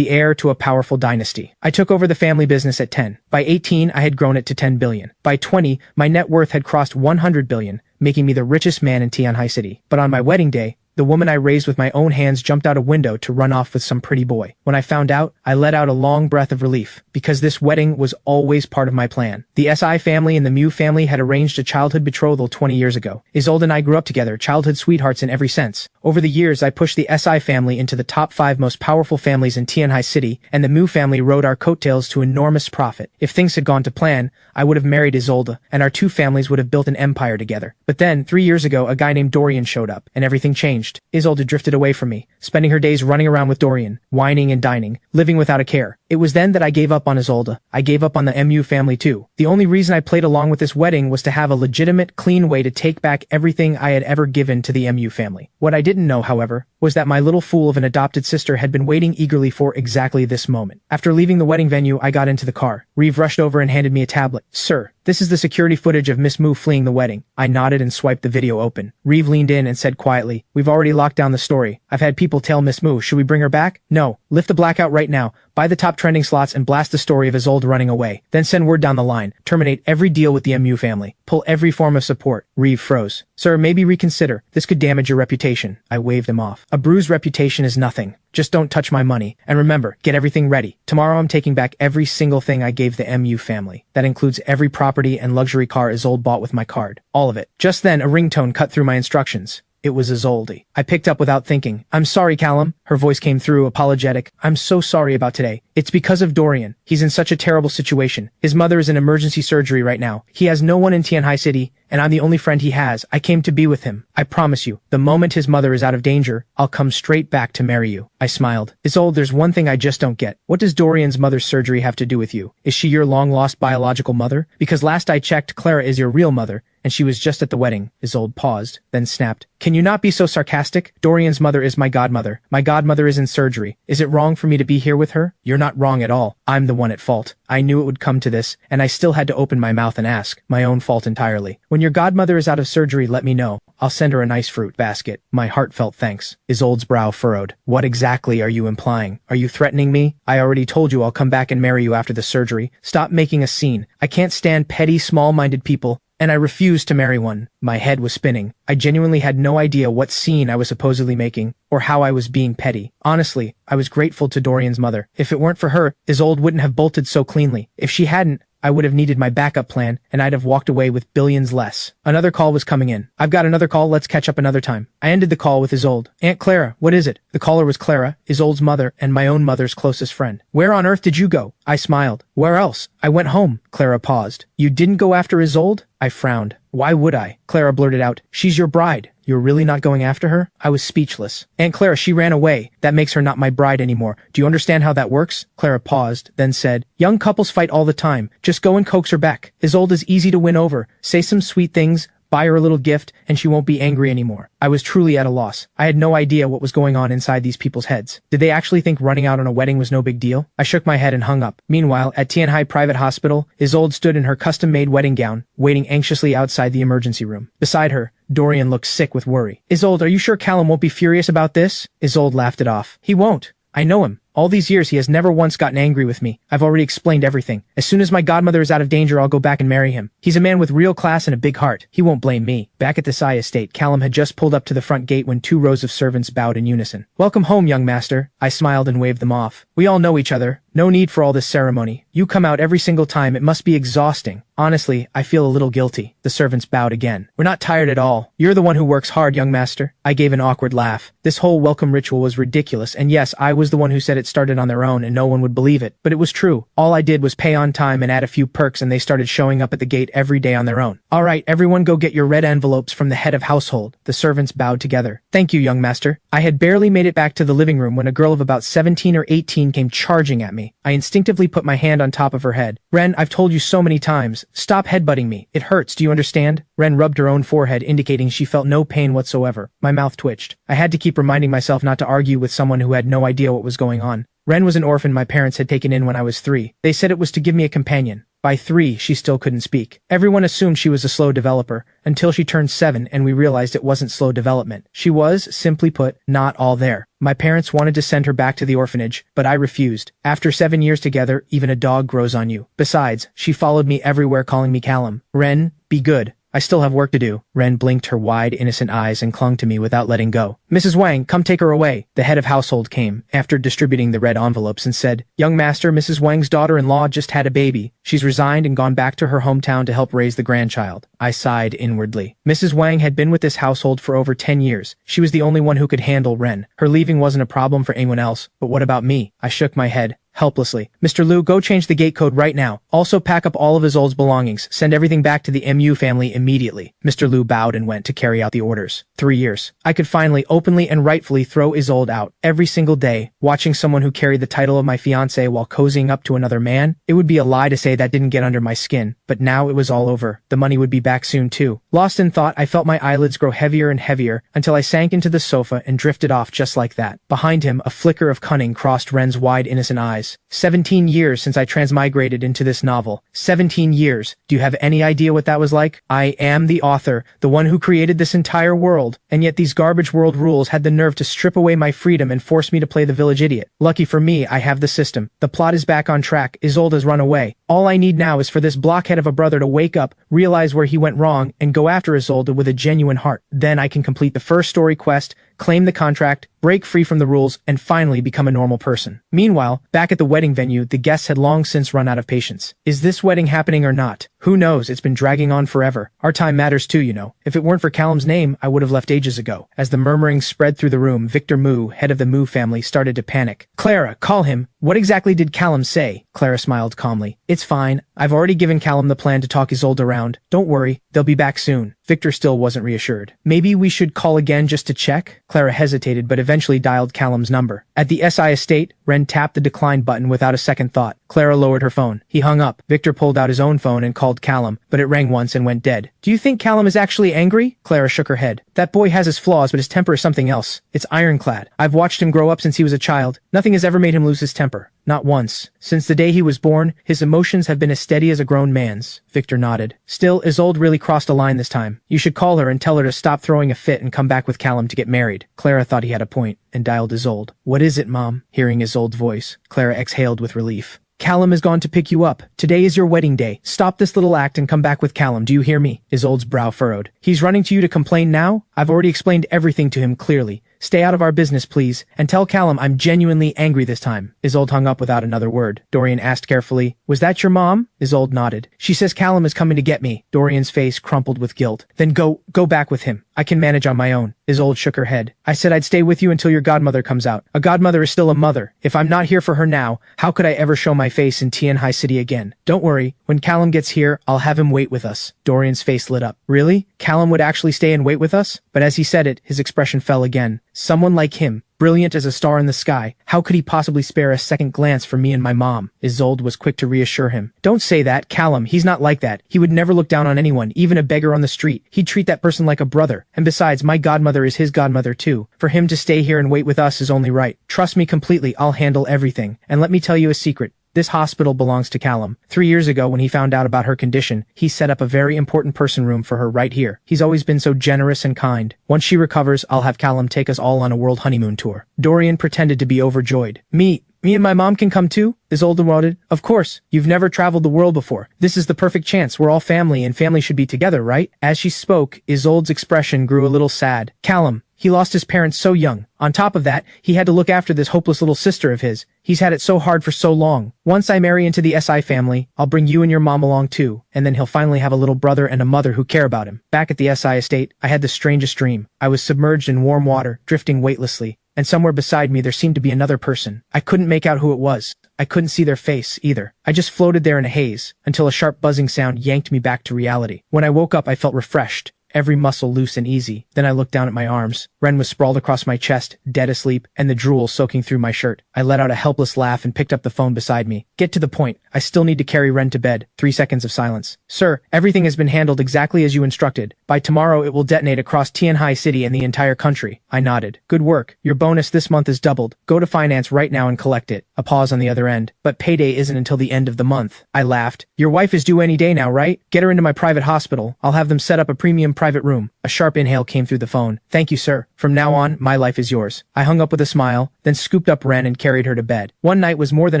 the heir to a powerful dynasty. I took over the family business at 10. By 18, I had grown it to 10 billion. By 20, my net worth had crossed 100 billion, making me the richest man in Tianhai City. But on my wedding day, the woman I raised with my own hands jumped out a window to run off with some pretty boy. When I found out, I let out a long breath of relief, because this wedding was always part of my plan. The SI family and the Mu family had arranged a childhood betrothal 20 years ago. Isolde and I grew up together, childhood sweethearts in every sense. Over the years, I pushed the SI family into the top 5 most powerful families in Tianhai City, and the Mu family rode our coattails to enormous profit. If things had gone to plan, I would have married Isolde, and our two families would have built an empire together. But then, 3 years ago, a guy named Dorian showed up, and everything changed. Isolde drifted away from me, spending her days running around with Dorian, whining and dining, living without a care. It was then that I gave up on Isolde. I gave up on the MU family too. The only reason I played along with this wedding was to have a legitimate, clean way to take back everything I had ever given to the MU family. What I didn't know, however, was that my little fool of an adopted sister had been waiting eagerly for exactly this moment. After leaving the wedding venue, I got into the car. Reeve rushed over and handed me a tablet. "Sir, this is the security footage of Miss Mu fleeing the wedding." I nodded and swiped the video open. Reeve leaned in and said quietly, "We've already locked down the story. I've had people tell Miss Mu. Should we bring her back?" "No. Lift the blackout right now. Buy the top trending slots and blast the story of Isolde running away. Then send word down the line. Terminate every deal with the MU family. Pull every form of support." Reeve froze. "Sir, maybe reconsider. This could damage your reputation." I waved him off. "A bruised reputation is nothing. Just don't touch my money. And remember, get everything ready. Tomorrow I'm taking back every single thing I gave the MU family. That includes every property and luxury car Isolde bought with my card. All of it." Just then, a ringtone cut through my instructions. It was Isolde. I picked up without thinking. "I'm sorry, Callum." Her voice came through, apologetic. "I'm so sorry about today. It's because of Dorian. He's in such a terrible situation. His mother is in emergency surgery right now. He has no one in Tianhai City, and I'm the only friend he has. I came to be with him. I promise you, the moment his mother is out of danger, I'll come straight back to marry you." I smiled. "Isolde, there's one thing I just don't get. What does Dorian's mother's surgery have to do with you? Is she your long-lost biological mother? Because last I checked, Clara is your real mother, and she was just at the wedding." Isolde paused, then snapped. "Can you not be so sarcastic? Dorian's mother is my godmother. My godmother is in surgery. Is it wrong for me to be here with her?" "You're not wrong at all. I'm the one at fault. I knew it would come to this, and I still had to open my mouth and ask. My own fault entirely. When your godmother is out of surgery, let me know. I'll send her a nice fruit basket." My heartfelt thanks. Isolde's brow furrowed. "What exactly are you implying? Are you threatening me? I already told you I'll come back and marry you after the surgery. Stop making a scene. I can't stand petty, small-minded people, and I refuse to marry one." My head was spinning. I genuinely had no idea what scene I was supposedly making, or how I was being petty. Honestly, I was grateful to Dorian's mother. If it weren't for her, Isolde wouldn't have bolted so cleanly. If she hadn't, I would have needed my backup plan, and I'd have walked away with billions less. Another call was coming in. "I've got another call, let's catch up another time." I ended the call with Isolde. "Aunt Clara, what is it?" The caller was Clara, Isolde's mother, and my own mother's closest friend. "Where on earth did you go?" I smiled. "Where else? I went home." Clara paused. "You didn't go after Isolde?" I frowned. "Why would I?" Clara blurted out. "She's your bride. You're really not going after her?" I was speechless. "Aunt Clara, she ran away. That makes her not my bride anymore. Do you understand how that works?" Clara paused, then said, "Young couples fight all the time. Just go and coax her back. Isolde is easy to win over. Say some sweet things, buy her a little gift, and she won't be angry anymore." I was truly at a loss. I had no idea what was going on inside these people's heads. Did they actually think running out on a wedding was no big deal? I shook my head and hung up. Meanwhile, at Tianhai Private Hospital, Isolde stood in her custom-made wedding gown, waiting anxiously outside the emergency room. Beside her, Dorian looked sick with worry. "Isolde, are you sure Callum won't be furious about this?" Isolde laughed it off. "He won't. I know him. All these years he has never once gotten angry with me. I've already explained everything. As soon as my godmother is out of danger, I'll go back and marry him. He's a man with real class and a big heart. He won't blame me." Back at the Sai estate, Callum had just pulled up to the front gate when 2 rows of servants bowed in unison. "Welcome home, young master." I smiled and waved them off. "We all know each other. No need for all this ceremony. You come out every single time. It must be exhausting." "Honestly, I feel a little guilty." The servants bowed again. "We're not tired at all. You're the one who works hard, young master." I gave an awkward laugh. This whole welcome ritual was ridiculous, and yes, I was the one who said it started on their own and no one would believe it, but it was true. All I did was pay on time and add a few perks, and they started showing up at the gate every day on their own. "All right, everyone go get your red envelopes from the head of household." The servants bowed together. "Thank you, young master." I had barely made it back to the living room when a girl of about 17 or 18 came charging at me. I instinctively put my hand on top of her head. "Ren, I've told you so many times. Stop headbutting me. It hurts, do you understand?" Ren rubbed her own forehead, indicating she felt no pain whatsoever. My mouth twitched. I had to keep reminding myself not to argue with someone who had no idea what was going on. Ren was an orphan my parents had taken in when I was 3. They said it was to give me a companion. By 3, she still couldn't speak. Everyone assumed she was a slow developer, until she turned 7 and we realized it wasn't slow development. She was, simply put, not all there. My parents wanted to send her back to the orphanage, but I refused. After 7 years together, even a dog grows on you. Besides, she followed me everywhere calling me Callum. Ren, be good. I still have work to do. Ren blinked her wide, innocent eyes and clung to me without letting go. Mrs. Wang, come take her away. The head of household came, after distributing the red envelopes, and said, Young master, Mrs. Wang's daughter-in-law just had a baby. She's resigned and gone back to her hometown to help raise the grandchild. I sighed inwardly. Mrs. Wang had been with this household for over 10 years. She was the only one who could handle Ren. Her leaving wasn't a problem for anyone else, but what about me? I shook my head. Helplessly. Mr. Liu, go change the gate code right now. Also pack up all of Isolde's belongings. Send everything back to the MU family immediately. Mr. Liu bowed and went to carry out the orders. 3 years. I could finally, openly and rightfully throw Isolde out. Every single day, watching someone who carried the title of my fiancé while cozying up to another man, it would be a lie to say that didn't get under my skin. But now it was all over. The money would be back soon too. Lost in thought, I felt my eyelids grow heavier and heavier until I sank into the sofa and drifted off just like that. Behind him, a flicker of cunning crossed Ren's wide, innocent eyes. 17 years since I transmigrated into this novel. 17 years. Do you have any idea what that was like? I am the author, the one who created this entire world, and yet these garbage world rules had the nerve to strip away my freedom and force me to play the village idiot. Lucky for me, I have the system. The plot is back on track. Isolde has run away. All I need now is for this blockhead of a brother to wake up, realize where he went wrong, and go after Isolde with a genuine heart. Then I can complete the first story quest, claim the contract, break free from the rules, and finally become a normal person. Meanwhile, back at the wedding venue, the guests had long since run out of patience. Is this wedding happening or not? Who knows? It's been dragging on forever. Our time matters too, you know. If it weren't for Callum's name, I would have left ages ago. As the murmurings spread through the room, Victor Mu, head of the Mu family, started to panic. Clara, call him. What exactly did Callum say? Clara smiled calmly. It's fine. I've already given Callum the plan to talk Isolde around. Don't worry, they'll be back soon. Victor still wasn't reassured. Maybe we should call again just to check? Clara hesitated but eventually dialed Callum's number. At the SI estate, Ren tapped the decline button without a second thought. Clara lowered her phone. He hung up. Victor pulled out his own phone and called Callum, but it rang once and went dead. Do you think Callum is actually angry? Clara shook her head. That boy has his flaws, but his temper is something else. It's ironclad. I've watched him grow up since he was a child. Nothing has ever made him lose his temper. Not once. Since the day he was born, his emotions have been as steady as a grown man's. Victor nodded. Still, Isolde really crossed a line this time. You should call her and tell her to stop throwing a fit and come back with Callum to get married. Clara thought he had a point, and dialed Isolde. What is it, Mom? Hearing Isolde's voice, Clara exhaled with relief. Callum has gone to pick you up. Today is your wedding day. Stop this little act and come back with Callum. Do you hear me? Isolde's brow furrowed. He's running to you to complain now? I've already explained everything to him clearly. Stay out of our business, please, and tell Callum I'm genuinely angry this time. Isolde hung up without another word. Dorian asked carefully, Was that your mom? Isolde nodded. She says Callum is coming to get me. Dorian's face crumpled with guilt. Then go back with him. I can manage on my own. Isolde shook her head. I said I'd stay with you until your godmother comes out. A godmother is still a mother. If I'm not here for her now, how could I ever show my face in Tianhai City again? Don't worry. When Callum gets here, I'll have him wait with us. Dorian's face lit up. Really? Callum would actually stay and wait with us? But as he said it, his expression fell again. Someone like him, brilliant as a star in the sky, how could he possibly spare a second glance for me and my mom? Isolde was quick to reassure him. Don't say that, Callum, he's not like that. He would never look down on anyone, even a beggar on the street. He'd treat that person like a brother. And besides, my godmother is his godmother too. For him to stay here and wait with us is only right. Trust me completely, I'll handle everything. And let me tell you a secret. This hospital belongs to Callum. 3 years ago, when he found out about her condition, he set up a very important person room for her right here. He's always been so generous and kind. Once she recovers, I'll have Callum take us all on a world honeymoon tour. Dorian pretended to be overjoyed. Me and my mom can come too? Isolde nodded. Of course. You've never traveled the world before. This is the perfect chance. We're all family, and family should be together, right? As she spoke, Isolde's expression grew a little sad. Callum, he lost his parents so young. On top of that, he had to look after this hopeless little sister of his. He's had it so hard for so long. Once I marry into the SI family, I'll bring you and your mom along too, and then he'll finally have a little brother and a mother who care about him. Back at the SI estate, I had the strangest dream. I was submerged in warm water, drifting weightlessly, and somewhere beside me there seemed to be another person. I couldn't make out who it was. I couldn't see their face, either. I just floated there in a haze, until a sharp buzzing sound yanked me back to reality. When I woke up, I felt refreshed. every muscle loose and easy. Then I looked down at my arms. Ren was sprawled across my chest, dead asleep, and the drool soaking through my shirt. I let out a helpless laugh and picked up the phone beside me. Get to the point. I still need to carry Ren to bed. 3 seconds of silence. Sir, everything has been handled exactly as you instructed. By tomorrow it will detonate across Tianhai City and the entire country. I nodded. Good work. Your bonus this month is doubled. Go to finance right now and collect it. A pause on the other end. But payday isn't until the end of the month. I laughed. Your wife is due any day now, right? Get her into my private hospital. I'll have them set up a premium private room. A sharp inhale came through the phone. Thank you, sir. From now on, my life is yours. I hung up with a smile, then scooped up Ren and carried her to bed. One night was more than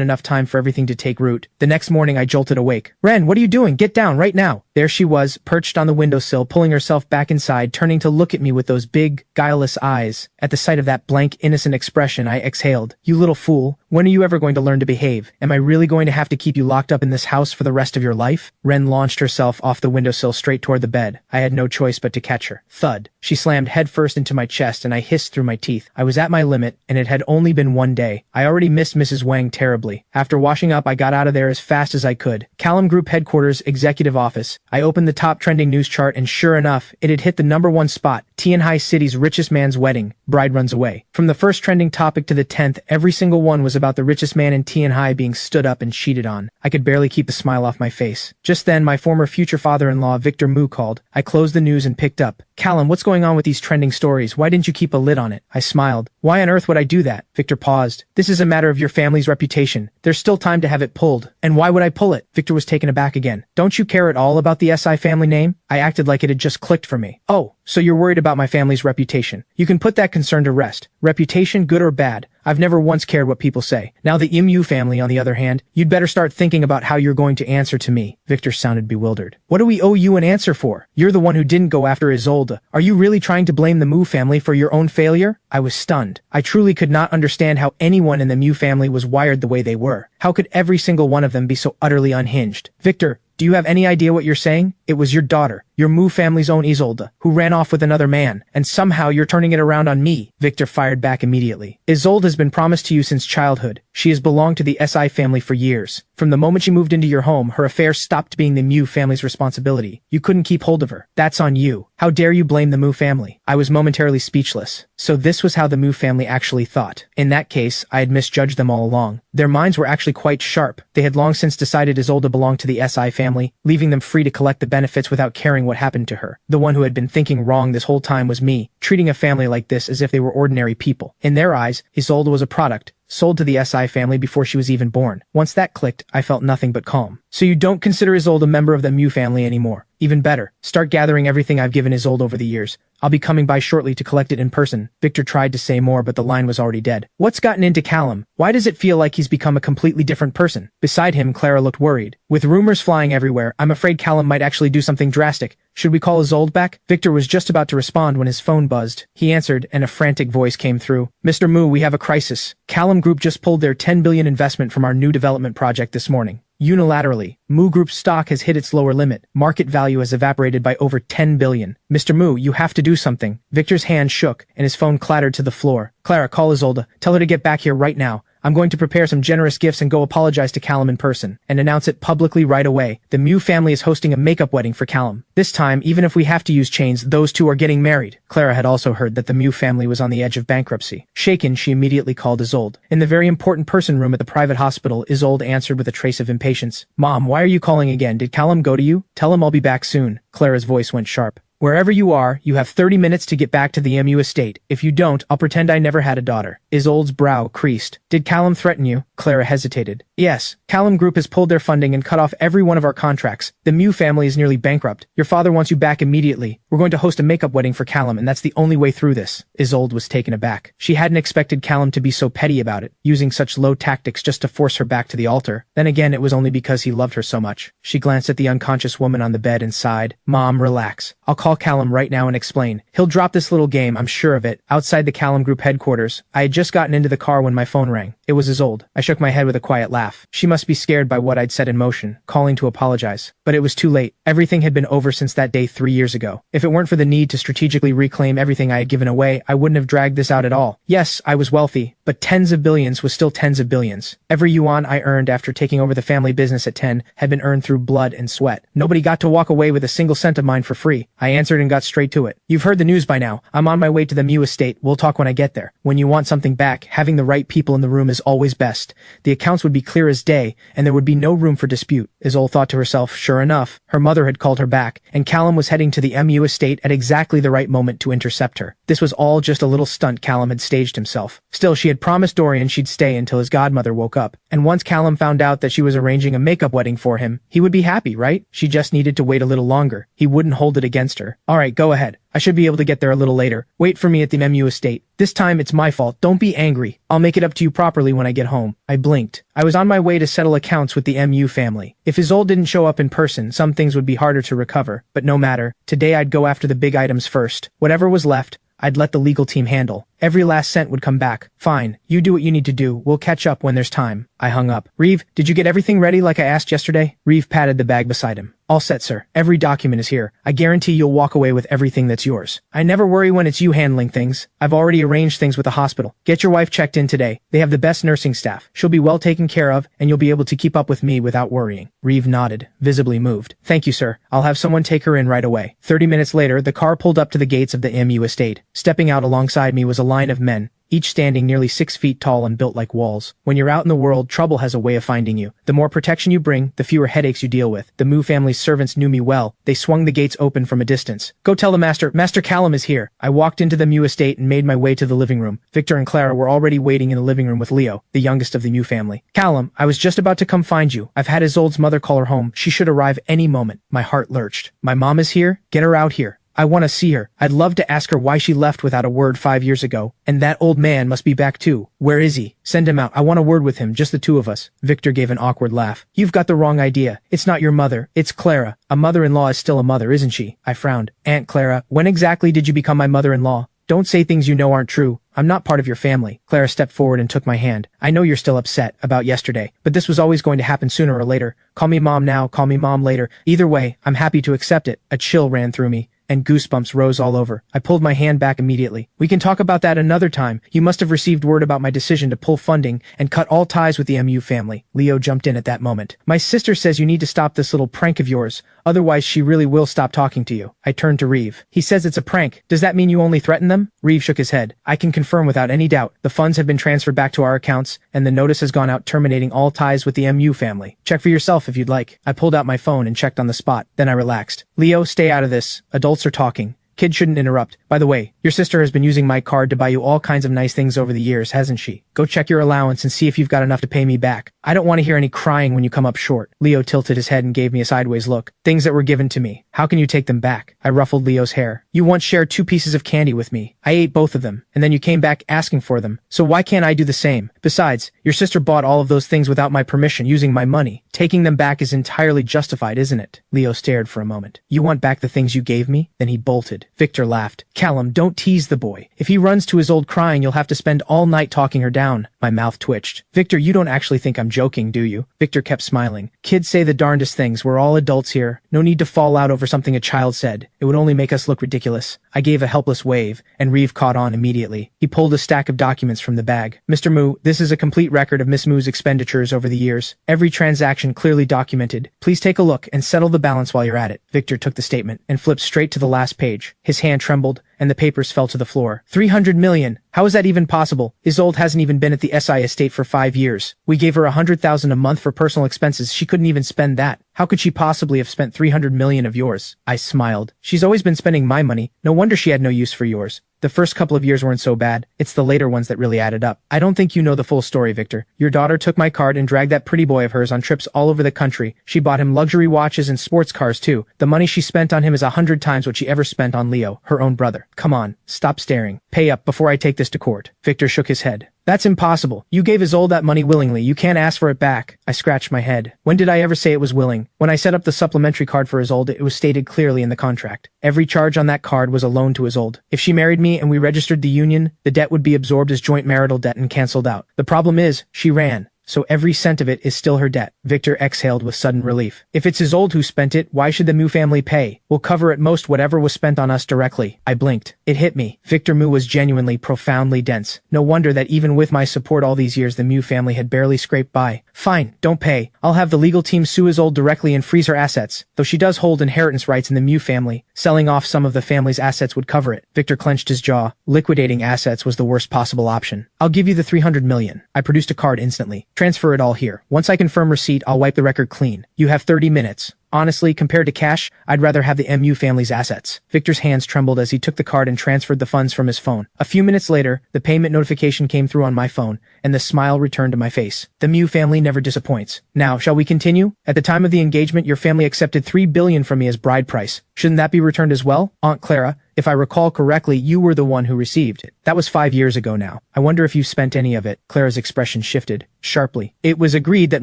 enough time for everything to take root. The next morning I jolted awake. Ren, what are you doing? Get down right now. There she was, perched on the windowsill, pulling herself back inside, turning to look at me with those big, guileless eyes. At the sight of that blank, innocent expression, I exhaled. You little fool. When are you ever going to learn to behave? Am I really going to have to keep you locked up in this house for the rest of your life? Ren launched herself off the windowsill straight toward the bed. I had no choice but to catch her. Thud. She slammed headfirst into my chest and I hissed through my teeth. I was at my limit, and it had only been one day. I already missed Mrs. Wang terribly. After washing up, I got out of there as fast as I could. Callum Group Headquarters, Executive Office. I opened the top trending news chart and sure enough, it had hit the #1 spot. Tianhai City's richest man's wedding. Bride runs away. From the first trending topic to the 10th, every single one was about the richest man in Tianhai being stood up and cheated on. I could barely keep the smile off my face. Just then, my former future father-in-law, Victor Mu, called. I closed the news and picked up. Callum, what's going on with these trending stories? Why didn't you keep a lid on it? I smiled. Why on earth would I do that? Victor paused. This is a matter of your family's reputation. There's still time to have it pulled. And why would I pull it? Victor was taken aback again. Don't you care at all about the SI family name? I acted like it had just clicked for me. Oh, so you're worried about my family's reputation. You can put that concern to rest. Reputation, good or bad. I've never once cared what people say. Now the Mu family, on the other hand, you'd better start thinking about how you're going to answer to me. Victor sounded bewildered. What do we owe you an answer for? You're the one who didn't go after Isolde. Are you really trying to blame the Mu family for your own failure? I was stunned. I truly could not understand how anyone in the Mu family was wired the way they were. How could every single one of them be so utterly unhinged? Victor, do you have any idea what you're saying? It was your daughter, your Mu family's own Isolde, who ran off with another man, and somehow you're turning it around on me. Victor fired back immediately. Isolde has been promised to you since childhood. She has belonged to the SI family for years. From the moment she moved into your home, her affairs stopped being the Mu family's responsibility. You couldn't keep hold of her. That's on you. How dare you blame the Mu family? I was momentarily speechless. So this was how the Mu family actually thought. In that case, I had misjudged them all along. Their minds were actually quite sharp. They had long since decided Isolde belonged to the SI family, leaving them free to collect the benefits without caring what happened to her. The one who had been thinking wrong this whole time was me, treating a family like this as if they were ordinary people. In their eyes, Isolde was a product, sold to the SI family before she was even born. Once that clicked, I felt nothing but calm. So you don't consider Isolde a member of the Mu family anymore. Even better, start gathering everything I've given Isolde over the years. I'll be coming by shortly to collect it in person. Victor tried to say more, but the line was already dead. What's gotten into Callum? Why does it feel like he's become a completely different person? Beside him, Clara looked worried. With rumors flying everywhere, I'm afraid Callum might actually do something drastic. Should we call Isolde back? Victor was just about to respond when his phone buzzed. He answered, and a frantic voice came through. Mr. Mu, we have a crisis. Callum Group just pulled their 10 billion investment from our new development project this morning. Unilaterally, Mu Group's stock has hit its lower limit. Market value has evaporated by over 10 billion. Mr. Mu, you have to do something. Victor's hand shook, and his phone clattered to the floor. Clara, call Isolde. Tell her to get back here right now. I'm going to prepare some generous gifts and go apologize to Callum in person, and announce it publicly right away. The Mu family is hosting a makeup wedding for Callum. This time, even if we have to use chains, those two are getting married. Clara had also heard that the Mu family was on the edge of bankruptcy. Shaken, she immediately called Isolde. In the very important person room at the private hospital, Isolde answered with a trace of impatience. Mom, why are you calling again? Did Callum go to you? Tell him I'll be back soon. Clara's voice went sharp. Wherever you are, you have 30 minutes to get back to the MU estate. If you don't, I'll pretend I never had a daughter. Isolde's brow creased. Did Callum threaten you? Clara hesitated. Yes. Callum Group has pulled their funding and cut off every one of our contracts. The Mu family is nearly bankrupt. Your father wants you back immediately. We're going to host a makeup wedding for Callum, and that's the only way through this. Isolde was taken aback. She hadn't expected Callum to be so petty about it, using such low tactics just to force her back to the altar. Then again, it was only because he loved her so much. She glanced at the unconscious woman on the bed and sighed. Mom, relax. I'll call Callum right now and explain. He'll drop this little game, I'm sure of it. Outside the Callum Group headquarters, I had just gotten into the car when my phone rang. It was Isolde. I shook my head with a quiet laugh. She must be scared by what I'd set in motion, calling to apologize. But it was too late. Everything had been over since that day 3 years ago. If it weren't for the need to strategically reclaim everything I had given away, I wouldn't have dragged this out at all. Yes, I was wealthy, but but tens of billions was still tens of billions. Every yuan I earned after taking over the family business at 10 had been earned through blood and sweat. Nobody got to walk away with a single cent of mine for free. I answered and got straight to it. You've heard the news by now. I'm on my way to the Mew estate. We'll talk when I get there. When you want something back, having the right people in the room is always best. The accounts would be clear as day, and there would be no room for dispute. Isolde thought to herself. Sure enough, her mother had called her back, and Callum was heading to the MU estate at exactly the right moment to intercept her. This was all just a little stunt Callum had staged himself. Still, she had promised Dorian she'd stay until his godmother woke up, and once Callum found out that she was arranging a makeup wedding for him, he would be happy, right? She just needed to wait a little longer. He wouldn't hold it against her. Alright, go ahead. I should be able to get there a little later. Wait for me at the MU estate. This time it's my fault. Don't be angry. I'll make it up to you properly when I get home. I blinked. I was on my way to settle accounts with the MU family. If Isolde didn't show up in person, some things would be harder to recover. But no matter. Today I'd go after the big items first. Whatever was left, I'd let the legal team handle. Every last cent would come back. Fine, you do what you need to do. We'll catch up when there's time. I hung up. Reeve, did you get everything ready like I asked yesterday? Reeve patted the bag beside him. All set, sir. Every document is here. I guarantee you'll walk away with everything that's yours. I never worry when it's you handling things. I've already arranged things with the hospital. Get your wife checked in today. They have the best nursing staff. She'll be well taken care of, and you'll be able to keep up with me without worrying. Reeve nodded, visibly moved. Thank you, sir. I'll have someone take her in right away. 30 minutes later, the car pulled up to the gates of the MU estate. Stepping out alongside me was a line of men, each standing nearly 6 feet tall and built like walls. When you're out in the world, trouble has a way of finding you. The more protection you bring, the fewer headaches you deal with. The Mu family's servants knew me well. They swung the gates open from a distance. Go tell the Master Callum is here. I walked into the Mu estate and made my way to the living room. Victor and Clara were already waiting in the living room with Leo, the youngest of the Mu family. Callum, I was just about to come find you. I've had Isolde's mother call her home. She should arrive any moment. My heart lurched. My mom is here? Get her out here. I want to see her. I'd love to ask her why she left without a word 5 years ago. And that old man must be back too. Where is he? Send him out. I want a word with him, just the two of us. Victor gave an awkward laugh. You've got the wrong idea. It's not your mother. It's Clara. A mother-in-law is still a mother, isn't she? I frowned. Aunt Clara, when exactly did you become my mother-in-law? Don't say things you know aren't true. I'm not part of your family. Clara stepped forward and took my hand. I know you're still upset about yesterday, but this was always going to happen sooner or later. Call me mom now, call me mom later. Either way, I'm happy to accept it. A chill ran through me, and goosebumps rose all over. I pulled my hand back immediately. We can talk about that another time. You must have received word about my decision to pull funding and cut all ties with the MU family. Leo jumped in at that moment. My sister says you need to stop this little prank of yours. Otherwise, she really will stop talking to you. I turned to Reeve. He says it's a prank. Does that mean you only threaten them? Reeve shook his head. I can confirm without any doubt. The funds have been transferred back to our accounts, and the notice has gone out terminating all ties with the MU family. Check for yourself if you'd like. I pulled out my phone and checked on the spot. Then I relaxed. Leo, stay out of this. Adults are talking. Kids shouldn't interrupt. By the way, your sister has been using my card to buy you all kinds of nice things over the years, hasn't she? Go check your allowance and see if you've got enough to pay me back. I don't want to hear any crying when you come up short. Leo tilted his head and gave me a sideways look. Things that were given to me. How can you take them back? I ruffled Leo's hair. You once shared 2 pieces of candy with me. I ate both of them, and then you came back asking for them. So why can't I do the same? Besides, your sister bought all of those things without my permission, using my money. Taking them back is entirely justified, isn't it? Leo stared for a moment. You want back the things you gave me? Then he bolted. Victor laughed. Callum, don't tease the boy. If he runs to his old crying, you'll have to spend all night talking her down. My mouth twitched. Victor, you don't actually think I'm joking, do you? Victor kept smiling. Kids say the darndest things. We're all adults here. No need to fall out over something a child said. It would only make us look ridiculous. I gave a helpless wave, and Reeve caught on immediately. He pulled a stack of documents from the bag. Mr. Mu, this is a complete record of Miss Mu's expenditures over the years. Every transaction clearly documented. Please take a look and settle the balance while you're at it. Victor took the statement and flipped straight to the last page. His hand trembled, and the papers fell to the floor. 300 million! How is that even possible? Isolde hasn't even been at the SI estate for 5 years. We gave her 100,000 a month for personal expenses. She couldn't even spend that. How could she possibly have spent 300 million of yours? I smiled. She's always been spending my money. No wonder she had no use for yours. The first couple of years weren't so bad. It's the later ones that really added up. I don't think you know the full story, Victor. Your daughter took my card and dragged that pretty boy of hers on trips all over the country. She bought him luxury watches and sports cars too. The money she spent on him is 100 times what she ever spent on Leo, her own brother. Come on, stop staring. Pay up before I take this to court. Victor shook his head. That's impossible. You gave Isolde that money willingly. You can't ask for it back. I scratched my head. When did I ever say it was willing? When I set up the supplementary card for Isolde, it was stated clearly in the contract. Every charge on that card was a loan to Isolde. If she married me and we registered the union, the debt would be absorbed as joint marital debt and cancelled out. The problem is, she ran. so every cent of it is still her debt. Victor exhaled with sudden relief. If it's Isolde who spent it, why should the Mu family pay? We'll cover at most whatever was spent on us directly. I blinked. It hit me. Victor Mu was genuinely profoundly dense. No wonder that even with my support all these years the Mu family had barely scraped by. Fine, don't pay. I'll have the legal team sue Isolde directly and freeze her assets, though she does hold inheritance rights in the Mu family. Selling off some of the family's assets would cover it. Victor clenched his jaw. Liquidating assets was the worst possible option. I'll give you the 300 million. I produced a card instantly. Transfer it all here. Once I confirm receipt, I'll wipe the record clean. You have 30 minutes. Honestly, compared to cash, I'd rather have the MU family's assets. Victor's hands trembled as he took the card and transferred the funds from his phone. A few minutes later, the payment notification came through on my phone, and the smile returned to my face. The Mu family never disappoints. Now, shall we continue? At the time of the engagement, your family accepted 3 billion from me as bride price. Shouldn't that be returned as well? Aunt Clara, if I recall correctly, you were the one who received it. That was 5 years ago now. I wonder if you spent any of it. Clara's expression shifted sharply. It was agreed that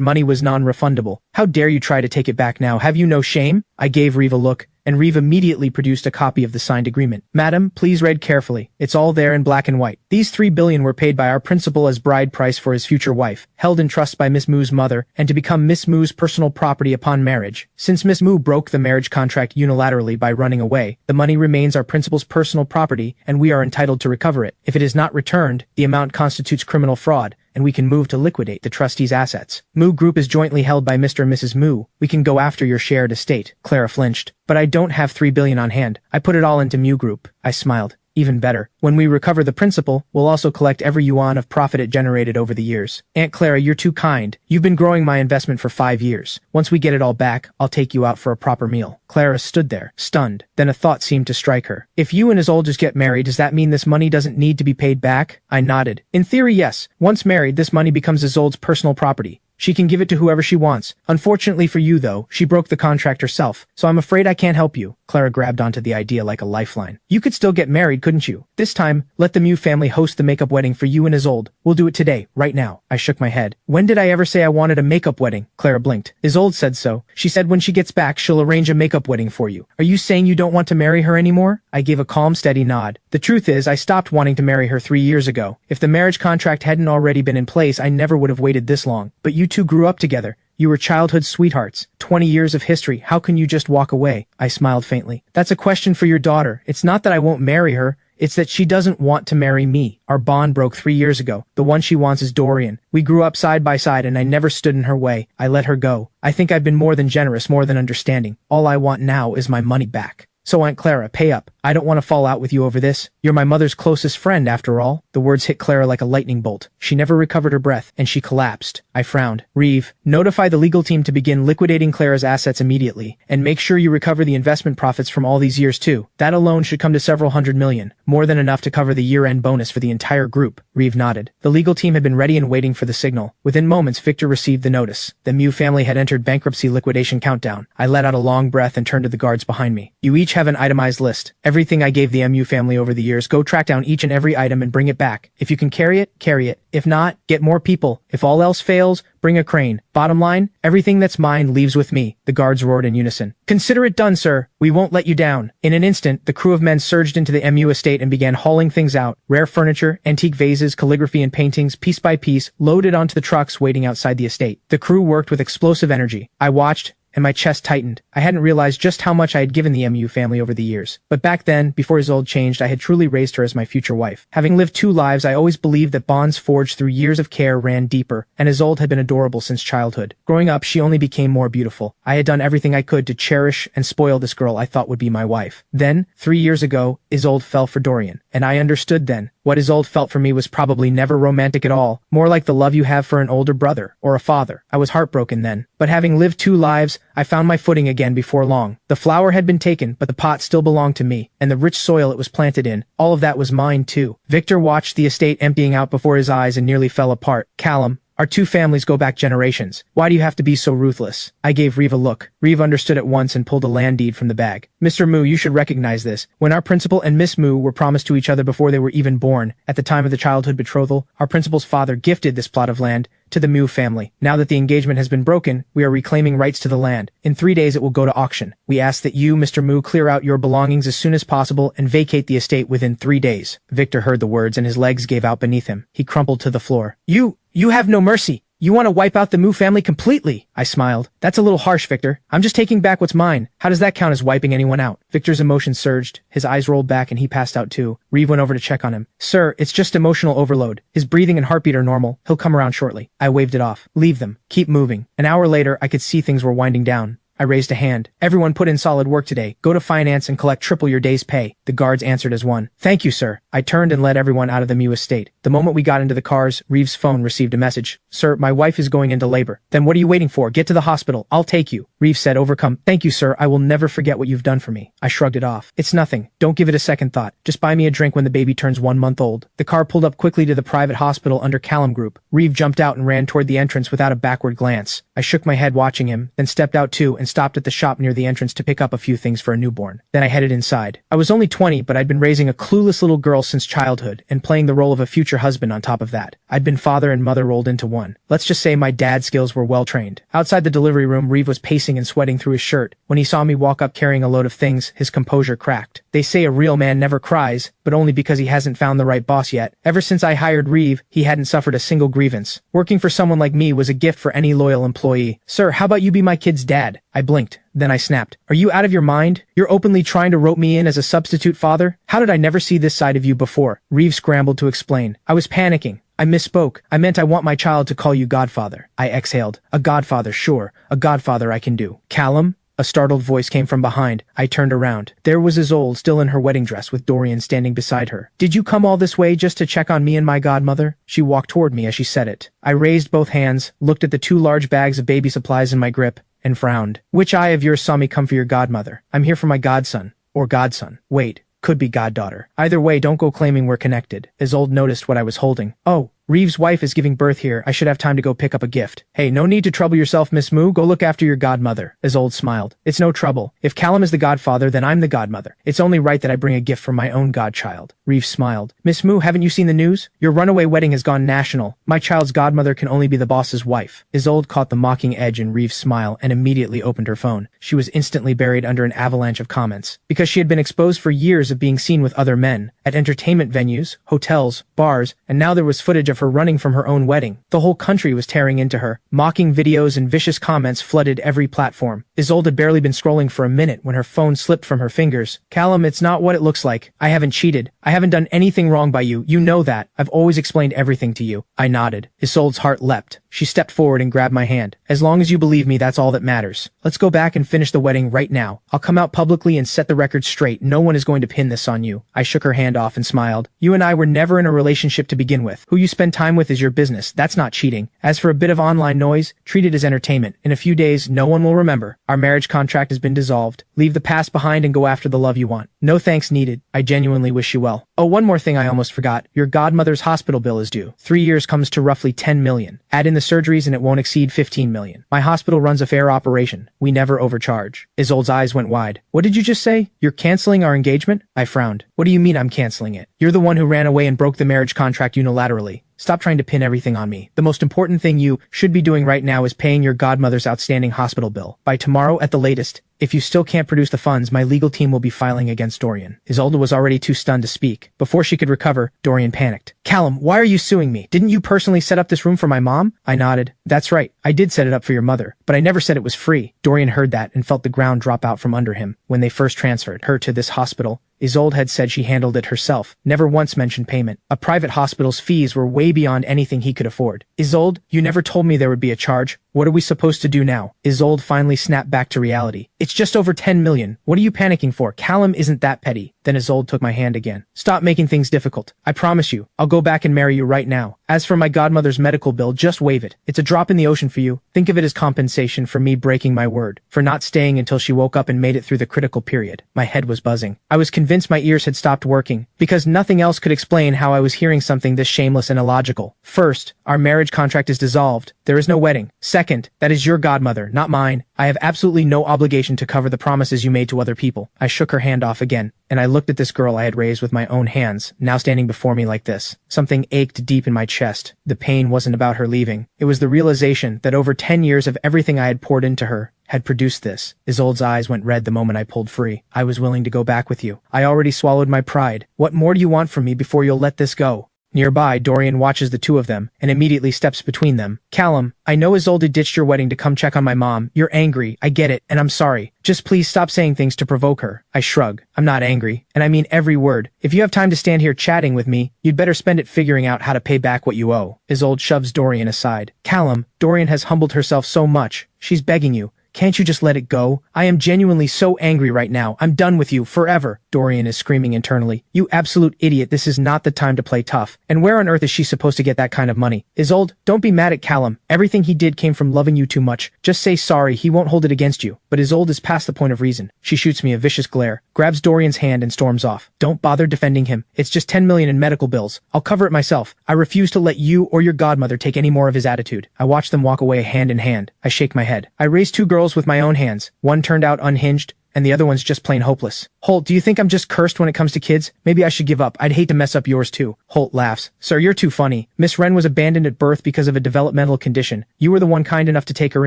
money was non-refundable. How dare you try to take it back now? Have you no shame? I gave Reeve a look, and Reeve immediately produced a copy of the signed agreement. Madam, please read carefully. It's all there in black and white. These 3 billion were paid by our principal as bride price for his future wife, held in trust by Miss Mu's mother, and to become Miss Mu's personal property upon marriage. Since Miss Mu broke the marriage contract unilaterally by running away, the money remains our principal's personal property, and we are entitled to recover it. If it is not returned, the amount constitutes criminal fraud, and we can move to liquidate the trustee's assets. Mu Group is jointly held by Mr. and Mrs. Mu. We can go after your shared estate. Clara flinched. But I don't have 3 billion on hand. I put it all into Mu Group. I smiled. Even better. When we recover the principal, we'll also collect every yuan of profit it generated over the years. Aunt Clara, you're too kind. You've been growing my investment for 5 years. Once we get it all back, I'll take you out for a proper meal. Clara stood there, stunned. Then a thought seemed to strike her. If you and Isolde just get married, does that mean this money doesn't need to be paid back? I nodded. In theory, yes. Once married, this money becomes Isolde's personal property. She can give it to whoever she wants. Unfortunately for you, though, she broke the contract herself, so I'm afraid I can't help you. Clara grabbed onto the idea like a lifeline. You could still get married, couldn't you? This time, let the Mu family host the makeup wedding for you and Isolde. We'll do it today, right now. I shook my head. When did I ever say I wanted a makeup wedding? Clara blinked. Isolde said so. She said when she gets back, she'll arrange a makeup wedding for you. Are you saying you don't want to marry her anymore? I gave a calm, steady nod. The truth is, I stopped wanting to marry her 3 years ago. If the marriage contract hadn't already been in place, I never would have waited this long. But you two grew up together. You were childhood sweethearts. 20 years of history. How can you just walk away? I smiled faintly. That's a question for your daughter. It's not that I won't marry her. It's that she doesn't want to marry me. Our bond broke 3 years ago. The one she wants is Dorian. We grew up side by side and I never stood in her way. I let her go. I think I've been more than generous, more than understanding. All I want now is my money back. So Aunt Clara, pay up. I don't want to fall out with you over this. You're my mother's closest friend, after all. The words hit Clara like a lightning bolt. She never recovered her breath, and she collapsed. I frowned. Reeve, notify the legal team to begin liquidating Clara's assets immediately, and make sure you recover the investment profits from all these years too. That alone should come to several hundred million, more than enough to cover the year-end bonus for the entire group. Reeve nodded. The legal team had been ready and waiting for the signal. Within moments, Victor received the notice. The Mu family had entered bankruptcy liquidation countdown. I let out a long breath and turned to the guards behind me. You each have an itemized list. Everything I gave the MU family over the years, go track down each and every item and bring it back. If you can carry it, carry it. If not, get more people. If all else fails, bring a crane. Bottom line, everything that's mine leaves with me. The guards roared in unison. Consider it done, sir. We won't let you down. In an instant, the crew of men surged into the MU estate and began hauling things out. Rare furniture, antique vases, calligraphy and paintings, piece by piece, loaded onto the trucks waiting outside the estate. The crew worked with explosive energy. I watched, and my chest tightened. I hadn't realized just how much I had given the MU family over the years. But back then, before Isolde changed, I had truly raised her as my future wife. Having lived 2 lives, I always believed that bonds forged through years of care ran deeper, and Isolde had been adorable since childhood. Growing up, she only became more beautiful. I had done everything I could to cherish and spoil this girl I thought would be my wife. Then, 3 years ago, Isolde fell for Dorian, and I understood then. What Isolde felt for me was probably never romantic at all, more like the love you have for an older brother or a father. I was heartbroken then, but having lived 2 lives, I found my footing again before long. The flower had been taken, but the pot still belonged to me, and the rich soil it was planted in, all of that was mine too. Victor watched the estate emptying out before his eyes and nearly fell apart. Callum, our 2 families go back generations. Why do you have to be so ruthless? I gave Reeve a look. Reeve understood at once and pulled a land deed from the bag. Mr. Mu, you should recognize this. When our principal and Miss Mu were promised to each other before they were even born, at the time of the childhood betrothal, our principal's father gifted this plot of land to the Mu family. Now that the engagement has been broken, we are reclaiming rights to the land. In 3 days it will go to auction. We ask that you, Mr. Mu, clear out your belongings as soon as possible and vacate the estate within 3 days. Victor heard the words and his legs gave out beneath him. He crumpled to the floor. You have no mercy. You want to wipe out the Mu family completely? I smiled. That's a little harsh, Victor. I'm just taking back what's mine. How does that count as wiping anyone out? Victor's emotions surged. His eyes rolled back and he passed out too. Reeve went over to check on him. Sir, it's just emotional overload. His breathing and heartbeat are normal. He'll come around shortly. I waved it off. Leave them. Keep moving. An hour later, I could see things were winding down. I raised a hand. Everyone put in solid work today. Go to finance and collect triple your day's pay. The guards answered as one. Thank you, sir. I turned and led everyone out of the Mu estate. The moment we got into the cars, Reeve's phone received a message. Sir, my wife is going into labor. Then what are you waiting for? Get to the hospital. I'll take you. Reeve said, overcome. Thank you, sir. I will never forget what you've done for me. I shrugged it off. It's nothing. Don't give it a second thought. Just buy me a drink when the baby turns 1 month old. The car pulled up quickly to the private hospital under Callum Group. Reeve jumped out and ran toward the entrance without a backward glance. I shook my head watching him, then stepped out too and stopped at the shop near the entrance to pick up a few things for a newborn. Then I headed inside. I was only 20, but I'd been raising a clueless little girl since childhood and playing the role of a future husband on top of that. I'd been father and mother rolled into one. Let's just say my dad skills were well trained. Outside the delivery room, Reeve was pacing and sweating through his shirt. When he saw me walk up carrying a load of things, his composure cracked. They say a real man never cries, but only because he hasn't found the right boss yet. Ever since I hired Reeve, he hadn't suffered a single grievance. Working for someone like me was a gift for any loyal employee. Sir, how about you be my kid's dad? I blinked. Then I snapped. Are you out of your mind? You're openly trying to rope me in as a substitute father? How did I never see this side of you before? Reeve scrambled to explain. I was panicking. I misspoke. I meant I want my child to call you godfather. I exhaled. A godfather, sure. A godfather I can do. Callum? A startled voice came from behind. I turned around. There was Isolde still in her wedding dress with Dorian standing beside her. Did you come all this way just to check on me and my godmother? She walked toward me as she said it. I raised both hands, looked at the 2 large bags of baby supplies in my grip, and frowned. Which eye of yours saw me come for your godmother? I'm here for my godson. Or godson. Wait. Could be goddaughter. Either way, don't go claiming we're connected. Isolde noticed what I was holding. Oh, Reeve's wife is giving birth here. I should have time to go pick up a gift. Hey, no need to trouble yourself, Miss Mu. Go look after your godmother. Isolde smiled. It's no trouble. If Callum is the godfather, then I'm the godmother. It's only right that I bring a gift from my own godchild. Reeve smiled. Miss Mu, haven't you seen the news? Your runaway wedding has gone national. My child's godmother can only be the boss's wife. Isolde caught the mocking edge in Reeve's smile and immediately opened her phone. She was instantly buried under an avalanche of comments. Because she had been exposed for years of being seen with other men, at entertainment venues, hotels, bars, and now there was footage of her running from her own wedding. The whole country was tearing into her. Mocking videos and vicious comments flooded every platform. Isolde had barely been scrolling for a minute when her phone slipped from her fingers. Callum, it's not what it looks like. I haven't cheated. I haven't done anything wrong by you. You know that. I've always explained everything to you. I nodded. Isolde's heart leapt. She stepped forward and grabbed my hand. As long as you believe me, that's all that matters. Let's go back and finish the wedding right now. I'll come out publicly and set the record straight. No one is going to pin this on you. I shook her hand off and smiled. You and I were never in a relationship to begin with. Who you spend time with is your business. That's not cheating. As for a bit of online noise, treat it as entertainment. In a few days, no one will remember. Our marriage contract has been dissolved. Leave the past behind and go after the love you want. No thanks needed. I genuinely wish you well. Oh, one more thing I almost forgot. Your godmother's hospital bill is due. 3 years comes to roughly 10 million. Add in the surgeries and it won't exceed 15 million. My hospital runs a fair operation. We never overcharge. Isolde's eyes went wide. What did you just say? You're canceling our engagement? I frowned. What do you mean I'm canceling it? You're the one who ran away and broke the marriage contract unilaterally. Stop trying to pin everything on me. The most important thing you should be doing right now is paying your godmother's outstanding hospital bill. By tomorrow at the latest. If you still can't produce the funds, my legal team will be filing against Dorian. Isolde was already too stunned to speak. Before she could recover, Dorian panicked. Callum, why are you suing me? Didn't you personally set up this room for my mom? I nodded. That's right. I did set it up for your mother, but I never said it was free. Dorian heard that and felt the ground drop out from under him. When they first transferred her to this hospital, Isolde had said she handled it herself, never once mentioned payment. A private hospital's fees were way beyond anything he could afford. Isolde, you never told me there would be a charge. What are we supposed to do now? Isolde finally snapped back to reality. It's just over 10 million. What are you panicking for? Callum isn't that petty. Then Isolde took my hand again. Stop making things difficult. I promise you, I'll go back and marry you right now. As for my godmother's medical bill, just waive it. It's a drop in the ocean for you. Think of it as compensation for me breaking my word, for not staying until she woke up and made it through the critical period. My head was buzzing. I was convinced my ears had stopped working, because nothing else could explain how I was hearing something this shameless and illogical. First, our marriage contract is dissolved. There is no wedding. Second, that is your godmother, not mine. I have absolutely no obligation to cover the promises you made to other people. I shook her hand off again, and I looked at this girl I had raised with my own hands, now standing before me like this. Something ached deep in my chest. The pain wasn't about her leaving. It was the realization that over 10 years of everything I had poured into her had produced this. Isolde's eyes went red the moment I pulled free. I was willing to go back with you. I already swallowed my pride. What more do you want from me before you'll let this go? Nearby, Dorian watches the two of them, and immediately steps between them. Callum, I know Isolde ditched your wedding to come check on my mom. You're angry, I get it, and I'm sorry. Just please stop saying things to provoke her. I shrug. I'm not angry, and I mean every word. If you have time to stand here chatting with me, you'd better spend it figuring out how to pay back what you owe. Isolde shoves Dorian aside. Callum, Dorian has humbled herself so much. She's begging you. Can't you just let it go? I am genuinely so angry right now. I'm done with you, forever. Dorian is screaming internally. You absolute idiot, this is not the time to play tough. And where on earth is she supposed to get that kind of money? Isolde, don't be mad at Callum. Everything he did came from loving you too much. Just say sorry, he won't hold it against you. But Isolde is past the point of reason. She shoots me a vicious glare, grabs Dorian's hand and storms off. Don't bother defending him. It's just 10 million in medical bills. I'll cover it myself. I refuse to let you or your godmother take any more of his attitude. I watch them walk away hand in hand. I shake my head. I raised two girls with my own hands. One turned out unhinged, and the other one's just plain hopeless. Holt, do you think I'm just cursed when it comes to kids? Maybe I should give up. I'd hate to mess up yours too. Holt laughs. Sir, you're too funny. Miss Wren was abandoned at birth because of a developmental condition. You were the one kind enough to take her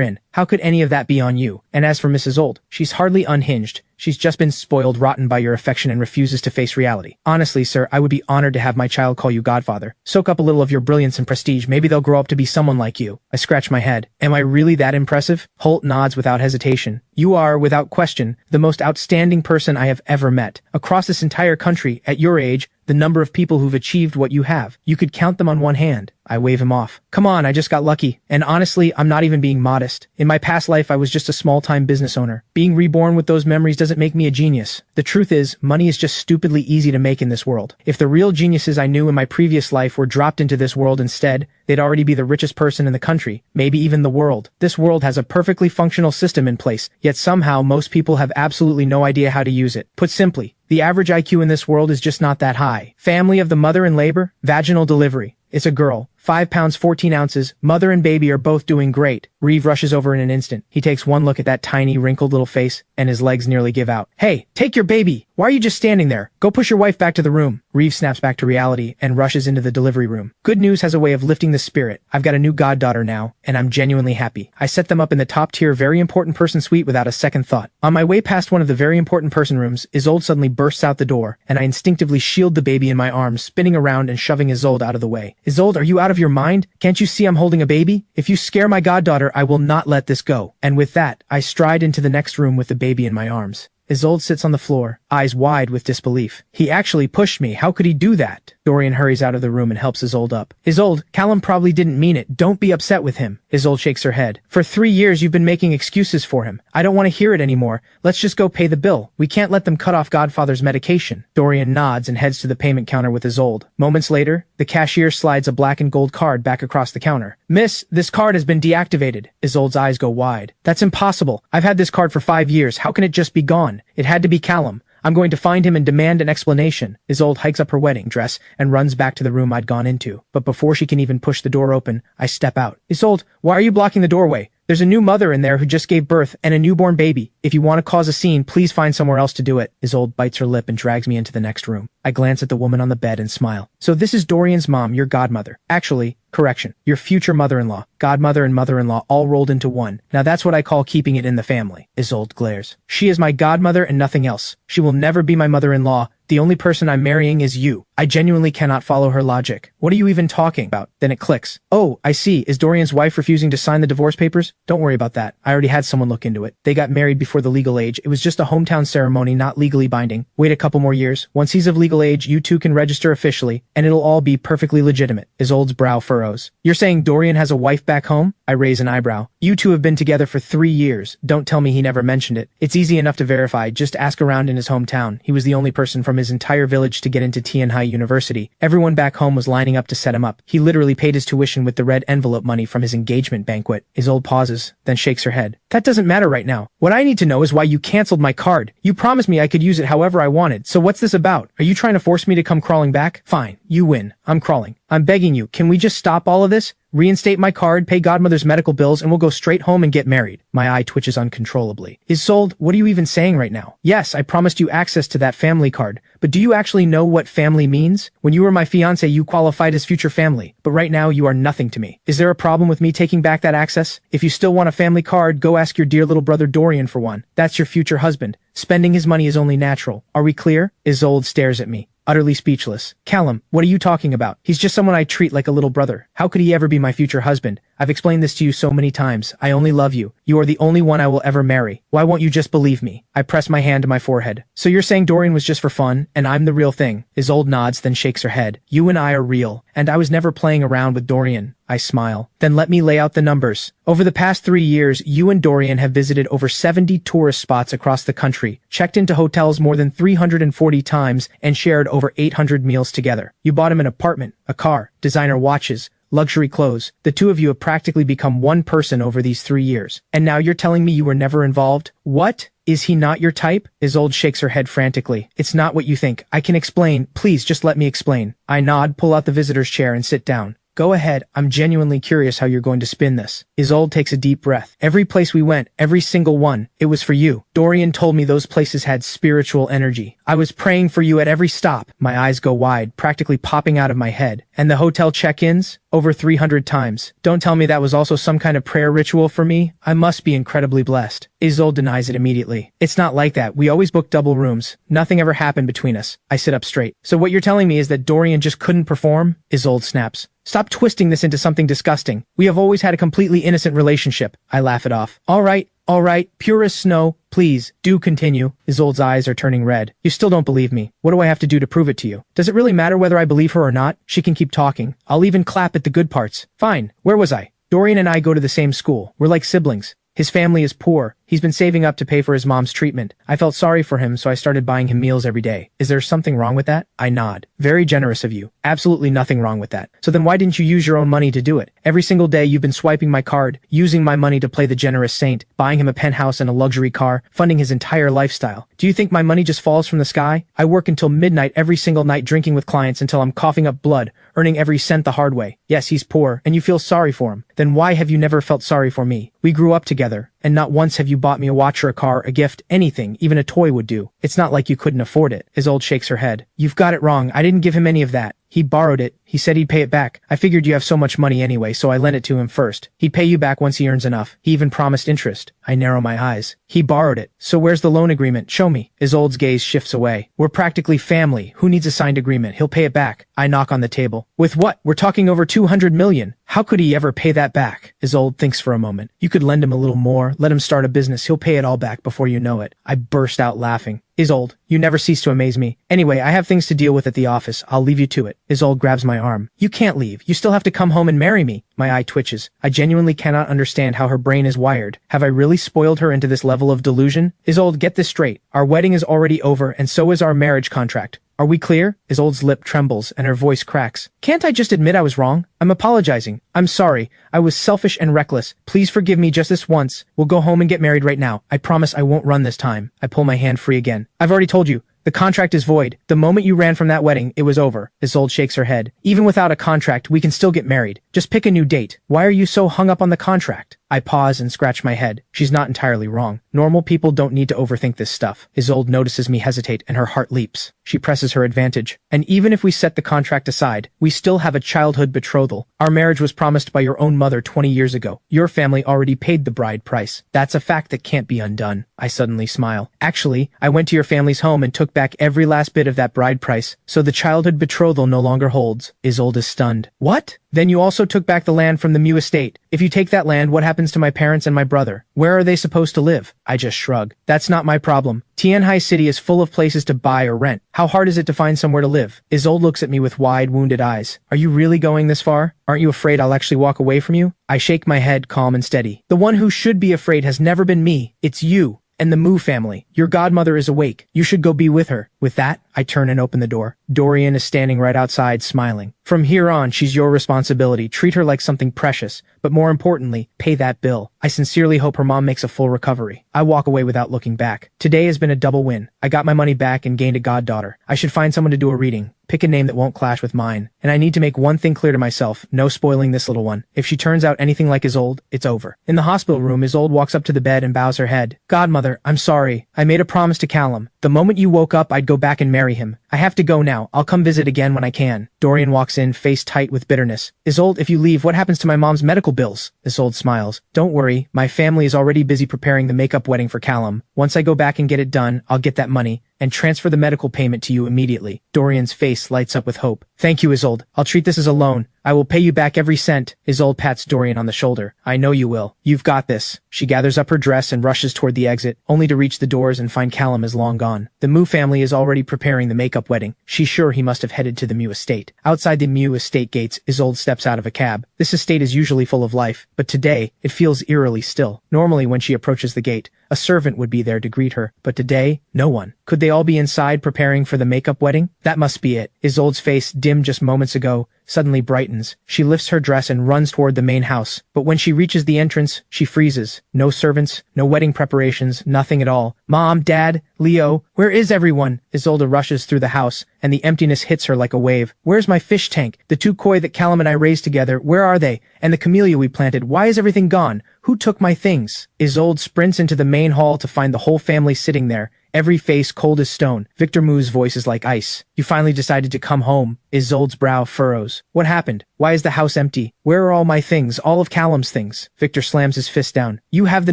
in. How could any of that be on you? And as for Mrs. Old, she's hardly unhinged. She's just been spoiled rotten by your affection and refuses to face reality. Honestly, sir, I would be honored to have my child call you godfather. Soak up a little of your brilliance and prestige. Maybe they'll grow up to be someone like you. I scratch my head. Am I really that impressive? Holt nods without hesitation. You are, without question, the most outstanding person I have ever met. Across this entire country, at your age, the number of people who've achieved what you have, you could count them on one hand. I wave him off. Come on, I just got lucky. And honestly, I'm not even being modest. In my past life, I was just a small-time business owner. Being reborn with those memories doesn't make me a genius. The truth is, money is just stupidly easy to make in this world. If the real geniuses I knew in my previous life were dropped into this world instead, they'd already be the richest person in the country, maybe even the world. This world has a perfectly functional system in place, yet somehow most people have absolutely no idea how to use it. Put simply, the average IQ in this world is just not that high. Family of the mother in labor, vaginal delivery. It's a girl. 5 pounds 14 ounces, mother and baby are both doing great. Reeve rushes over in an instant. He takes one look at that tiny, wrinkled little face, and his legs nearly give out. Hey, take your baby! Why are you just standing there? Go push your wife back to the room. Reeve snaps back to reality and rushes into the delivery room. Good news has a way of lifting the spirit. I've got a new goddaughter now, and I'm genuinely happy. I set them up in the top-tier very important person suite without a second thought. On my way past one of the very important person rooms, Isolde suddenly bursts out the door, and I instinctively shield the baby in my arms, spinning around and shoving Isolde out of the way. Isolde, are you out of your mind? Can't you see I'm holding a baby? If you scare my goddaughter, I will not let this go. And with that, I stride into the next room with the baby in my arms. Isolde sits on the floor, eyes wide with disbelief. He actually pushed me. How could he do that? Dorian hurries out of the room and helps Isolde up. Isolde, Callum probably didn't mean it. Don't be upset with him. Isolde shakes her head. For 3 years you've been making excuses for him. I don't want to hear it anymore. Let's just go pay the bill. We can't let them cut off Godfather's medication. Dorian nods and heads to the payment counter with Isolde. Moments later, the cashier slides a black and gold card back across the counter. Miss, this card has been deactivated. Isolde's eyes go wide. That's impossible. I've had this card for 5 years. How can it just be gone? It had to be Callum. I'm going to find him and demand an explanation. Isolde hikes up her wedding dress and runs back to the room I'd gone into. But before she can even push the door open, I step out. Isolde, why are you blocking the doorway? There's a new mother in there who just gave birth and a newborn baby. If you want to cause a scene, please find somewhere else to do it. Isolde bites her lip and drags me into the next room. I glance at the woman on the bed and smile. So this is Dorian's mom, your godmother. Actually, correction, your future mother-in-law. Godmother and mother-in-law all rolled into one. Now that's what I call keeping it in the family. Isolde glares. She is my godmother and nothing else. She will never be my mother-in-law. The only person I'm marrying is you. I genuinely cannot follow her logic. What are you even talking about? Then it clicks. Oh, I see. Is Dorian's wife refusing to sign the divorce papers? Don't worry about that. I already had someone look into it. They got married before the legal age. It was just a hometown ceremony, not legally binding. Wait a couple more years. Once he's of legal age, you two can register officially, and it'll all be perfectly legitimate. Isolde's brow furrows. You're saying Dorian has a wife back home? I raise an eyebrow. You two have been together for 3 years. Don't tell me he never mentioned it. It's easy enough to verify. Just ask around in his hometown. He was the only person from his entire village to get into Tianhai University. Everyone back home was lining up to set him up. He literally paid his tuition with the red envelope money from his engagement banquet. Isolde pauses, then shakes her head. That doesn't matter right now. What I need to know is why you canceled my card. You promised me I could use it however I wanted. So what's this about? Are you trying to force me to come crawling back? Fine, you win. I'm crawling. I'm begging you, can we just stop all of this? Reinstate my card, pay godmother's medical bills, and we'll go straight home and get married. My eye twitches uncontrollably. Isolde, what are you even saying right now? Yes, I promised you access to that family card, but do you actually know what family means? When you were my fiancé, you qualified as future family, but right now you are nothing to me. Is there a problem with me taking back that access? If you still want a family card, go ask your dear little brother Dorian for one. That's your future husband. Spending his money is only natural. Are we clear? Isolde stares at me. utterly speechless. Callum, what are you talking about? He's just someone I treat like a little brother. How could he ever be my future husband? I've explained this to you so many times. I only love you. You are the only one I will ever marry. Why won't you just believe me? I press my hand to my forehead. So you're saying Dorian was just for fun, and I'm the real thing? Isolde nods, then shakes her head. You and I are real, and I was never playing around with Dorian. I smile. Then let me lay out the numbers. Over the past 3 years, you and Dorian have visited over 70 tourist spots across the country, checked into hotels more than 340 times, and shared over 800 meals together. You bought him an apartment, a car, designer watches, luxury clothes. The two of you have practically become one person over these 3 years. And now you're telling me you were never involved? What? Is he not your type? Isolde shakes her head frantically. It's not what you think. I can explain. Please, just let me explain. I nod, pull out the visitor's chair, and sit down. Go ahead, I'm genuinely curious how you're going to spin this. Isolde takes a deep breath. Every place we went, every single one, it was for you. Dorian told me those places had spiritual energy. I was praying for you at every stop. My eyes go wide, practically popping out of my head. And the hotel check-ins? Over 300 times. Don't tell me that was also some kind of prayer ritual for me. I must be incredibly blessed. Isolde denies it immediately. It's not like that. We always book double rooms. Nothing ever happened between us. I sit up straight. So what you're telling me is that Dorian just couldn't perform? Isolde snaps. Stop twisting this into something disgusting. We have always had a completely innocent relationship. I laugh it off. All right, pure as snow. Please, do continue. Isolde's eyes are turning red. You still don't believe me. What do I have to do to prove it to you? Does it really matter whether I believe her or not? She can keep talking. I'll even clap at the good parts. Fine. Where was I? Dorian and I go to the same school. We're like siblings. His family is poor. He's been saving up to pay for his mom's treatment. I felt sorry for him, so I started buying him meals every day. Is there something wrong with that? I nod. Very generous of you. Absolutely nothing wrong with that. So then why didn't you use your own money to do it? Every single day you've been swiping my card, using my money to play the generous saint, buying him a penthouse and a luxury car, funding his entire lifestyle. Do you think my money just falls from the sky? I work until midnight every single night drinking with clients until I'm coughing up blood, earning every cent the hard way. Yes, he's poor, and you feel sorry for him. Then why have you never felt sorry for me? We grew up together, and not once have you bought me a watch or a car, a gift, anything, even a toy would do. It's not like you couldn't afford it. Isolde shakes her head. You've got it wrong. I didn't give him any of that. He borrowed it. He said he'd pay it back. I figured you have so much money anyway, so I lent it to him first. He'd pay you back once he earns enough. He even promised interest. I narrow my eyes. He borrowed it. So where's the loan agreement? Show me. Isolde's gaze shifts away. We're practically family. Who needs a signed agreement? He'll pay it back. I knock on the table. With what? We're talking over 200 million. How could he ever pay that back? Isolde thinks for a moment. You could lend him a little more, let him start a business. He'll pay it all back before you know it. I burst out laughing. Isolde, you never cease to amaze me. Anyway, I have things to deal with at the office. I'll leave you to it. Isolde grabs my arm. You can't leave. You still have to come home and marry me. My eye twitches. I genuinely cannot understand how her brain is wired. Have I really spoiled her into this level of delusion? Isolde, get this straight. Our wedding is already over, and so is our marriage contract. Are we clear? Isolde's lip trembles and her voice cracks. Can't I just admit I was wrong? I'm apologizing. I'm sorry. I was selfish and reckless. Please forgive me just this once. We'll go home and get married right now. I promise I won't run this time. I pull my hand free again. I've already told you. The contract is void. The moment you ran from that wedding, it was over. Isolde shakes her head. Even without a contract, we can still get married. Just pick a new date. Why are you so hung up on the contract? I pause and scratch my head. She's not entirely wrong. Normal people don't need to overthink this stuff. Isolde notices me hesitate and her heart leaps. She presses her advantage. And even if we set the contract aside, we still have a childhood betrothal. Our marriage was promised by your own mother 20 years ago. Your family already paid the bride price. That's a fact that can't be undone. I suddenly smile. Actually, I went to your family's home and took back every last bit of that bride price, so the childhood betrothal no longer holds. Isolde is stunned. What? Then you also took back the land from the Mew estate. If you take that land, what happens to my parents and my brother? Where are they supposed to live? I just shrug. That's not my problem. Tianhai City is full of places to buy or rent. How hard is it to find somewhere to live? Isolde looks at me with wide, wounded eyes. Are you really going this far? Aren't you afraid I'll actually walk away from you? I shake my head, calm and steady. The one who should be afraid has never been me. It's you. And the Mu family. Your godmother is awake. You should go be with her. With that, I turn and open the door. Dorian is standing right outside, smiling. From here on, she's your responsibility. Treat her like something precious. But more importantly, pay that bill. I sincerely hope her mom makes a full recovery. I walk away without looking back. Today has been a double win. I got my money back and gained a goddaughter. I should find someone to do a reading. Pick a name that won't clash with mine. And I need to make one thing clear to myself. No spoiling this little one. If she turns out anything like Isolde, it's over. In the hospital room, Isolde walks up to the bed and bows her head. Godmother, I'm sorry. I made a promise to Callum. The moment you woke up, I'd go back and marry him. I have to go now. I'll come visit again when I can. Dorian walks in, face tight with bitterness. Isolde, if you leave, what happens to my mom's medical bills? Isolde smiles. Don't worry. My family is already busy preparing the makeup wedding for Callum. Once I go back and get it done, I'll get that money. and transfer the medical payment to you immediately. Dorian's face lights up with hope. Thank you, Isolde. I'll treat this as a loan. I will pay you back every cent. Isolde pats Dorian on the shoulder. I know you will. You've got this. She gathers up her dress and rushes toward the exit, only to reach the doors and find Callum is long gone. The Mu family is already preparing the makeup wedding. She's sure he must have headed to the Mu estate. Outside the Mu estate gates, Isolde steps out of a cab. This estate is usually full of life, but today, it feels eerily still. Normally when she approaches the gate, a servant would be there to greet her, but today, no one. Could they all be inside preparing for the makeup wedding? That must be it. Isolde's face, dimmed just moments ago, suddenly brightens. She lifts her dress and runs toward the main house, but when she reaches the entrance, she freezes. No servants, no wedding preparations, nothing at all. Mom, Dad, Leo, where is everyone? Isolde rushes through the house, and the emptiness hits her like a wave. Where's my fish tank? The 2 koi that Callum and I raised together, where are they? And the camellia we planted, why is everything gone? Who took my things? Isolde sprints into the main hall to find the whole family sitting there, every face cold as stone. Victor Mu's voice is like ice. You finally decided to come home. Isolde's brow furrows. What happened? Why is the house empty? Where are all my things, all of Callum's things? Victor slams his fist down. You have the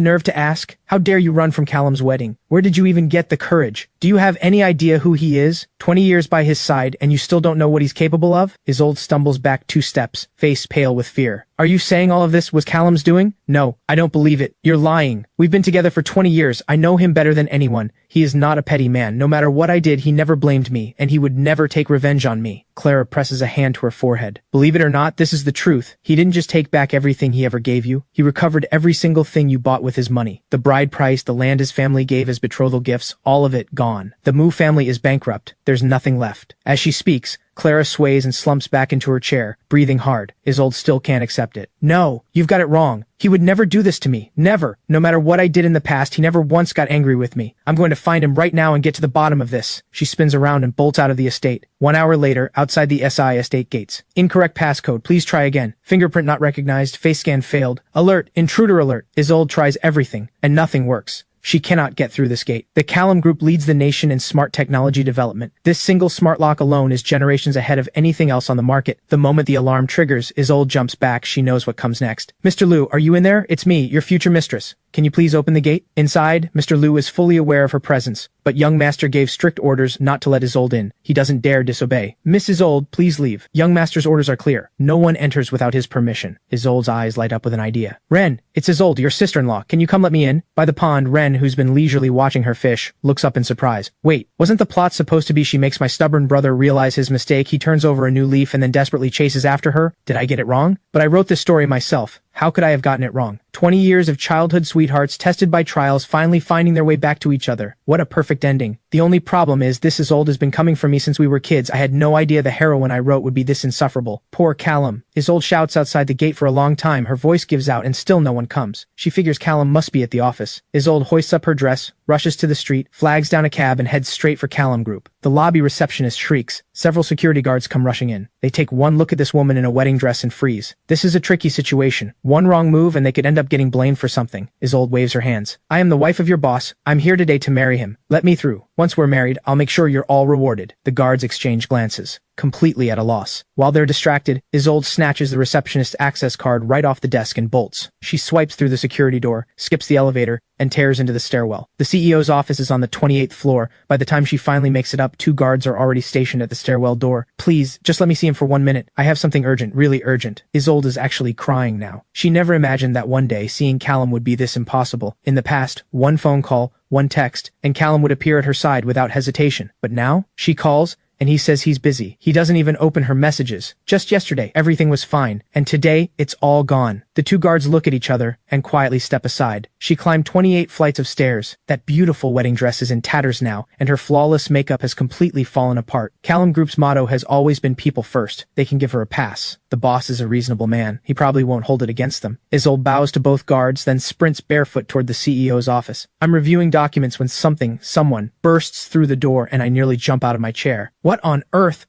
nerve to ask? How dare you run from Callum's wedding? Where did you even get the courage? Do you have any idea who he is? 20 years by his side and you still don't know what he's capable of? Isolde stumbles back 2 steps, face pale with fear. Are you saying all of this was Callum's doing? No, I don't believe it. You're lying. We've been together for 20 years. I know him better than anyone. He is not a petty man. No matter what I did, he never blamed me, and he would never take revenge on me. Clara presses a hand to her forehead. Believe it or not, this is the truth. He didn't just take back everything he ever gave you. He recovered every single thing you bought with his money. The bride price, the land his family gave as betrothal gifts, all of it gone. The Mu family is bankrupt. There's nothing left. As she speaks, Clara sways and slumps back into her chair, breathing hard. Isolde still can't accept it. No, you've got it wrong. He would never do this to me. Never. No matter what I did in the past, he never once got angry with me. I'm going to find him right now and get to the bottom of this. She spins around and bolts out of the estate. 1 hour later, outside the SI estate gates. Incorrect passcode. Please try again. Fingerprint not recognized. Face scan failed. Alert. Intruder alert. Isolde tries everything, and nothing works. She cannot get through this gate. The Callum Group leads the nation in smart technology development. This single smart lock alone is generations ahead of anything else on the market. The moment the alarm triggers, Isolde jumps back. She knows what comes next. Mr. Liu, are you in there? It's me, your future mistress. Can you please open the gate? Inside, Mr. Liu is fully aware of her presence, but young master gave strict orders not to let Isolde in. He doesn't dare disobey. Miss Isolde, please leave. Young master's orders are clear. No one enters without his permission. Isolde's eyes light up with an idea. Ren, it's Isolde, your sister-in-law. Can you come let me in? By the pond, Ren, who's been leisurely watching her fish, looks up in surprise. Wait, wasn't the plot supposed to be she makes my stubborn brother realize his mistake, he turns over a new leaf and then desperately chases after her? Did I get it wrong? But I wrote this story myself. How could I have gotten it wrong? 20 years of childhood sweethearts tested by trials finally finding their way back to each other. What a perfect ending. The only problem is this Isolde has been coming for me since we were kids. I had no idea the heroine I wrote would be this insufferable. Poor Callum. Isolde shouts outside the gate for a long time. Her voice gives out and still no one comes. She figures Callum must be at the office. Isolde hoists up her dress, rushes to the street, flags down a cab and heads straight for Callum Group. The lobby receptionist shrieks. Several security guards come rushing in. They take one look at this woman in a wedding dress and freeze. This is a tricky situation. One wrong move and they could end up getting blamed for something. Isolde waves her hands. I am the wife of your boss. I'm here today to marry him. Let me through. Once we're married, I'll make sure you're all rewarded. The guards exchange glances, completely at a loss. While they're distracted, Isolde snatches the receptionist's access card right off the desk and bolts. She swipes through the security door, skips the elevator, and tears into the stairwell. The CEO's office is on the 28th floor. By the time she finally makes it up, 2 guards are already stationed at the stairwell door. Please, just let me see him for 1 minute. I have something urgent, really urgent. Isolde is actually crying now. She never imagined that one day seeing Callum would be this impossible. In the past, one phone call, one text, and Callum would appear at her side without hesitation. But now, she calls, and he says he's busy. He doesn't even open her messages. Just yesterday, everything was fine, and today, it's all gone. The 2 guards look at each other and quietly step aside. She climbed 28 flights of stairs. That beautiful wedding dress is in tatters now, and her flawless makeup has completely fallen apart. Callum Group's motto has always been people first. They can give her a pass. The boss is a reasonable man. He probably won't hold it against them. Isolde bows to both guards, then sprints barefoot toward the CEO's office. I'm reviewing documents when someone bursts through the door and I nearly jump out of my chair. What on earth?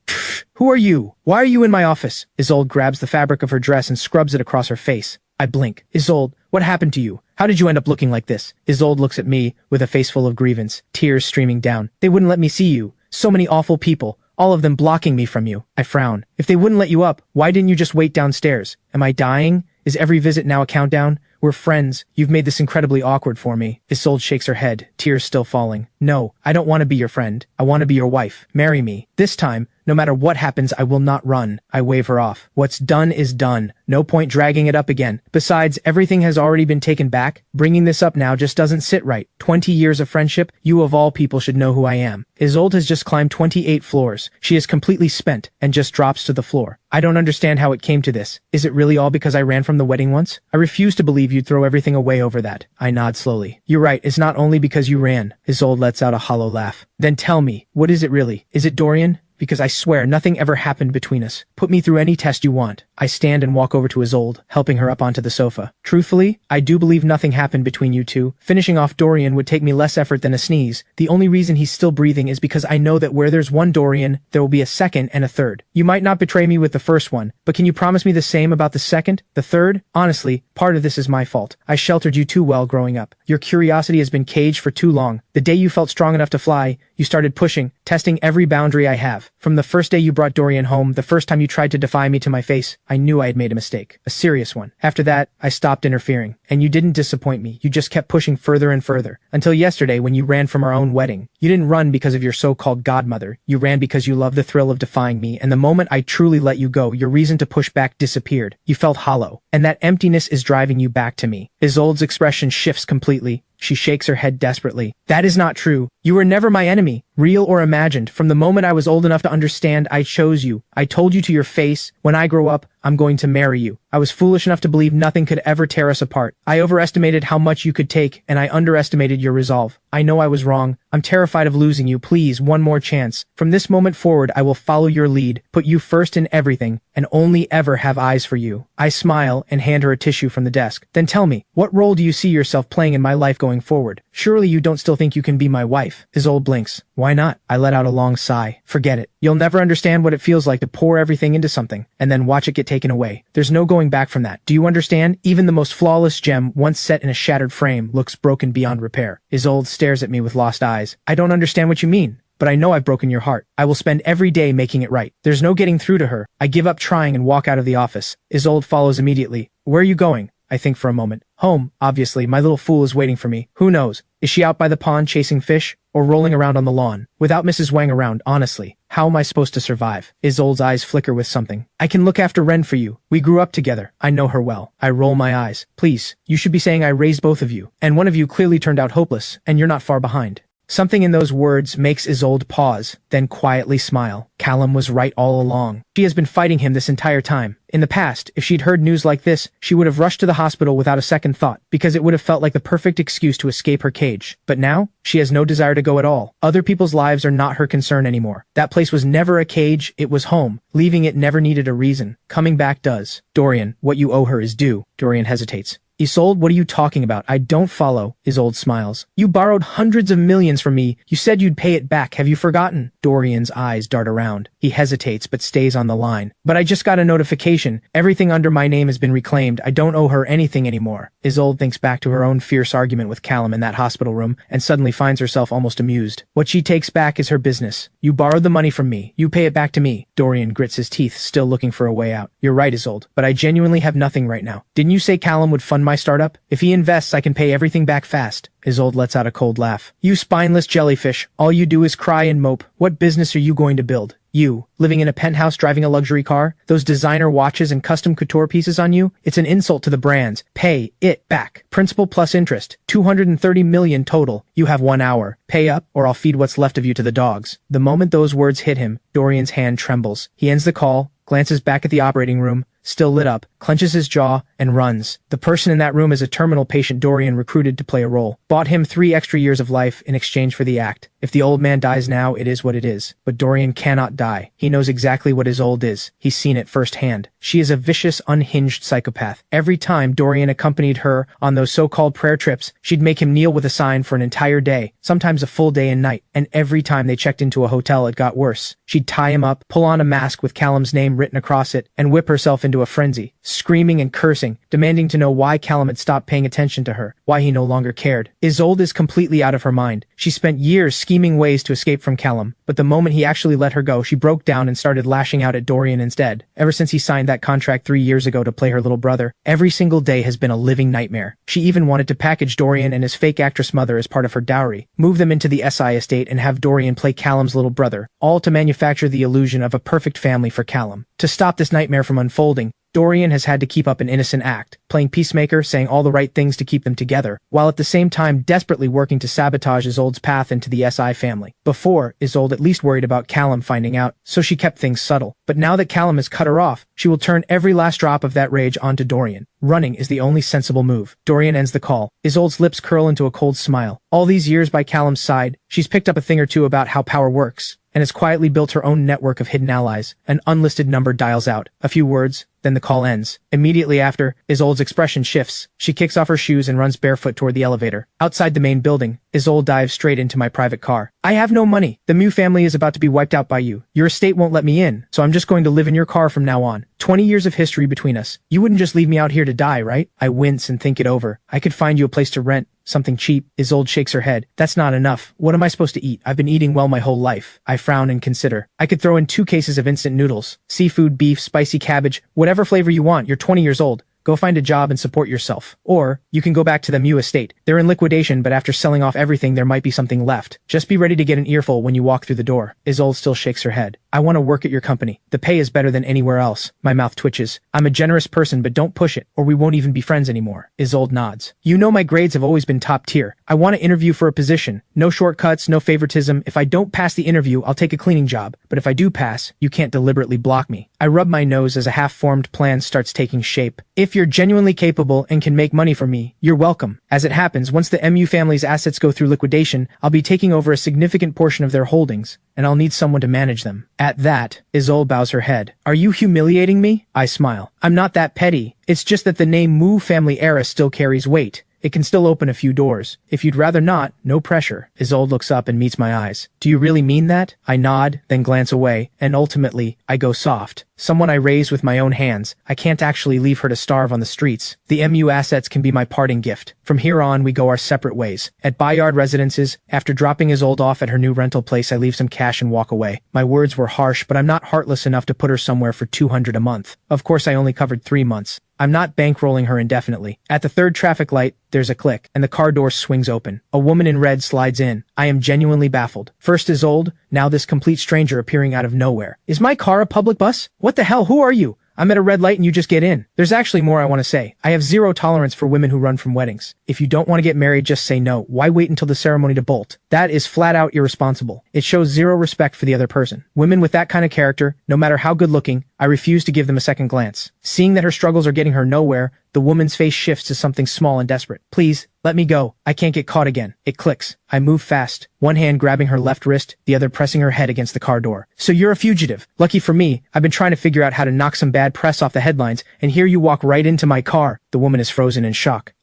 Who are you? Why are you in my office? Isolde grabs the fabric of her dress and scrubs it across her face. I blink. Isolde, what happened to you? How did you end up looking like this? Isolde looks at me with a face full of grievance, tears streaming down. They wouldn't let me see you. So many awful people, all of them blocking me from you. I frown. If they wouldn't let you up, why didn't you just wait downstairs? Am I dying? Is every visit now a countdown? We're friends. You've made this incredibly awkward for me. Isolde shakes her head, tears still falling. No, I don't want to be your friend. I want to be your wife. Marry me. This time, no matter what happens, I will not run. I wave her off. What's done is done. No point dragging it up again. Besides, everything has already been taken back. Bringing this up now just doesn't sit right. 20 years of friendship, you of all people should know who I am. Isolde has just climbed 28 floors. She is completely spent and just drops to the floor. I don't understand how it came to this. Is it really all because I ran from the wedding once? I refuse to believe you'd throw everything away over that. I nod slowly. You're right, it's not only because you ran. Isolde lets out a hollow laugh. Then tell me, what is it really? Is it Dorian? Because I swear nothing ever happened between us. Put me through any test you want. I stand and walk over to Isolde, helping her up onto the sofa. Truthfully, I do believe nothing happened between you two. Finishing off Dorian would take me less effort than a sneeze. The only reason he's still breathing is because I know that where there's one Dorian, there will be a second and a third. You might not betray me with the first one, but can you promise me the same about the second, the third? Honestly, part of this is my fault. I sheltered you too well growing up. Your curiosity has been caged for too long. The day you felt strong enough to fly, you started pushing, testing every boundary I have. From the first day you brought Dorian home, the first time you tried to defy me to my face, I knew I had made a mistake. A serious one. After that, I stopped interfering. And you didn't disappoint me. You just kept pushing further and further. Until yesterday when you ran from our own wedding. You didn't run because of your so-called godmother. You ran because you loved the thrill of defying me, and the moment I truly let you go, your reason to push back disappeared. You felt hollow. And that emptiness is driving you back to me. Isolde's expression shifts completely. She shakes her head desperately. That is not true. You were never my enemy, real or imagined. From the moment I was old enough to understand, I chose you. I told you to your face, when I grow up, I'm going to marry you. I was foolish enough to believe nothing could ever tear us apart. I overestimated how much you could take, and I underestimated your resolve. I know I was wrong. I'm terrified of losing you. Please, one more chance. From this moment forward, I will follow your lead, put you first in everything, and only ever have eyes for you. I smile and hand her a tissue from the desk. Then tell me, what role do you see yourself playing in my life going forward? Surely you don't still think you can be my wife. Isolde blinks. Why not? I let out a long sigh. Forget it. You'll never understand what it feels like to pour everything into something, and then watch it get taken away. There's no going back from that. Do you understand? Even the most flawless gem, once set in a shattered frame, looks broken beyond repair. Isolde stares at me with lost eyes. I don't understand what you mean. But I know I've broken your heart. I will spend every day making it right. There's no getting through to her. I give up trying and walk out of the office. Isolde follows immediately. Where are you going? I think for a moment. Home, obviously. My little fool is waiting for me. Who knows? Is she out by the pond chasing fish? Or rolling around on the lawn? Without Mrs. Wang around, honestly, how am I supposed to survive? Isolde's eyes flicker with something. I can look after Ren for you. We grew up together. I know her well. I roll my eyes. Please, you should be saying I raised both of you. And one of you clearly turned out hopeless, and you're not far behind. Something in those words makes Isolde pause, then quietly smile. Callum was right all along. She has been fighting him this entire time. In the past, if she'd heard news like this, she would have rushed to the hospital without a second thought, because it would have felt like the perfect excuse to escape her cage. But now, she has no desire to go at all. Other people's lives are not her concern anymore. That place was never a cage, it was home. Leaving it never needed a reason. Coming back does. Dorian, what you owe her is due. Dorian hesitates. Isolde, what are you talking about? I don't follow. Isolde smiles. You borrowed hundreds of millions from me. You said you'd pay it back. Have you forgotten? Dorian's eyes dart around. He hesitates but stays on the line. But I just got a notification. Everything under my name has been reclaimed. I don't owe her anything anymore. Isolde thinks back to her own fierce argument with Callum in that hospital room and suddenly finds herself almost amused. What she takes back is her business. You borrowed the money from me. You pay it back to me. Dorian grits his teeth, still looking for a way out. You're right, Isolde, but I genuinely have nothing right now. Didn't you say Callum would fund my startup? If he invests, I can pay everything back fast. Isolde lets out a cold laugh. You spineless jellyfish. All you do is cry and mope. What business are you going to build? You, living in a penthouse driving a luxury car? Those designer watches and custom couture pieces on you? It's an insult to the brands. Pay it back. Principal plus interest. 230 million total. You have 1 hour. Pay up, or I'll feed what's left of you to the dogs. The moment those words hit him, Dorian's hand trembles. He ends the call, glances back at the operating room, still lit up, clenches his jaw, and runs. The person in that room is a terminal patient Dorian recruited to play a role. Bought him 3 extra years of life in exchange for the act. If the old man dies now, it is what it is. But Dorian cannot die. He knows exactly what Isolde is. He's seen it firsthand. She is a vicious, unhinged psychopath. Every time Dorian accompanied her on those so-called prayer trips, she'd make him kneel with a sign for an entire day, sometimes a full day and night. And every time they checked into a hotel, it got worse. She'd tie him up, pull on a mask with Callum's name written across it, and whip herself into a frenzy, screaming and cursing, demanding to know why Callum had stopped paying attention to her, why he no longer cared. Isolde is completely out of her mind. She spent years scheming ways to escape from Callum, but but the moment he actually let her go, she broke down and started lashing out at Dorian instead. Ever since he signed that contract 3 years ago to play her little brother, every single day has been a living nightmare. She even wanted to package Dorian and his fake actress mother as part of her dowry, move them into the SI estate and have Dorian play Callum's little brother, all to manufacture the illusion of a perfect family for Callum. To stop this nightmare from unfolding, Dorian has had to keep up an innocent act, playing peacemaker, saying all the right things to keep them together, while at the same time desperately working to sabotage Isolde's path into the SI family. Before, Isolde at least worried about Callum finding out, so she kept things subtle. But now that Callum has cut her off, she will turn every last drop of that rage onto Dorian. Running is the only sensible move. Dorian ends the call. Isolde's lips curl into a cold smile. All these years by Callum's side, she's picked up a thing or two about how power works, and has quietly built her own network of hidden allies. An unlisted number dials out. A few words, then the call ends. Immediately after, Isolde's expression shifts. She kicks off her shoes and runs barefoot toward the elevator. Outside the main building, Isolde dives straight into my private car. I have no money. The Mew family is about to be wiped out by you. Your estate won't let me in, so I'm just going to live in your car from now on. 20 years of history between us. You wouldn't just leave me out here to die, right? I wince and think it over. I could find you a place to rent. Something cheap. Isolde shakes her head. That's not enough. What am I supposed to eat? I've been eating well my whole life. I frown and consider. I could throw in 2 cases of instant noodles. Seafood, beef, spicy cabbage, whatever flavor you want. You're 20 years old. Go find a job and support yourself. Or, you can go back to the Mew estate. They're in liquidation, but after selling off everything there might be something left. Just be ready to get an earful when you walk through the door. Isolde still shakes her head. I want to work at your company. The pay is better than anywhere else. My mouth twitches. I'm a generous person, but don't push it, or we won't even be friends anymore. Isolde nods. You know my grades have always been top tier. I want to interview for a position. No shortcuts, no favoritism. If I don't pass the interview, I'll take a cleaning job. But if I do pass, you can't deliberately block me. I rub my nose as a half-formed plan starts taking shape. If you're genuinely capable and can make money for me, you're welcome. As it happens, once the MU family's assets go through liquidation, I'll be taking over a significant portion of their holdings, and I'll need someone to manage them. At that, Isolde bows her head. Are you humiliating me? I smile. I'm not that petty. It's just that the name Mu family era still carries weight. It can still open a few doors. If you'd rather not, no pressure. Isolde looks up and meets my eyes. Do you really mean that? I nod, then glance away, and ultimately, I go soft. Someone I raised with my own hands. I can't actually leave her to starve on the streets. The MU assets can be my parting gift. From here on, we go our separate ways. At Bayard Residences, after dropping Isolde off at her new rental place, I leave some cash and walk away. My words were harsh, but I'm not heartless enough to put her somewhere for $200 a month. Of course, I only covered 3 months. I'm not bankrolling her indefinitely. At the 3rd traffic light, there's a click, and the car door swings open. A woman in red slides in. I am genuinely baffled. First Isolde, now this complete stranger appearing out of nowhere. Is my car a public bus? What the hell? Who are you? I'm at a red light and you just get in. There's actually more I want to say. I have zero tolerance for women who run from weddings. If you don't want to get married, just say no. Why wait until the ceremony to bolt? That is flat out irresponsible. It shows zero respect for the other person. Women with that kind of character, no matter how good looking, I refuse to give them a second glance. Seeing that her struggles are getting her nowhere, the woman's face shifts to something small and desperate. Please, let me go. I can't get caught again. It clicks. I move fast, one hand grabbing her left wrist, the other pressing her head against the car door. So you're a fugitive. Lucky for me, I've been trying to figure out how to knock some bad press off the headlines, and here you walk right into my car. The woman is frozen in shock.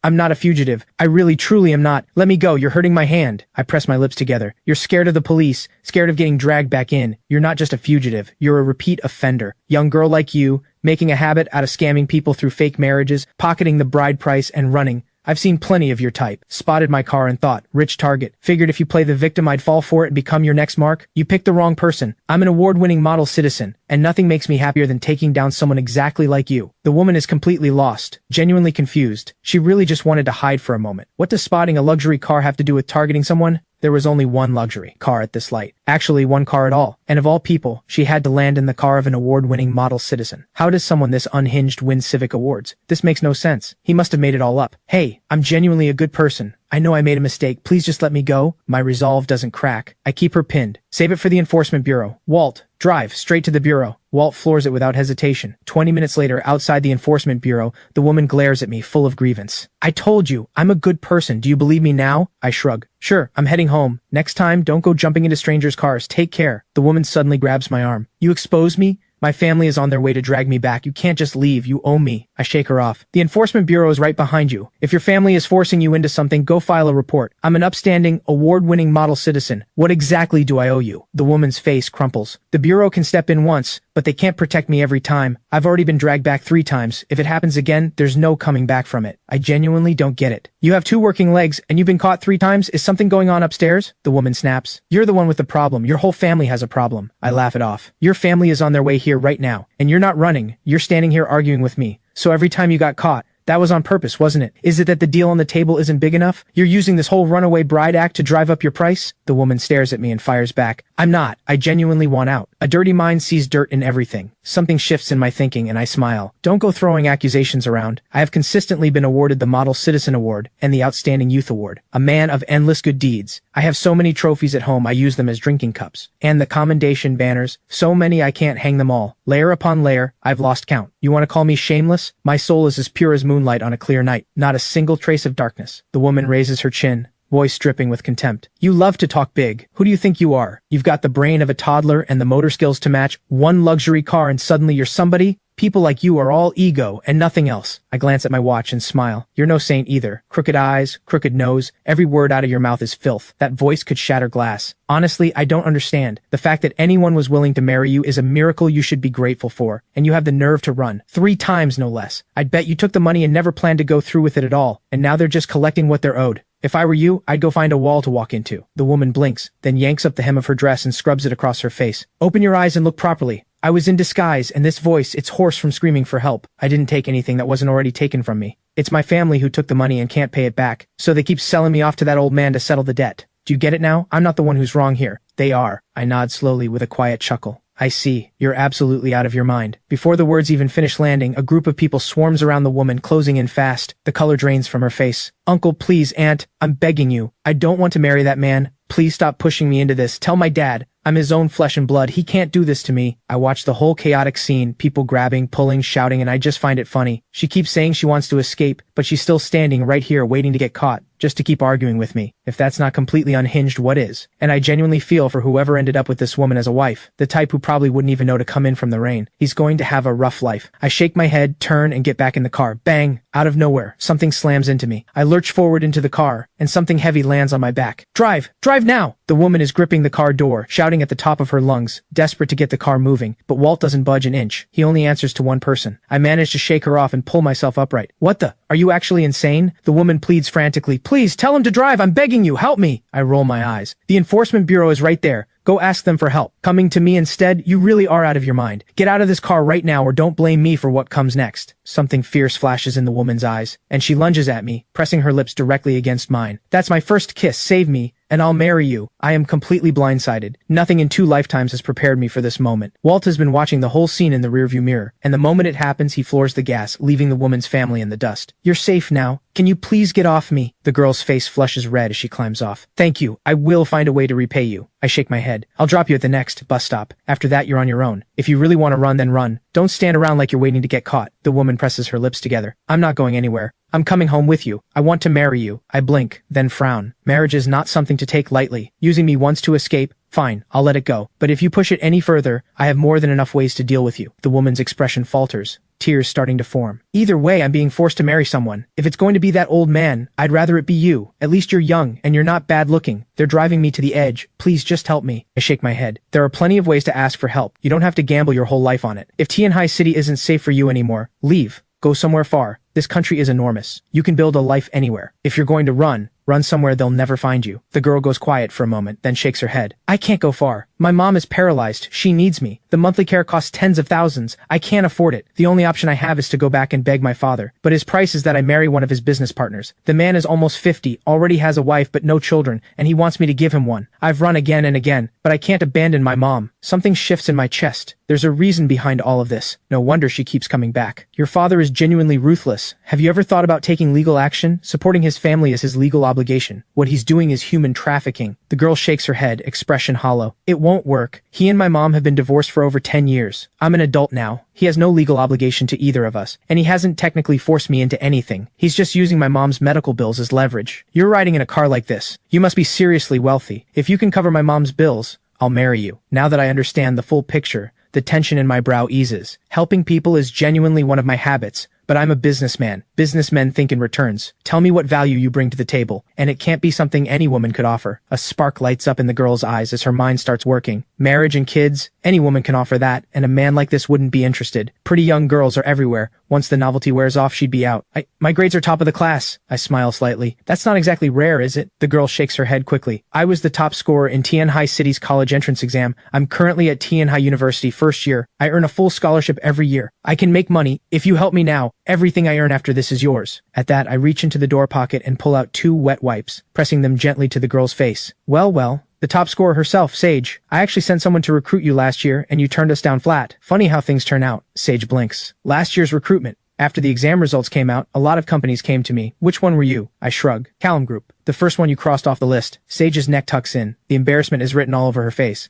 I'm not a fugitive. I really, truly am not. Let me go. You're hurting my hand. I press my lips together. You're scared of the police, scared of getting dragged back in. You're not just a fugitive. You're a repeat offender. Young girl like you, making a habit out of scamming people through fake marriages, pocketing the bride price, and running. I've seen plenty of your type. Spotted my car and thought, rich target. Figured if you play the victim I'd fall for it and become your next mark. You picked the wrong person. I'm an award-winning model citizen, and nothing makes me happier than taking down someone exactly like you. The woman is completely lost, genuinely confused. She really just wanted to hide for a moment. What does spotting a luxury car have to do with targeting someone? There was only one luxury car at this light. Actually, one car at all. And of all people, she had to land in the car of an award-winning model citizen. How does someone this unhinged win civic awards? This makes no sense. He must have made it all up. Hey, I'm genuinely a good person. I know I made a mistake. Please just let me go. My resolve doesn't crack. I keep her pinned. Save it for the enforcement bureau. Walt, drive straight to the bureau. Walt floors it without hesitation. 20 minutes later, outside the enforcement bureau, the woman glares at me, full of grievance. I told you, I'm a good person. Do you believe me now? I shrug. Sure, I'm heading home. Next time, don't go jumping into strangers' cars. Take care. The woman suddenly grabs my arm. You exposed me? My family is on their way to drag me back. You can't just leave. You owe me. I shake her off. The enforcement bureau is right behind you. If your family is forcing you into something, go file a report. I'm an upstanding, award-winning model citizen. What exactly do I owe you? The woman's face crumples. The bureau can step in once, but they can't protect me every time. I've already been dragged back 3 times. If it happens again, there's no coming back from it. I genuinely don't get it. You have 2 working legs, and you've been caught 3 times? Is something going on upstairs? The woman snaps. You're the one with the problem. Your whole family has a problem. I laugh it off. Your family is on their way here right now, and you're not running. You're standing here arguing with me. So every time you got caught, that was on purpose, wasn't it? Is it that the deal on the table isn't big enough? You're using this whole runaway bride act to drive up your price? The woman stares at me and fires back. I'm not. I genuinely want out. A dirty mind sees dirt in everything. Something shifts in my thinking and I smile. Don't go throwing accusations around. I have consistently been awarded the Model Citizen Award and the Outstanding Youth Award. A man of endless good deeds. I have so many trophies at home I use them as drinking cups. And the commendation banners. So many I can't hang them all. Layer upon layer, I've lost count. You want to call me shameless? My soul is as pure as moonlight on a clear night. Not a single trace of darkness. The woman raises her chin, voice dripping with contempt. You love to talk big. Who do you think you are? You've got the brain of a toddler and the motor skills to match 1 luxury car and suddenly you're somebody? People like you are all ego and nothing else. I glance at my watch and smile. You're no saint either. Crooked eyes, crooked nose, every word out of your mouth is filth. That voice could shatter glass. Honestly, I don't understand. The fact that anyone was willing to marry you is a miracle you should be grateful for, and you have the nerve to run. 3 times, no less. I'd bet you took the money and never planned to go through with it at all, and now they're just collecting what they're owed. If I were you, I'd go find a wall to walk into. The woman blinks, then yanks up the hem of her dress and scrubs it across her face. Open your eyes and look properly. I was in disguise, and this voice, it's hoarse from screaming for help. I didn't take anything that wasn't already taken from me. It's my family who took the money and can't pay it back, so they keep selling me off to that old man to settle the debt. Do you get it now? I'm not the one who's wrong here. They are. I nod slowly with a quiet chuckle. I see. You're absolutely out of your mind. Before the words even finish landing, a group of people swarms around the woman, closing in fast. The color drains from her face. Uncle, please, Aunt, I'm begging you. I don't want to marry that man. Please stop pushing me into this. Tell my dad. I'm his own flesh and blood. He can't do this to me. I watch the whole chaotic scene, people grabbing, pulling, shouting, and I just find it funny. She keeps saying she wants to escape, but she's still standing right here waiting to get caught, just to keep arguing with me. If that's not completely unhinged, what is? And I genuinely feel for whoever ended up with this woman as a wife, the type who probably wouldn't even know to come in from the rain. He's going to have a rough life. I shake my head, turn, and get back in the car. Bang! Out of nowhere, something slams into me. I lurch forward into the car, and something heavy lands on my back. Drive! Drive now! The woman is gripping the car door, shouting at the top of her lungs, desperate to get the car moving, but Walt doesn't budge an inch. He only answers to one person. I manage to shake her off and pull myself upright. What the? Are you actually insane? The woman pleads frantically. Please, tell him to drive! I'm begging you! Help me! I roll my eyes. The enforcement bureau is right there. Go ask them for help. Coming to me instead? You really are out of your mind. Get out of this car right now or don't blame me for what comes next. Something fierce flashes in the woman's eyes, and she lunges at me, pressing her lips directly against mine. That's my first kiss. Save me, and I'll marry you. I am completely blindsided. Nothing in 2 lifetimes has prepared me for this moment. Walt has been watching the whole scene in the rearview mirror, and the moment it happens, he floors the gas, leaving the woman's family in the dust. You're safe now. Can you please get off me? The girl's face flushes red as she climbs off. Thank you. I will find a way to repay you. I shake my head. I'll drop you at the next bus stop. After that, you're on your own. If you really want to run, then run. Don't stand around like you're waiting to get caught. The woman presses her lips together. I'm not going anywhere. I'm coming home with you. I want to marry you. I blink, then frown. Marriage is not something to take lightly. Using me once to escape, fine, I'll let it go. But if you push it any further, I have more than enough ways to deal with you. The woman's expression falters, tears starting to form. Either way, I'm being forced to marry someone. If it's going to be that old man, I'd rather it be you. At least you're young, and you're not bad looking. They're driving me to the edge. Please just help me. I shake my head. There are plenty of ways to ask for help. You don't have to gamble your whole life on it. If Tianhai City isn't safe for you anymore, leave. Go somewhere far. This country is enormous. You can build a life anywhere. If you're going to run somewhere they'll never find you. The girl goes quiet for a moment, then shakes her head. I can't go far. My mom is paralyzed. She needs me. The monthly care costs tens of thousands. I can't afford it. The only option I have is to go back and beg my father. But his price is that I marry one of his business partners. The man is almost 50, already has a wife but no children, and he wants me to give him one. I've run again and again, but I can't abandon my mom. Something shifts in my chest. There's a reason behind all of this. No wonder she keeps coming back. Your father is genuinely ruthless. Have you ever thought about taking legal action? Supporting his family is his legal obligation. What he's doing is human trafficking. The girl shakes her head, expression hollow. It won't work. He and my mom have been divorced for over 10 years. I'm an adult now. He has no legal obligation to either of us, and he hasn't technically forced me into anything. He's just using my mom's medical bills as leverage. You're riding in a car like this. You must be seriously wealthy. If you can cover my mom's bills, I'll marry you. Now that I understand the full picture, the tension in my brow eases. Helping people is genuinely one of my habits, but I'm a businessman. Businessmen think in returns. Tell me what value you bring to the table, and it can't be something any woman could offer. A spark lights up in the girl's eyes as her mind starts working. Marriage and kids, any woman can offer that, and a man like this wouldn't be interested. Pretty young girls are everywhere. Once the novelty wears off, she'd be out. My grades are top of the class. I smile slightly. That's not exactly rare, is it? The girl shakes her head quickly. I was the top scorer in Tianhai City's college entrance exam. I'm currently at Tianhai University first year. I earn a full scholarship every year. I can make money. If you help me now, everything I earn after this is yours. At that, I reach into the door pocket and pull out 2 wet wipes, pressing them gently to the girl's face. Well, the top scorer herself, Sage. I actually sent someone to recruit you last year, and you turned us down flat. Funny how things turn out. Sage blinks. Last year's recruitment. After the exam results came out, a lot of companies came to me. Which one were you? I shrug. Callum Group. The first one you crossed off the list. Sage's neck tucks in. The embarrassment is written all over her face.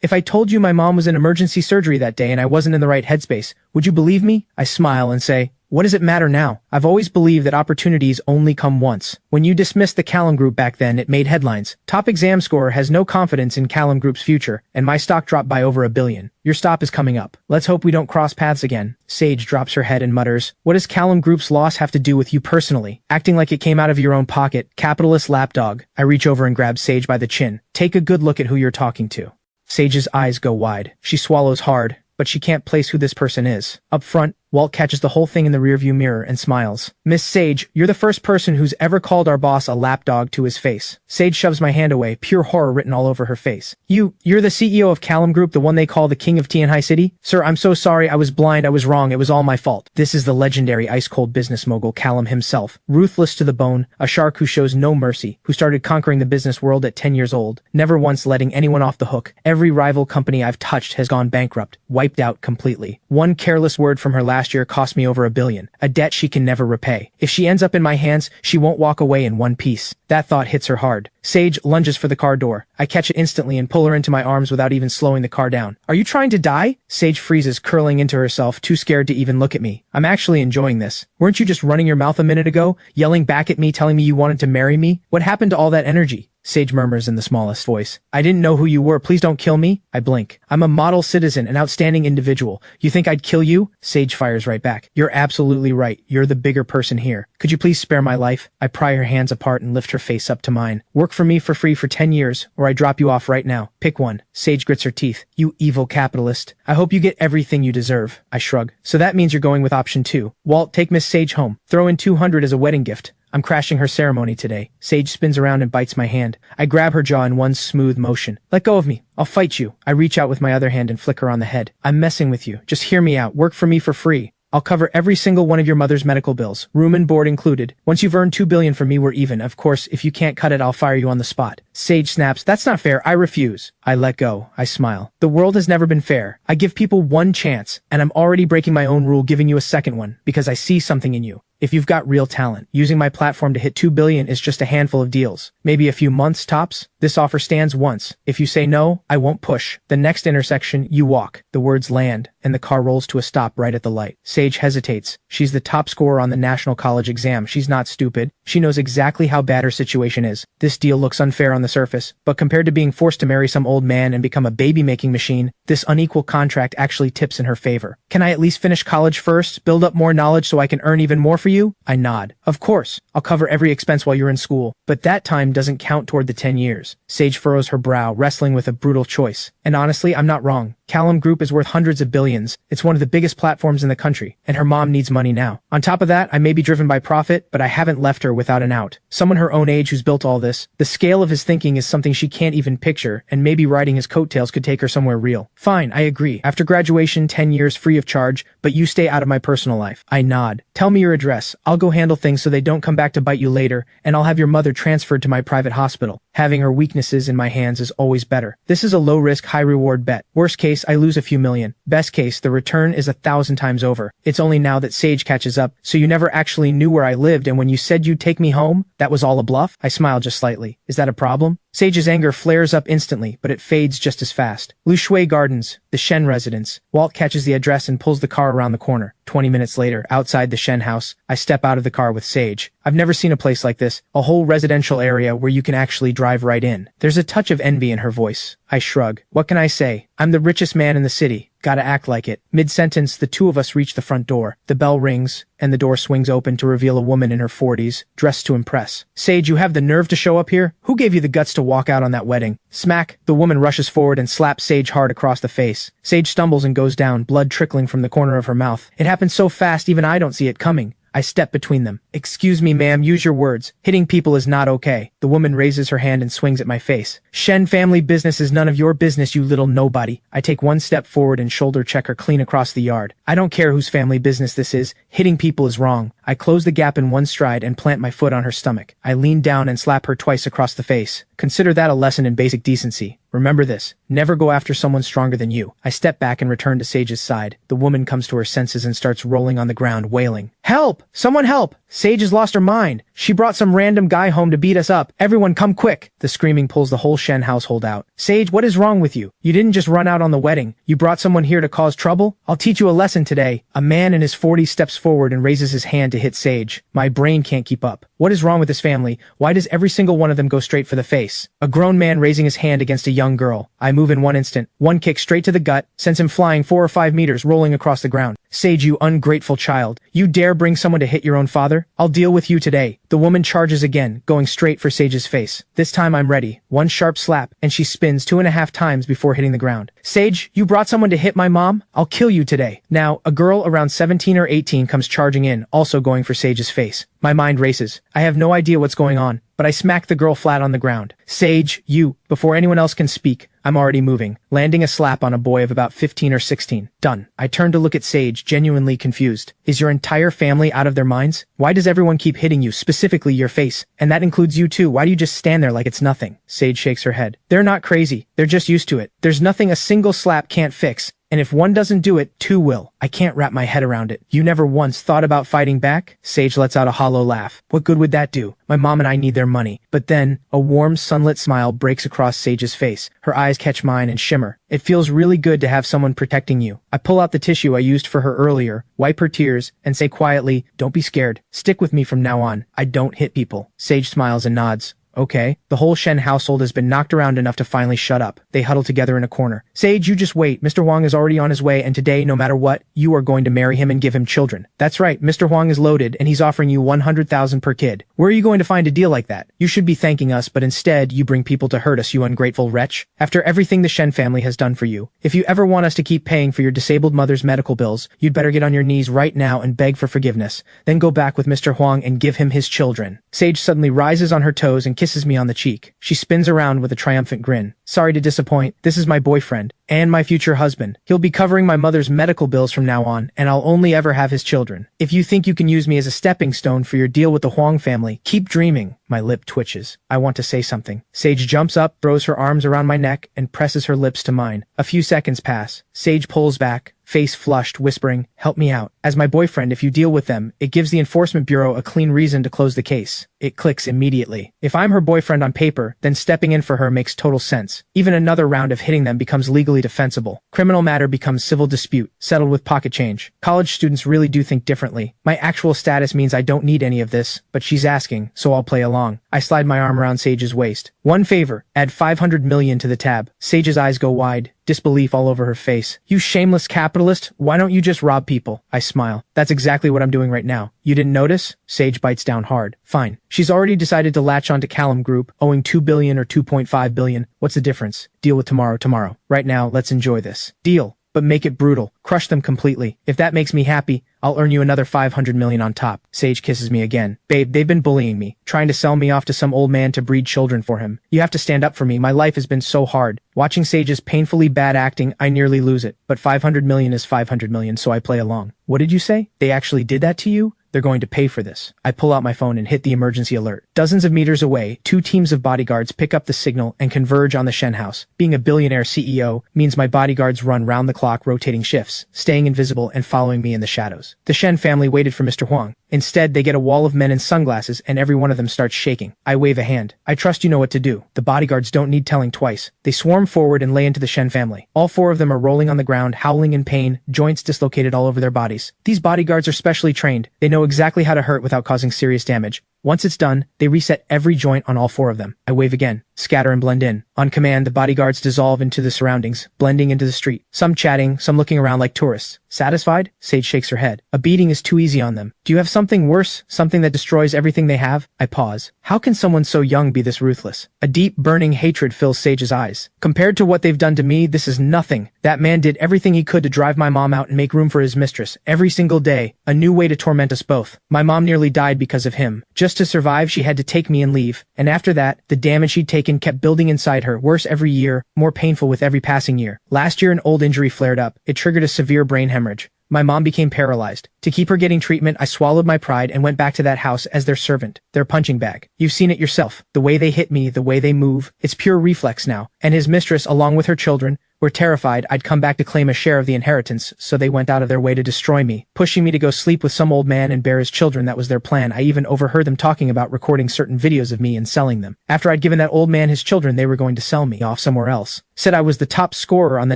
If I told you my mom was in emergency surgery that day and I wasn't in the right headspace, would you believe me? I smile and say, what does it matter now? I've always believed that opportunities only come once. When you dismissed the Callum Group back then, it made headlines. Top exam scorer has no confidence in Callum Group's future, and my stock dropped by over $1 billion. Your stop is coming up. Let's hope we don't cross paths again. Sage drops her head and mutters, what does Callum Group's loss have to do with you personally? Acting like it came out of your own pocket, capitalist lapdog. I reach over and grab Sage by the chin. Take a good look at who you're talking to. Sage's eyes go wide. She swallows hard, but she can't place who this person is. Up front, Walt catches the whole thing in the rearview mirror and smiles. Miss Sage, you're the first person who's ever called our boss a lapdog to his face. Sage shoves my hand away, pure horror written all over her face. You're the CEO of Callum Group, the one they call the King of Tianhai City? Sir, I'm so sorry, I was blind, I was wrong, it was all my fault. This is the legendary ice-cold business mogul Callum himself, ruthless to the bone, a shark who shows no mercy, who started conquering the business world at 10 years old, never once letting anyone off the hook. Every rival company I've touched has gone bankrupt, wiped out completely. One careless word from her last year cost me over $1 billion, a debt she can never repay. If she ends up in my hands, she won't walk away in one piece. That thought hits her hard. Sage lunges for the car door. I catch it instantly and pull her into my arms without even slowing the car down. Are you trying to die? Sage freezes, curling into herself, too scared to even look at me. I'm actually enjoying this. Weren't you just running your mouth a minute ago, yelling back at me, telling me you wanted to marry me? What happened to all that energy? Sage murmurs in the smallest voice. I didn't know who you were. Please don't kill me. I blink. I'm a model citizen, an outstanding individual. You think I'd kill you? Sage fires right back. You're absolutely right. You're the bigger person here. Could you please spare my life? I pry her hands apart and lift her face up to mine. Work for me for free for 10 years, or I drop you off right now. Pick one. Sage grits her teeth. You evil capitalist. I hope you get everything you deserve. I shrug. So that means you're going with option 2. Walt, take Miss Sage home. Throw in 200 as a wedding gift. I'm crashing her ceremony today. Sage spins around and bites my hand. I grab her jaw in one smooth motion. Let go of me. I'll fight you. I reach out with my other hand and flick her on the head. I'm messing with you. Just hear me out. Work for me for free. I'll cover every single one of your mother's medical bills, room and board included. Once you've earned $2 billion from me, we're even. Of course, if you can't cut it, I'll fire you on the spot. Sage snaps. That's not fair. I refuse. I let go. I smile. The world has never been fair. I give people one chance, and I'm already breaking my own rule, giving you a second one, because I see something in you. If you've got real talent, using my platform to hit $2 billion is just a handful of deals. Maybe a few months tops. This offer stands once. If you say no, I won't push. The next intersection, you walk. The words land, and the car rolls to a stop right at the light. Sage hesitates. She's the top scorer on the national college exam. She's not stupid. She knows exactly how bad her situation is. This deal looks unfair on the surface, but compared to being forced to marry some old man and become a baby-making machine, this unequal contract actually tips in her favor. Can I at least finish college first, build up more knowledge so I can earn even more for you? I nod. Of course, I'll cover every expense while you're in school, but that time doesn't count toward the 10 years. Sage furrows her brow, wrestling with a brutal choice. And honestly, I'm not wrong. Callum Group is worth hundreds of billions. It's one of the biggest platforms in the country, and her mom needs money now. On top of that, I may be driven by profit, but I haven't left her without an out. Someone her own age who's built all this. The scale of his thinking is something she can't even picture, and maybe riding his coattails could take her somewhere real. Fine, I agree. After graduation, 10 years free of charge, but you stay out of my personal life. I nod. Tell me your address. I'll go handle things so they don't come back to bite you later, and I'll have your mother transferred to my private hospital. Having her weaknesses in my hands is always better. This is a low-risk, high-reward bet. Worst case, I lose a few million. Best case, the return is 1,000 times over. It's only now that Sage catches up, so you never actually knew where I lived, and when you said you'd take me home, that was all a bluff? I smile just slightly. Is that a problem? Sage's anger flares up instantly, but it fades just as fast. Lu Shui Gardens, the Shen residence. Walt catches the address and pulls the car around the corner. 20 minutes later, outside the Shen house, I step out of the car with Sage. I've never seen a place like this, a whole residential area where you can actually drive right in. There's a touch of envy in her voice. I shrug. What can I say? I'm the richest man in the city. Gotta act like it. Mid-sentence, the two of us reach the front door. The bell rings, and the door swings open to reveal a woman in her 40s, dressed to impress. Sage, you have the nerve to show up here? Who gave you the guts to walk out on that wedding? Smack! The woman rushes forward and slaps Sage hard across the face. Sage stumbles and goes down, blood trickling from the corner of her mouth. It happens so fast even I don't see it coming. I step between them. Excuse me, ma'am, use your words. Hitting people is not okay. The woman raises her hand and swings at my face. Shen family business is none of your business, you little nobody. I take one step forward and shoulder check her clean across the yard. I don't care whose family business this is. Hitting people is wrong. I close the gap in one stride and plant my foot on her stomach. I lean down and slap her twice across the face. Consider that a lesson in basic decency. Remember this, never go after someone stronger than you. I step back and return to Sage's side. The woman comes to her senses and starts rolling on the ground, wailing. Help! Someone help! Sage has lost her mind. She brought some random guy home to beat us up. Everyone come quick! The screaming pulls the whole Shen household out. Sage, what is wrong with you? You didn't just run out on the wedding. You brought someone here to cause trouble? I'll teach you a lesson today. A man in his 40s steps forward and raises his hand to hit Sage. My brain can't keep up. What is wrong with this family? Why does every single one of them go straight for the face? A grown man raising his hand against a young girl. I move in one instant. One kick straight to the gut, sends him flying 4 or 5 meters, rolling across the ground. Sage, you ungrateful child. You dare bring someone to hit your own father? I'll deal with you today. The woman charges again, going straight for Sage's face. This time I'm ready. One sharp slap, and she spins 2.5 times before hitting the ground. Sage, you brought someone to hit my mom? I'll kill you today. Now, a girl around 17 or 18 comes charging in, also going for Sage's face. My mind races. I have no idea what's going on, but I smack the girl flat on the ground. Sage, you, before anyone else can speak, I'm already moving, landing a slap on a boy of about 15 or 16. Done. I turn to look at Sage, genuinely confused. Is your entire family out of their minds? Why does everyone keep hitting you, specifically your face? And that includes you too. Why do you just stand there like it's nothing? Sage shakes her head. They're not crazy. They're just used to it. There's nothing a single slap can't fix. And if one doesn't do it, two will. I can't wrap my head around it. You never once thought about fighting back? Sage lets out a hollow laugh. What good would that do? My mom and I need their money. But then, a warm, sunlit smile breaks across Sage's face. Her eyes catch mine and shimmer. It feels really good to have someone protecting you. I pull out the tissue I used for her earlier, wipe her tears, and say quietly, don't be scared. Stick with me from now on. I don't hit people. Sage smiles and nods. Okay. The whole Shen household has been knocked around enough to finally shut up. They huddle together in a corner. Sage, you just wait. Mr. Huang is already on his way, and today, no matter what, you are going to marry him and give him children. That's right. Mr. Huang is loaded, and he's offering you 100,000 per kid. Where are you going to find a deal like that? You should be thanking us, but instead, you bring people to hurt us, you ungrateful wretch. After everything the Shen family has done for you, if you ever want us to keep paying for your disabled mother's medical bills, you'd better get on your knees right now and beg for forgiveness. Then go back with Mr. Huang and give him his children. Sage suddenly rises on her toes and kisses me on the cheek. She spins around with a triumphant grin. Sorry to disappoint. This is my boyfriend. And my future husband. He'll be covering my mother's medical bills from now on, and I'll only ever have his children. If you think you can use me as a stepping stone for your deal with the Huang family, keep dreaming. My lip twitches. I want to say something. Sage jumps up, throws her arms around my neck, and presses her lips to mine. A few seconds pass. Sage pulls back, face flushed, whispering, help me out. As my boyfriend, if you deal with them, it gives the Enforcement Bureau a clean reason to close the case. It clicks immediately. If I'm her boyfriend on paper, then stepping in for her makes total sense. Even another round of hitting them becomes legally defensible. Criminal matter becomes civil dispute, settled with pocket change. College students really do think differently. My actual status means I don't need any of this, but she's asking, so I'll play along. I slide my arm around Sage's waist. One favor, add 500 million to the tab. Sage's eyes go wide, disbelief all over her face. You shameless capitalist, why don't you just rob people? I smile. That's exactly what I'm doing right now. You didn't notice? Sage bites down hard. Fine. She's already decided to latch onto Callum Group, owing 2 billion or 2.5 billion. What's the difference? Deal with tomorrow. Right now, let's enjoy this. Deal. But make it brutal. Crush them completely. If that makes me happy, I'll earn you another 500 million on top. Sage kisses me again. Babe, they've been bullying me, trying to sell me off to some old man to breed children for him. You have to stand up for me. My life has been so hard. Watching Sage's painfully bad acting, I nearly lose it. But 500 million is 500 million, so I play along. What did you say? They actually did that to you? They're going to pay for this. I pull out my phone and hit the emergency alert. Dozens of meters away, 2 teams of bodyguards pick up the signal and converge on the Shen house. Being a billionaire CEO means my bodyguards run round the clock rotating shifts, staying invisible and following me in the shadows. The Shen family waited for Mr. Huang. Instead, they get a wall of men in sunglasses and every one of them starts shaking. I wave a hand. I trust you know what to do. The bodyguards don't need telling twice. They swarm forward and lay into the Shen family. All 4 of them are rolling on the ground, howling in pain, joints dislocated all over their bodies. These bodyguards are specially trained. They know exactly how to hurt without causing serious damage. Once it's done, they reset every joint on all 4 of them. I wave again. scatter and blend in. On command, the bodyguards dissolve into the surroundings, blending into the street. Some chatting, some looking around like tourists. Satisfied? Sage shakes her head. A beating is too easy on them. Do you have something worse? Something that destroys everything they have? I pause. How can someone so young be this ruthless? A deep, burning hatred fills Sage's eyes. Compared to what they've done to me, this is nothing. That man did everything he could to drive my mom out and make room for his mistress. Every single day, a new way to torment us both. My mom nearly died because of him. Just to survive, she had to take me and leave. And after that, the damage she'd taken kept building inside her, worse every year, more painful with every passing year. Last year, an old injury flared up. It triggered a severe brain hemorrhage. My mom became paralyzed. To keep her getting treatment, I swallowed my pride and went back to that house as their servant, their punching bag. You've seen it yourself. The way they hit me, the way they move. It's pure reflex now. And his mistress, along with her children, were terrified I'd come back to claim a share of the inheritance, so they went out of their way to destroy me, pushing me to go sleep with some old man and bear his children. That was their plan. I even overheard them talking about recording certain videos of me and selling them. After I'd given that old man his children, they were going to sell me off somewhere else. Said I was the top scorer on the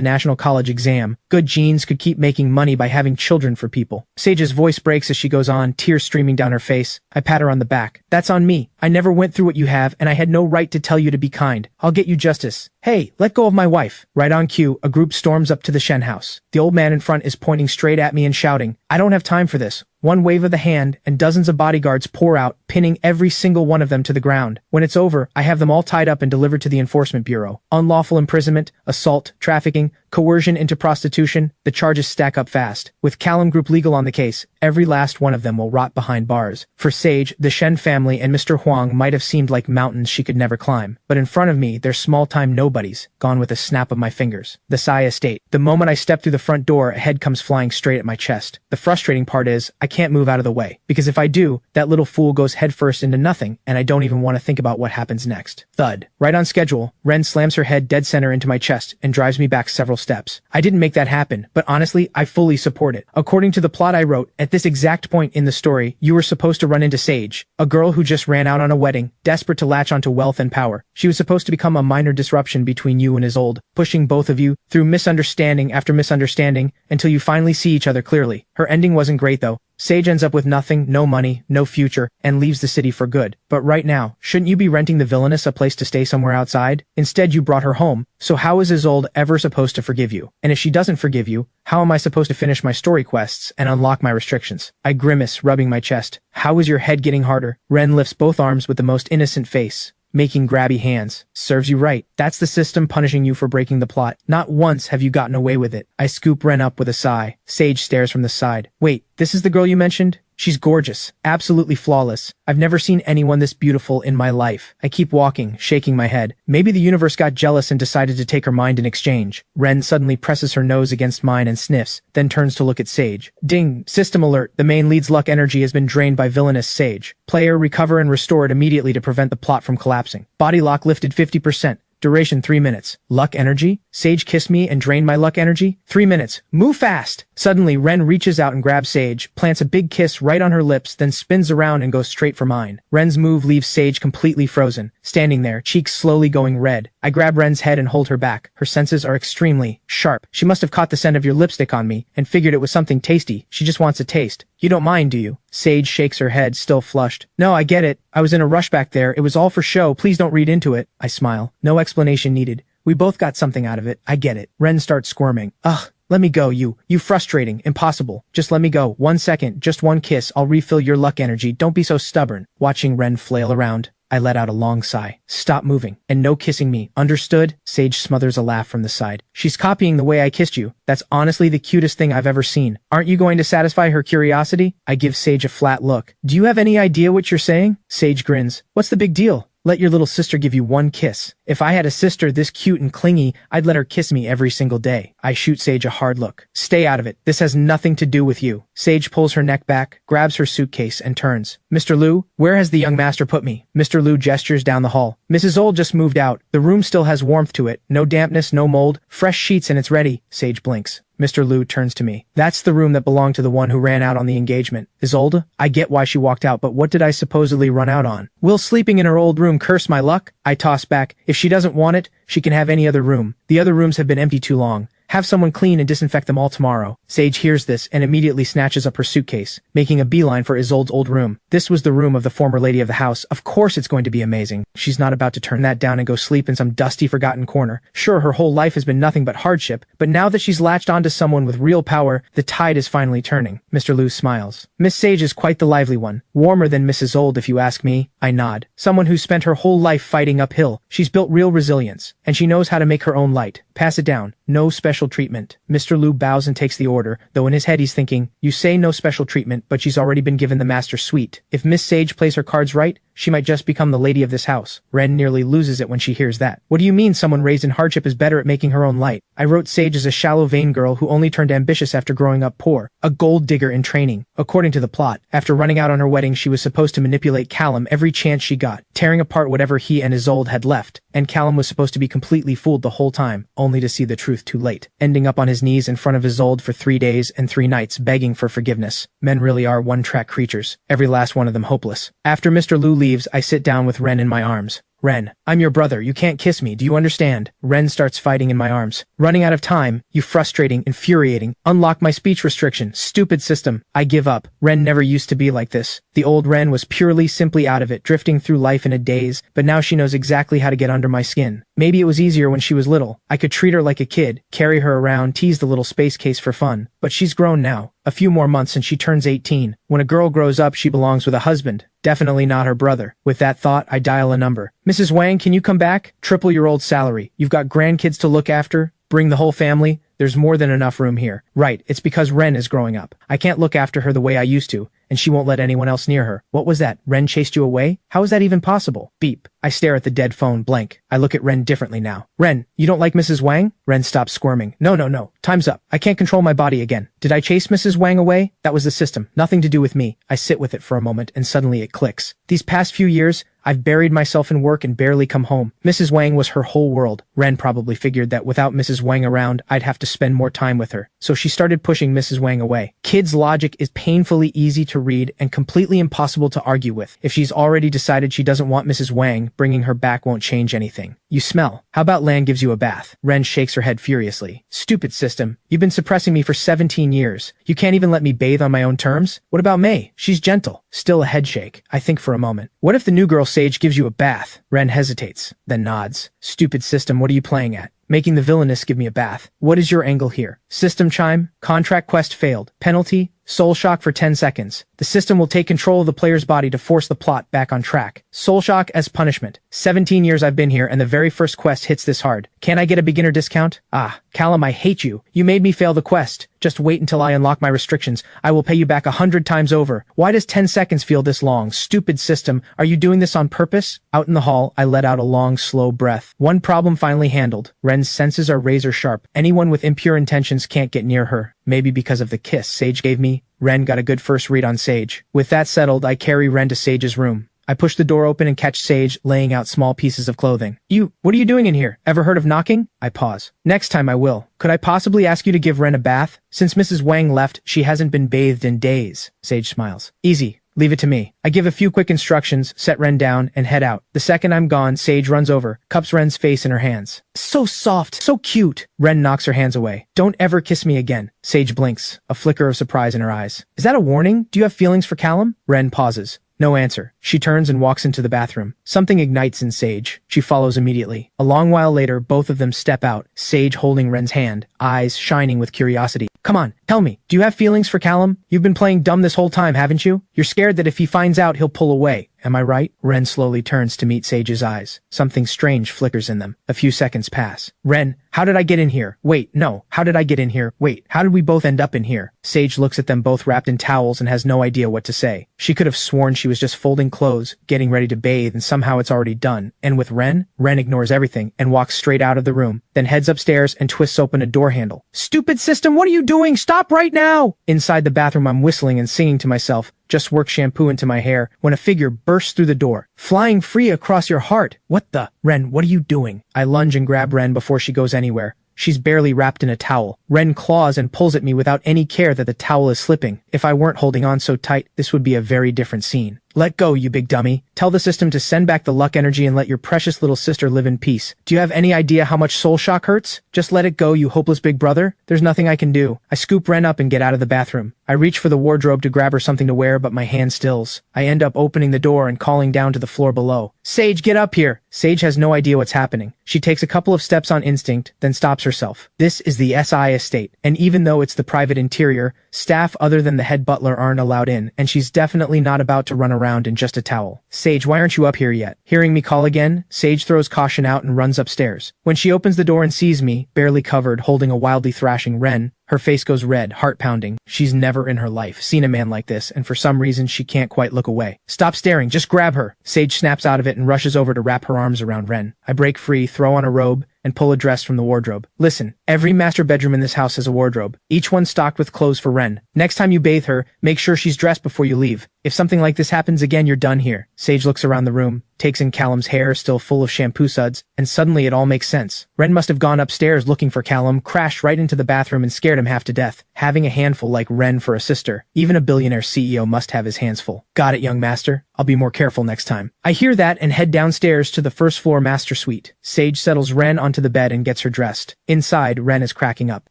national college exam. Good genes could keep making money by having children for people. Sage's voice breaks as she goes on, tears streaming down her face. I pat her on the back. That's on me. I never went through what you have, and I had no right to tell you to be kind. I'll get you justice. Hey, let go of my wife. Right on cue, a group storms up to the Shen house. The old man in front is pointing straight at me and shouting, I don't have time for this. One wave of the hand, and dozens of bodyguards pour out, pinning every single one of them to the ground. When it's over, I have them all tied up and delivered to the Enforcement Bureau. Unlawful imprisonment, assault, trafficking, coercion into prostitution, the charges stack up fast. With Callum Group Legal on the case, every last one of them will rot behind bars. For Sage, the Shen family and Mr. Huang might have seemed like mountains she could never climb. But in front of me, they're small-time nobodies, gone with a snap of my fingers. The Sai estate. The moment I step through the front door, a head comes flying straight at my chest. The frustrating part is, I can't move out of the way, because if I do, that little fool goes headfirst into nothing, and I don't even want to think about what happens next. Thud. Right on schedule, Ren slams her head dead center into my chest and drives me back several steps. I didn't make that happen, but honestly, I fully support it. According to the plot I wrote, at this exact point in the story, you were supposed to run into Sage, a girl who just ran out on a wedding, desperate to latch onto wealth and power. She was supposed to become a minor disruption between you and Isolde, pushing both of you through misunderstanding after misunderstanding until you finally see each other clearly. Her ending wasn't great though. Sage ends up with nothing, no money, no future, and leaves the city for good. But right now, shouldn't you be renting the villainess a place to stay somewhere outside? Instead, you brought her home. So how is Isolde ever supposed to forgive you? And if she doesn't forgive you, how am I supposed to finish my story quests and unlock my restrictions? I grimace, rubbing my chest. How is your head getting harder? Ren lifts both arms with the most innocent face, making grabby hands. Serves you right. That's the system punishing you for breaking the plot. Not once have you gotten away with it. I scoop Ren up with a sigh. Sage stares from the side. Wait, this is the girl you mentioned? She's gorgeous. Absolutely flawless. I've never seen anyone this beautiful in my life. I keep walking, shaking my head. Maybe the universe got jealous and decided to take her mind in exchange. Ren suddenly presses her nose against mine and sniffs, then turns to look at Sage. Ding! System alert. The main lead's luck energy has been drained by villainous Sage. Player, recover and restore it immediately to prevent the plot from collapsing. Body lock lifted 50%. Duration 3 minutes. Luck energy? Sage kissed me and drained my luck energy? 3 minutes. Move fast! Suddenly, Ren reaches out and grabs Sage, plants a big kiss right on her lips, then spins around and goes straight for mine. Ren's move leaves Sage completely frozen, standing there, cheeks slowly going red. I grab Ren's head and hold her back. Her senses are extremely sharp. She must have caught the scent of your lipstick on me and figured it was something tasty. She just wants a taste. You don't mind, do you? Sage shakes her head, still flushed. No, I get it. I was in a rush back there. It was all for show. Please don't read into it. I smile. No explanation needed. We both got something out of it. I get it. Ren starts squirming. Ugh. Let me go, you frustrating, impossible. Just let me go. 1 second, just one kiss. I'll refill your luck energy. Don't be so stubborn. Watching Ren flail around, I let out a long sigh. Stop moving. And no kissing me. Understood? Sage smothers a laugh from the side. She's copying the way I kissed you. That's honestly the cutest thing I've ever seen. Aren't you going to satisfy her curiosity? I give Sage a flat look. Do you have any idea what you're saying? Sage grins. What's the big deal? Let your little sister give you one kiss. If I had a sister this cute and clingy, I'd let her kiss me every single day. I shoot Sage a hard look. Stay out of it. This has nothing to do with you. Sage pulls her neck back, grabs her suitcase, and turns. Mr. Liu, where has the young master put me? Mr. Liu gestures down the hall. Mrs. Old just moved out. The room still has warmth to it. No dampness, no mold. Fresh sheets and it's ready. Sage blinks. Mr. Liu turns to me. That's the room that belonged to the one who ran out on the engagement. Isolde? I get why she walked out, but what did I supposedly run out on? Will sleeping in her old room curse my luck? I toss back. If she doesn't want it, she can have any other room. The other rooms have been empty too long. Have someone clean and disinfect them all tomorrow. Sage hears this and immediately snatches up her suitcase, making a beeline for Isolde's old room. This was the room of the former lady of the house. Of course it's going to be amazing. She's not about to turn that down and go sleep in some dusty, forgotten corner. Sure, her whole life has been nothing but hardship, but now that she's latched onto someone with real power, the tide is finally turning. Mr. Liu smiles. Miss Sage is quite the lively one. Warmer than Mrs. Isolde, if you ask me. I nod. Someone who spent her whole life fighting uphill. She's built real resilience, and she knows how to make her own light. Pass it down. No special treatment. Mr. Liu bows and takes the order, though in his head he's thinking, you say no special treatment, but she's already been given the master suite. If Miss Sage plays her cards right, she might just become the lady of this house. Ren nearly loses it when she hears that. What do you mean someone raised in hardship is better at making her own light? I wrote Sage as a shallow, vain girl who only turned ambitious after growing up poor. A gold digger in training. According to the plot, after running out on her wedding, she was supposed to manipulate Callum every chance she got, tearing apart whatever he and Isolde had left, and Callum was supposed to be completely fooled the whole time, only to see the truth too late, ending up on his knees in front of Isolde for 3 days and 3 nights begging for forgiveness. Men really are one-track creatures, every last one of them hopeless. After Mr. Liu leaves, I sit down with Ren in my arms. Ren, I'm your brother, you can't kiss me, do you understand? Ren starts fighting in my arms. Running out of time, you frustrating, infuriating, unlock my speech restriction, stupid system. I give up. Ren never used to be like this. The old Ren was simply out of it, drifting through life in a daze, but now she knows exactly how to get under my skin. Maybe it was easier when she was little. I could treat her like a kid, carry her around, tease the little space case for fun. But she's grown now. A few more months and she turns 18. When a girl grows up, she belongs with a husband. Definitely not her brother. With that thought, I dial a number. Mrs. Wang, can you come back? Triple your old salary. You've got grandkids to look after. Bring the whole family. There's more than enough room here. Right, it's because Ren is growing up. I can't look after her the way I used to, and she won't let anyone else near her. What was that? Ren chased you away? How is that even possible? Beep. I stare at the dead phone, blank. I look at Ren differently now. Ren, you don't like Mrs. Wang? Ren stops squirming. No. Time's up. I can't control my body again. Did I chase Mrs. Wang away? That was the system. Nothing to do with me. I sit with it for a moment, and suddenly it clicks. These past few years, I've buried myself in work and barely come home. Mrs. Wang was her whole world. Ren probably figured that without Mrs. Wang around, I'd have to spend more time with her. So she started pushing Mrs. Wang away. Kids' logic is painfully easy to read and completely impossible to argue with. If she's already decided she doesn't want Mrs. Wang, bringing her back won't change anything. You smell. How about Lan gives you a bath? Ren shakes her head furiously. Stupid system. You've been suppressing me for 17 years. You can't even let me bathe on my own terms? What about May? She's gentle. Still a head shake. I think for a moment. What if the new girl Sage gives you a bath? Ren hesitates, then nods. Stupid system, what are you playing at? Making the villainess give me a bath. What is your angle here? System chime. Contract quest failed. Penalty. Soul shock for 10 seconds. The system will take control of the player's body to force the plot back on track. Soul shock as punishment. 17 years I've been here and the very first quest hits this hard. Can I get a beginner discount? Ah, Callum, I hate you. You made me fail the quest. Just wait until I unlock my restrictions. I will pay you back 100 times over. Why does 10 seconds feel this long? Stupid system. Are you doing this on purpose? Out in the hall, I let out a long, slow breath. One problem finally handled. Ren's senses are razor sharp. Anyone with impure intentions can't get near her. Maybe because of the kiss Sage gave me. Ren got a good first read on Sage. With that settled, I carry Ren to Sage's room. I push the door open and catch Sage laying out small pieces of clothing. What are you doing in here? Ever heard of knocking? I pause. Next time I will. Could I possibly ask you to give Ren a bath? Since Mrs. Wang left, she hasn't been bathed in days. Sage smiles. Easy. Leave it to me. I give a few quick instructions, set Ren down, and head out. The second I'm gone, Sage runs over, cups Ren's face in her hands. So soft, so cute. Ren knocks her hands away. Don't ever kiss me again. Sage blinks, a flicker of surprise in her eyes. Is that a warning? Do you have feelings for Callum? Ren pauses. No answer. She turns and walks into the bathroom. Something ignites in Sage. She follows immediately. A long while later, both of them step out, Sage holding Ren's hand, eyes shining with curiosity. Come on, tell me, do you have feelings for Callum? You've been playing dumb this whole time, haven't you? You're scared that if he finds out, he'll pull away. Am I right? Ren slowly turns to meet Sage's eyes. Something strange flickers in them. A few seconds pass. Ren, how did I get in here? Wait, no. How did I get in here? Wait, how did we both end up in here? Sage looks at them both wrapped in towels and has no idea what to say. She could have sworn she was just folding clothes, getting ready to bathe, and somehow it's already done. And with Ren ignores everything and walks straight out of the room, then heads upstairs and twists open a door handle. Stupid system, what are you doing? Stop right now! Inside the bathroom, I'm whistling and singing to myself. Just work shampoo into my hair when a figure bursts through the door, flying free across your heart. What the? Ren, what are you doing? I lunge and grab Ren before she goes anywhere. She's barely wrapped in a towel. Ren claws and pulls at me without any care that the towel is slipping. If I weren't holding on so tight, this would be a very different scene. Let go, you big dummy. Tell the system to send back the luck energy and let your precious little sister live in peace. Do you have any idea how much soul shock hurts? Just let it go, you hopeless big brother. There's nothing I can do. I scoop Ren up and get out of the bathroom. I reach for the wardrobe to grab her something to wear, but my hand stills. I end up opening the door and calling down to the floor below. Sage, get up here! Sage has no idea what's happening. She takes a couple of steps on instinct, then stops herself. This is the SI estate, and even though it's the private interior, staff other than the head butler aren't allowed in, and she's definitely not about to run around in just a towel. Sage, why aren't you up here yet? Hearing me call again, Sage throws caution out and runs upstairs. When she opens the door and sees me, barely covered, holding a wildly thrashing Ren, her face goes red, heart pounding. She's never in her life seen a man like this, and for some reason she can't quite look away. Stop staring, just grab her! Sage snaps out of it and rushes over to wrap her arms around Ren. I break free, throw on a robe, and pull a dress from the wardrobe. Listen, every master bedroom in this house has a wardrobe, each one stocked with clothes for Ren. Next time you bathe her, make sure she's dressed before you leave. If something like this happens again, you're done here. Sage looks around the room, takes in Callum's hair still full of shampoo suds, and suddenly it all makes sense. Ren must have gone upstairs looking for Callum, crashed right into the bathroom and scared him half to death. Having a handful like Ren for a sister, even a billionaire CEO must have his hands full. Got it, young master. I'll be more careful next time. I hear that and head downstairs to the first floor master suite. Sage settles Ren onto the bed and gets her dressed. Inside, Ren is cracking up.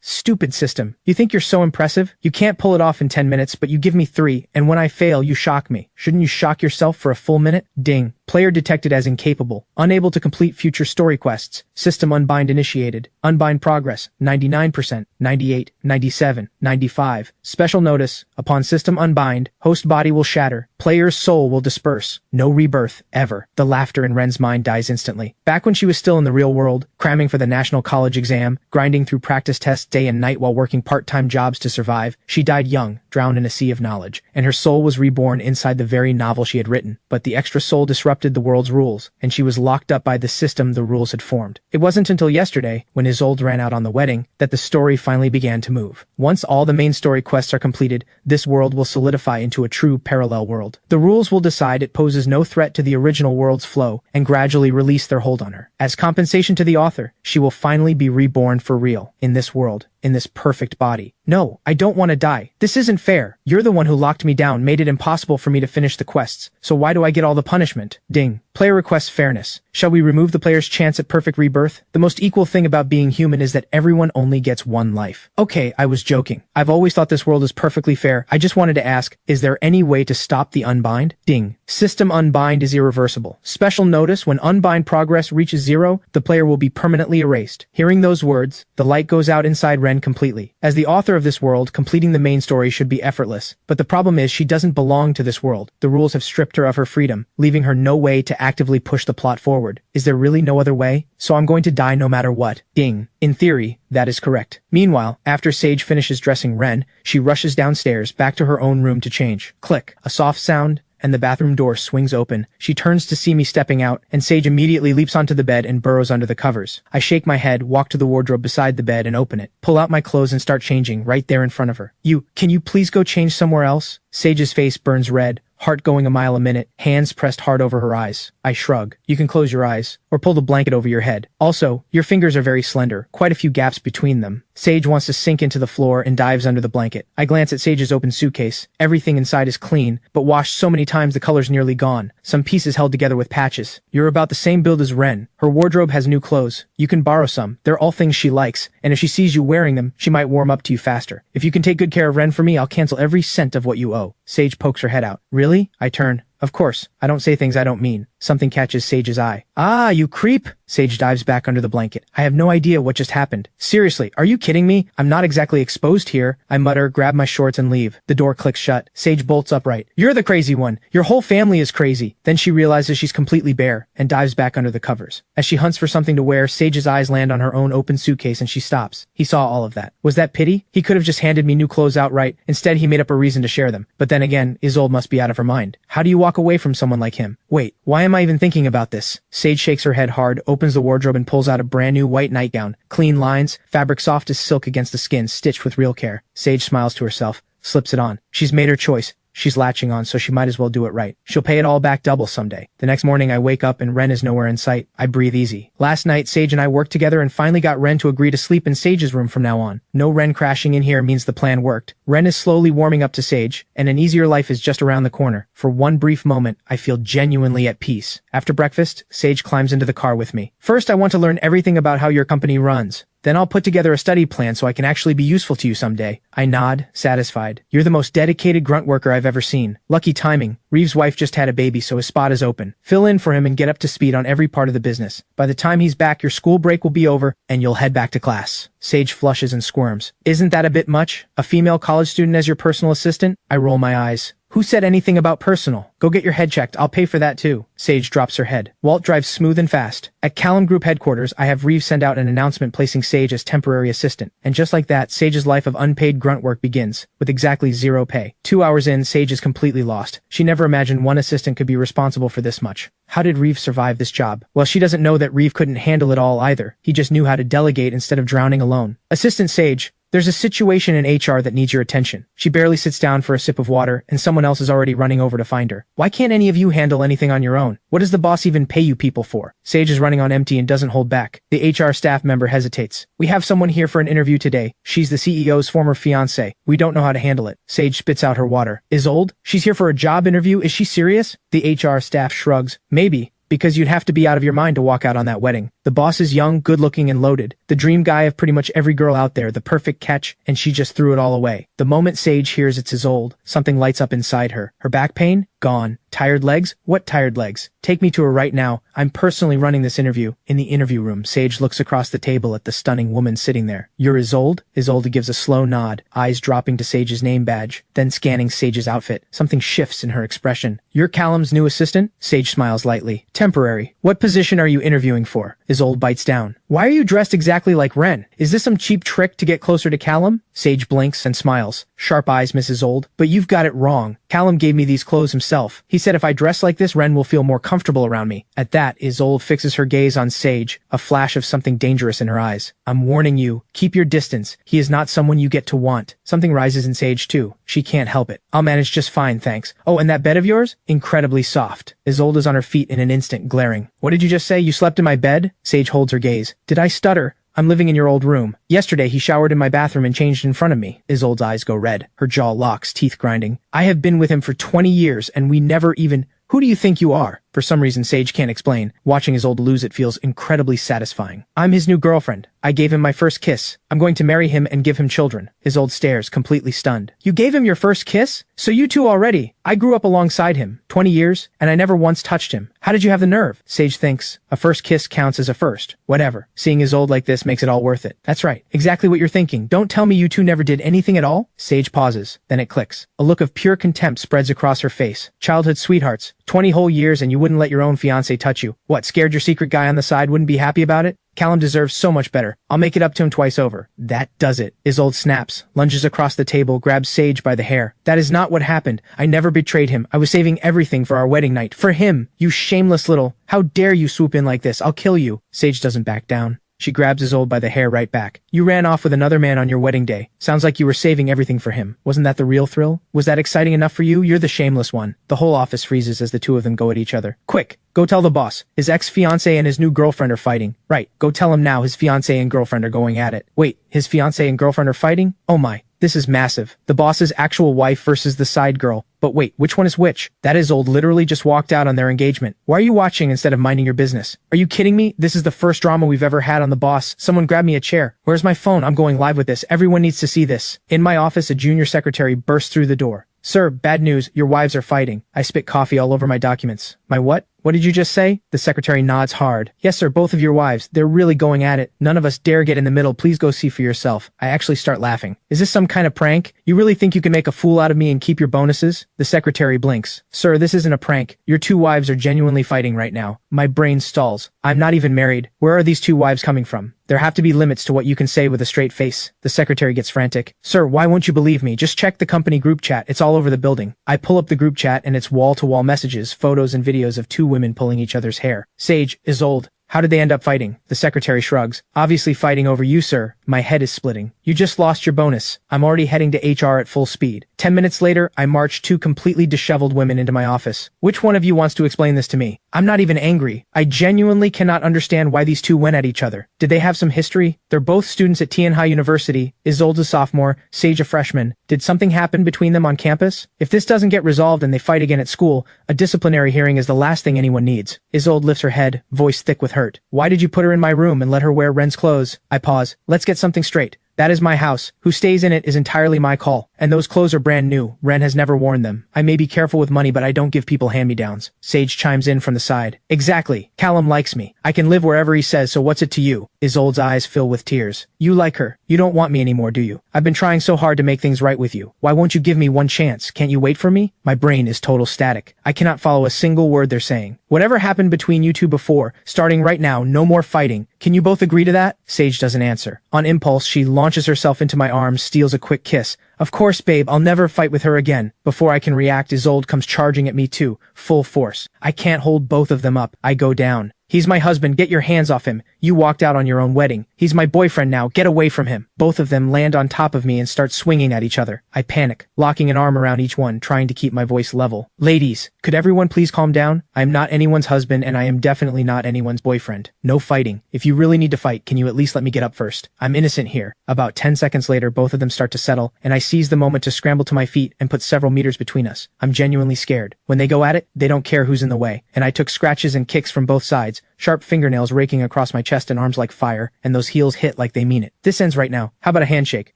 Stupid system. You think you're so impressive? You can't pull it off in 10 minutes, but you give me 3, and when I fail, you shock me. Shouldn't you shock yourself for a full minute? Ding. Player detected as incapable. Unable to complete future story quests. System unbind initiated. Unbind progress. 99%, 98, 97, 95. Special notice. Upon system unbind, host body will shatter. Player's soul will disperse. No rebirth, ever. The laughter in Ren's mind dies instantly. Back when she was still in the real world, cramming for the national college exam, grinding through practice tests day and night while working part-time jobs to survive, she died young, drowned in a sea of knowledge, and her soul was reborn inside the very novel she had written. But the extra soul disrupted the world's rules, and she was locked up by the system the rules had formed. It wasn't until yesterday, when Isolde ran out on the wedding, that the story finally began to move. Once all the main story quests are completed, this world will solidify into a true parallel world. The rules will decide it poses no threat to the original world's flow, and gradually release their hold on her. As compensation to the author, she will finally be reborn for real, in this world, in this perfect body. No, I don't want to die. This isn't fair. You're the one who locked me down, made it impossible for me to finish the quests. So why do I get all the punishment? Ding. Player requests fairness. Shall we remove the player's chance at perfect rebirth? The most equal thing about being human is that everyone only gets one life. Okay, I was joking. I've always thought this world is perfectly fair. I just wanted to ask, is there any way to stop the unbind? Ding. System unbind is irreversible. Special notice, when unbind progress reaches 0, the player will be permanently erased. Hearing those words, the light goes out inside Ren completely. As the author of this world, completing the main story should be effortless. But the problem is she doesn't belong to this world. The rules have stripped her of her freedom, leaving her no way to actively push the plot forward. Is there really no other way? So I'm going to die no matter what. Ding. In theory, that is correct. Meanwhile, after Sage finishes dressing Ren, she rushes downstairs back to her own room to change. Click. A soft sound, and the bathroom door swings open. She turns to see me stepping out, and Sage immediately leaps onto the bed and burrows under the covers. I shake my head, walk to the wardrobe beside the bed and open it, pull out my clothes and start changing right there in front of her. Can you please go change somewhere else? Sage's face burns red, heart going a mile a minute, hands pressed hard over her eyes. I shrug. You can close your eyes, or pull the blanket over your head. Also, your fingers are very slender, quite a few gaps between them. Sage wants to sink into the floor and dives under the blanket. I glance at Sage's open suitcase. Everything inside is clean, but washed so many times the color's nearly gone. Some pieces held together with patches. You're about the same build as Ren. Her wardrobe has new clothes. You can borrow some. They're all things she likes, and if she sees you wearing them, she might warm up to you faster. If you can take good care of Ren for me, I'll cancel every cent of what you owe. Sage pokes her head out. Really? I turn. Of course, I don't say things I don't mean. Something catches Sage's eye. Ah, you creep! Sage dives back under the blanket. I have no idea what just happened. Seriously, are you kidding me? I'm not exactly exposed here. I mutter, grab my shorts and leave. The door clicks shut. Sage bolts upright. You're the crazy one. Your whole family is crazy. Then she realizes she's completely bare and dives back under the covers. As she hunts for something to wear, Sage's eyes land on her own open suitcase and she stops. He saw all of that. Was that pity? He could have just handed me new clothes outright. Instead, he made up a reason to share them. But then again, Isolde must be out of her mind. How do you walk away from someone like him? Wait, why am I even thinking about this? Sage shakes her head hard, opens the wardrobe and pulls out a brand new white nightgown. Clean lines, fabric soft as silk against the skin, stitched with real care. Sage smiles to herself, slips it on. She's made her choice. She's latching on, so she might as well do it right. She'll pay it all back double someday. The next morning I wake up and Ren is nowhere in sight. I breathe easy. Last night, Sage and I worked together and finally got Ren to agree to sleep in Sage's room from now on. No Ren crashing in here means the plan worked. Ren is slowly warming up to Sage, and an easier life is just around the corner. For one brief moment, I feel genuinely at peace. After breakfast, Sage climbs into the car with me. First, I want to learn everything about how your company runs. Then I'll put together a study plan so I can actually be useful to you someday. I nod, satisfied. You're the most dedicated grunt worker I've ever seen. Lucky timing. Reeves' wife just had a baby, so his spot is open. Fill in for him and get up to speed on every part of the business. By the time he's back, your school break will be over, and you'll head back to class. Sage flushes and squirms. Isn't that a bit much? A female college student as your personal assistant? I roll my eyes. Who said anything about personal? Go get your head checked. I'll pay for that too. Sage drops her head. Walt drives smooth and fast. At Callum Group headquarters, I have Reeves send out an announcement placing Sage as temporary assistant. And just like that, Sage's life of unpaid grunt work begins, with exactly 0 pay. 2 hours in, Sage is completely lost. She never imagined one assistant could be responsible for this much. How did Reeves survive this job? Well, she doesn't know that Reeves couldn't handle it all either. He just knew how to delegate instead of drowning alone. Assistant Sage, there's a situation in HR that needs your attention. She barely sits down for a sip of water, and someone else is already running over to find her. Why can't any of you handle anything on your own? What does the boss even pay you people for? Sage is running on empty and doesn't hold back. The HR staff member hesitates. We have someone here for an interview today. She's the CEO's former fiancé. We don't know how to handle it. Sage spits out her water. Isolde? She's here for a job interview? Is she serious? The HR staff shrugs. Maybe. Because you'd have to be out of your mind to walk out on that wedding. The boss is young, good-looking, and loaded. The dream guy of pretty much every girl out there, the perfect catch, and she just threw it all away. The moment Sage hears it's Isolde, something lights up inside her. Her back pain? Gone. Tired legs? What tired legs? Take me to her right now. I'm personally running this interview. In the interview room, Sage looks across the table at the stunning woman sitting there. You're Isolde? Isolde gives a slow nod, eyes dropping to Sage's name badge, then scanning Sage's outfit. Something shifts in her expression. You're Callum's new assistant? Sage smiles lightly. Temporary. What position are you interviewing for? Isolde bites down. Why are you dressed exactly like Ren? Is this some cheap trick to get closer to Callum? Sage blinks and smiles. Sharp eyes, Mrs. Isolde. But you've got it wrong. Callum gave me these clothes himself. He said if I dress like this, Ren will feel more comfortable around me. At that, Isolde fixes her gaze on Sage, a flash of something dangerous in her eyes. I'm warning you. Keep your distance. He is not someone you get to want. Something rises in Sage too. She can't help it. I'll manage just fine, thanks. Oh, and that bed of yours? Incredibly soft. Isolde is on her feet in an instant, glaring. What did you just say? You slept in my bed? Sage holds her gaze. Did I stutter? I'm living in your old room. Yesterday, he showered in my bathroom and changed in front of me. Isolde's eyes go red. Her jaw locks, teeth grinding. I have been with him for 20 years, and we never even... Who do you think you are? For some reason, Sage can't explain. Watching Isolde lose it feels incredibly satisfying. I'm his new girlfriend. I gave him my first kiss. I'm going to marry him and give him children. Isolde stares, completely stunned. You gave him your first kiss? So you two already? I grew up alongside him, 20 years, and I never once touched him. How did you have the nerve? Sage thinks. A first kiss counts as a first. Whatever. Seeing Isolde like this makes it all worth it. That's right. Exactly what you're thinking. Don't tell me you two never did anything at all? Sage pauses. Then it clicks. A look of pure contempt spreads across her face. Childhood sweethearts. 20 whole years and you wouldn't let your own fiancé touch you. What, scared your secret guy on the side wouldn't be happy about it? Callum deserves so much better. I'll make it up to him twice over. That does it. Isolde snaps, lunges across the table, grabs Sage by the hair. That is not what happened. I never betrayed him. I was saving everything for our wedding night. For him. You shameless little... How dare you swoop in like this? I'll kill you. Sage doesn't back down. She grabs Isolde by the hair right back. You ran off with another man on your wedding day. Sounds like you were saving everything for him. Wasn't that the real thrill? Was that exciting enough for you? You're the shameless one. The whole office freezes as the two of them go at each other. Quick! Go tell the boss. His ex-fiancé and his new girlfriend are fighting. Right, go tell him now his fiancé and girlfriend are going at it. Wait, his fiancé and girlfriend are fighting? Oh my. This is massive. The boss's actual wife versus the side girl. But wait, which one is which? That Isolde literally just walked out on their engagement. Why are you watching instead of minding your business? Are you kidding me? This is the first drama we've ever had on The Boss. Someone grab me a chair. Where's my phone? I'm going live with this. Everyone needs to see this. In my office, a junior secretary bursts through the door. Sir, bad news. Your wives are fighting. I spit coffee all over my documents. My what? What did you just say? The secretary nods hard. Yes, sir, both of your wives. They're really going at it. None of us dare get in the middle. Please go see for yourself. I actually start laughing. Is this some kind of prank? You really think you can make a fool out of me and keep your bonuses? The secretary blinks. Sir, this isn't a prank. Your two wives are genuinely fighting right now. My brain stalls. I'm not even married. Where are these two wives coming from? There have to be limits to what you can say with a straight face. The secretary gets frantic. Sir, why won't you believe me? Just check the company group chat. It's all over the building. I pull up the group chat and it's wall-to-wall messages, photos and videos of two women pulling each other's hair. Sage, Isolde. How did they end up fighting? The secretary shrugs. Obviously fighting over you, sir. My head is splitting. You just lost your bonus. I'm already heading to HR at full speed. 10 minutes later, I march two completely disheveled women into my office. Which one of you wants to explain this to me? I'm not even angry. I genuinely cannot understand why these two went at each other. Did they have some history? They're both students at Tianhai University. Isolde a sophomore, Sage a freshman. Did something happen between them on campus? If this doesn't get resolved and they fight again at school, a disciplinary hearing is the last thing anyone needs. Isolde lifts her head, voice thick with hurt. Why did you put her in my room and let her wear Ren's clothes? I pause. Let's get something straight. That is my house. Who stays in it is entirely my call. And those clothes are brand new. Ren has never worn them. I may be careful with money, but I don't give people hand-me-downs. Sage chimes in from the side. Exactly. Callum likes me. I can live wherever he says, so what's it to you? Isolde's eyes fill with tears. You like her. You don't want me anymore, do you? I've been trying so hard to make things right with you. Why won't you give me one chance? Can't you wait for me? My brain is total static. I cannot follow a single word they're saying. Whatever happened between you two before, starting right now, no more fighting. Can you both agree to that? Sage doesn't answer. On impulse, she launches herself into my arms, steals a quick kiss. Of course, babe, I'll never fight with her again. Before I can react, Isolde comes charging at me too, full force. I can't hold both of them up. I go down. He's my husband, get your hands off him. You walked out on your own wedding. He's my boyfriend now, get away from him. Both of them land on top of me and start swinging at each other. I panic, locking an arm around each one, trying to keep my voice level. Ladies, could everyone please calm down? I am not anyone's husband and I am definitely not anyone's boyfriend. No fighting. If you really need to fight, can you at least let me get up first? I'm innocent here. About 10 seconds later, both of them start to settle, and I seize the moment to scramble to my feet and put several meters between us. I'm genuinely scared. When they go at it, they don't care who's in the way, and I took scratches and kicks from both sides, sharp fingernails raking across my chest and arms like fire, and those heels hit like they mean it. This ends right now. How about a handshake?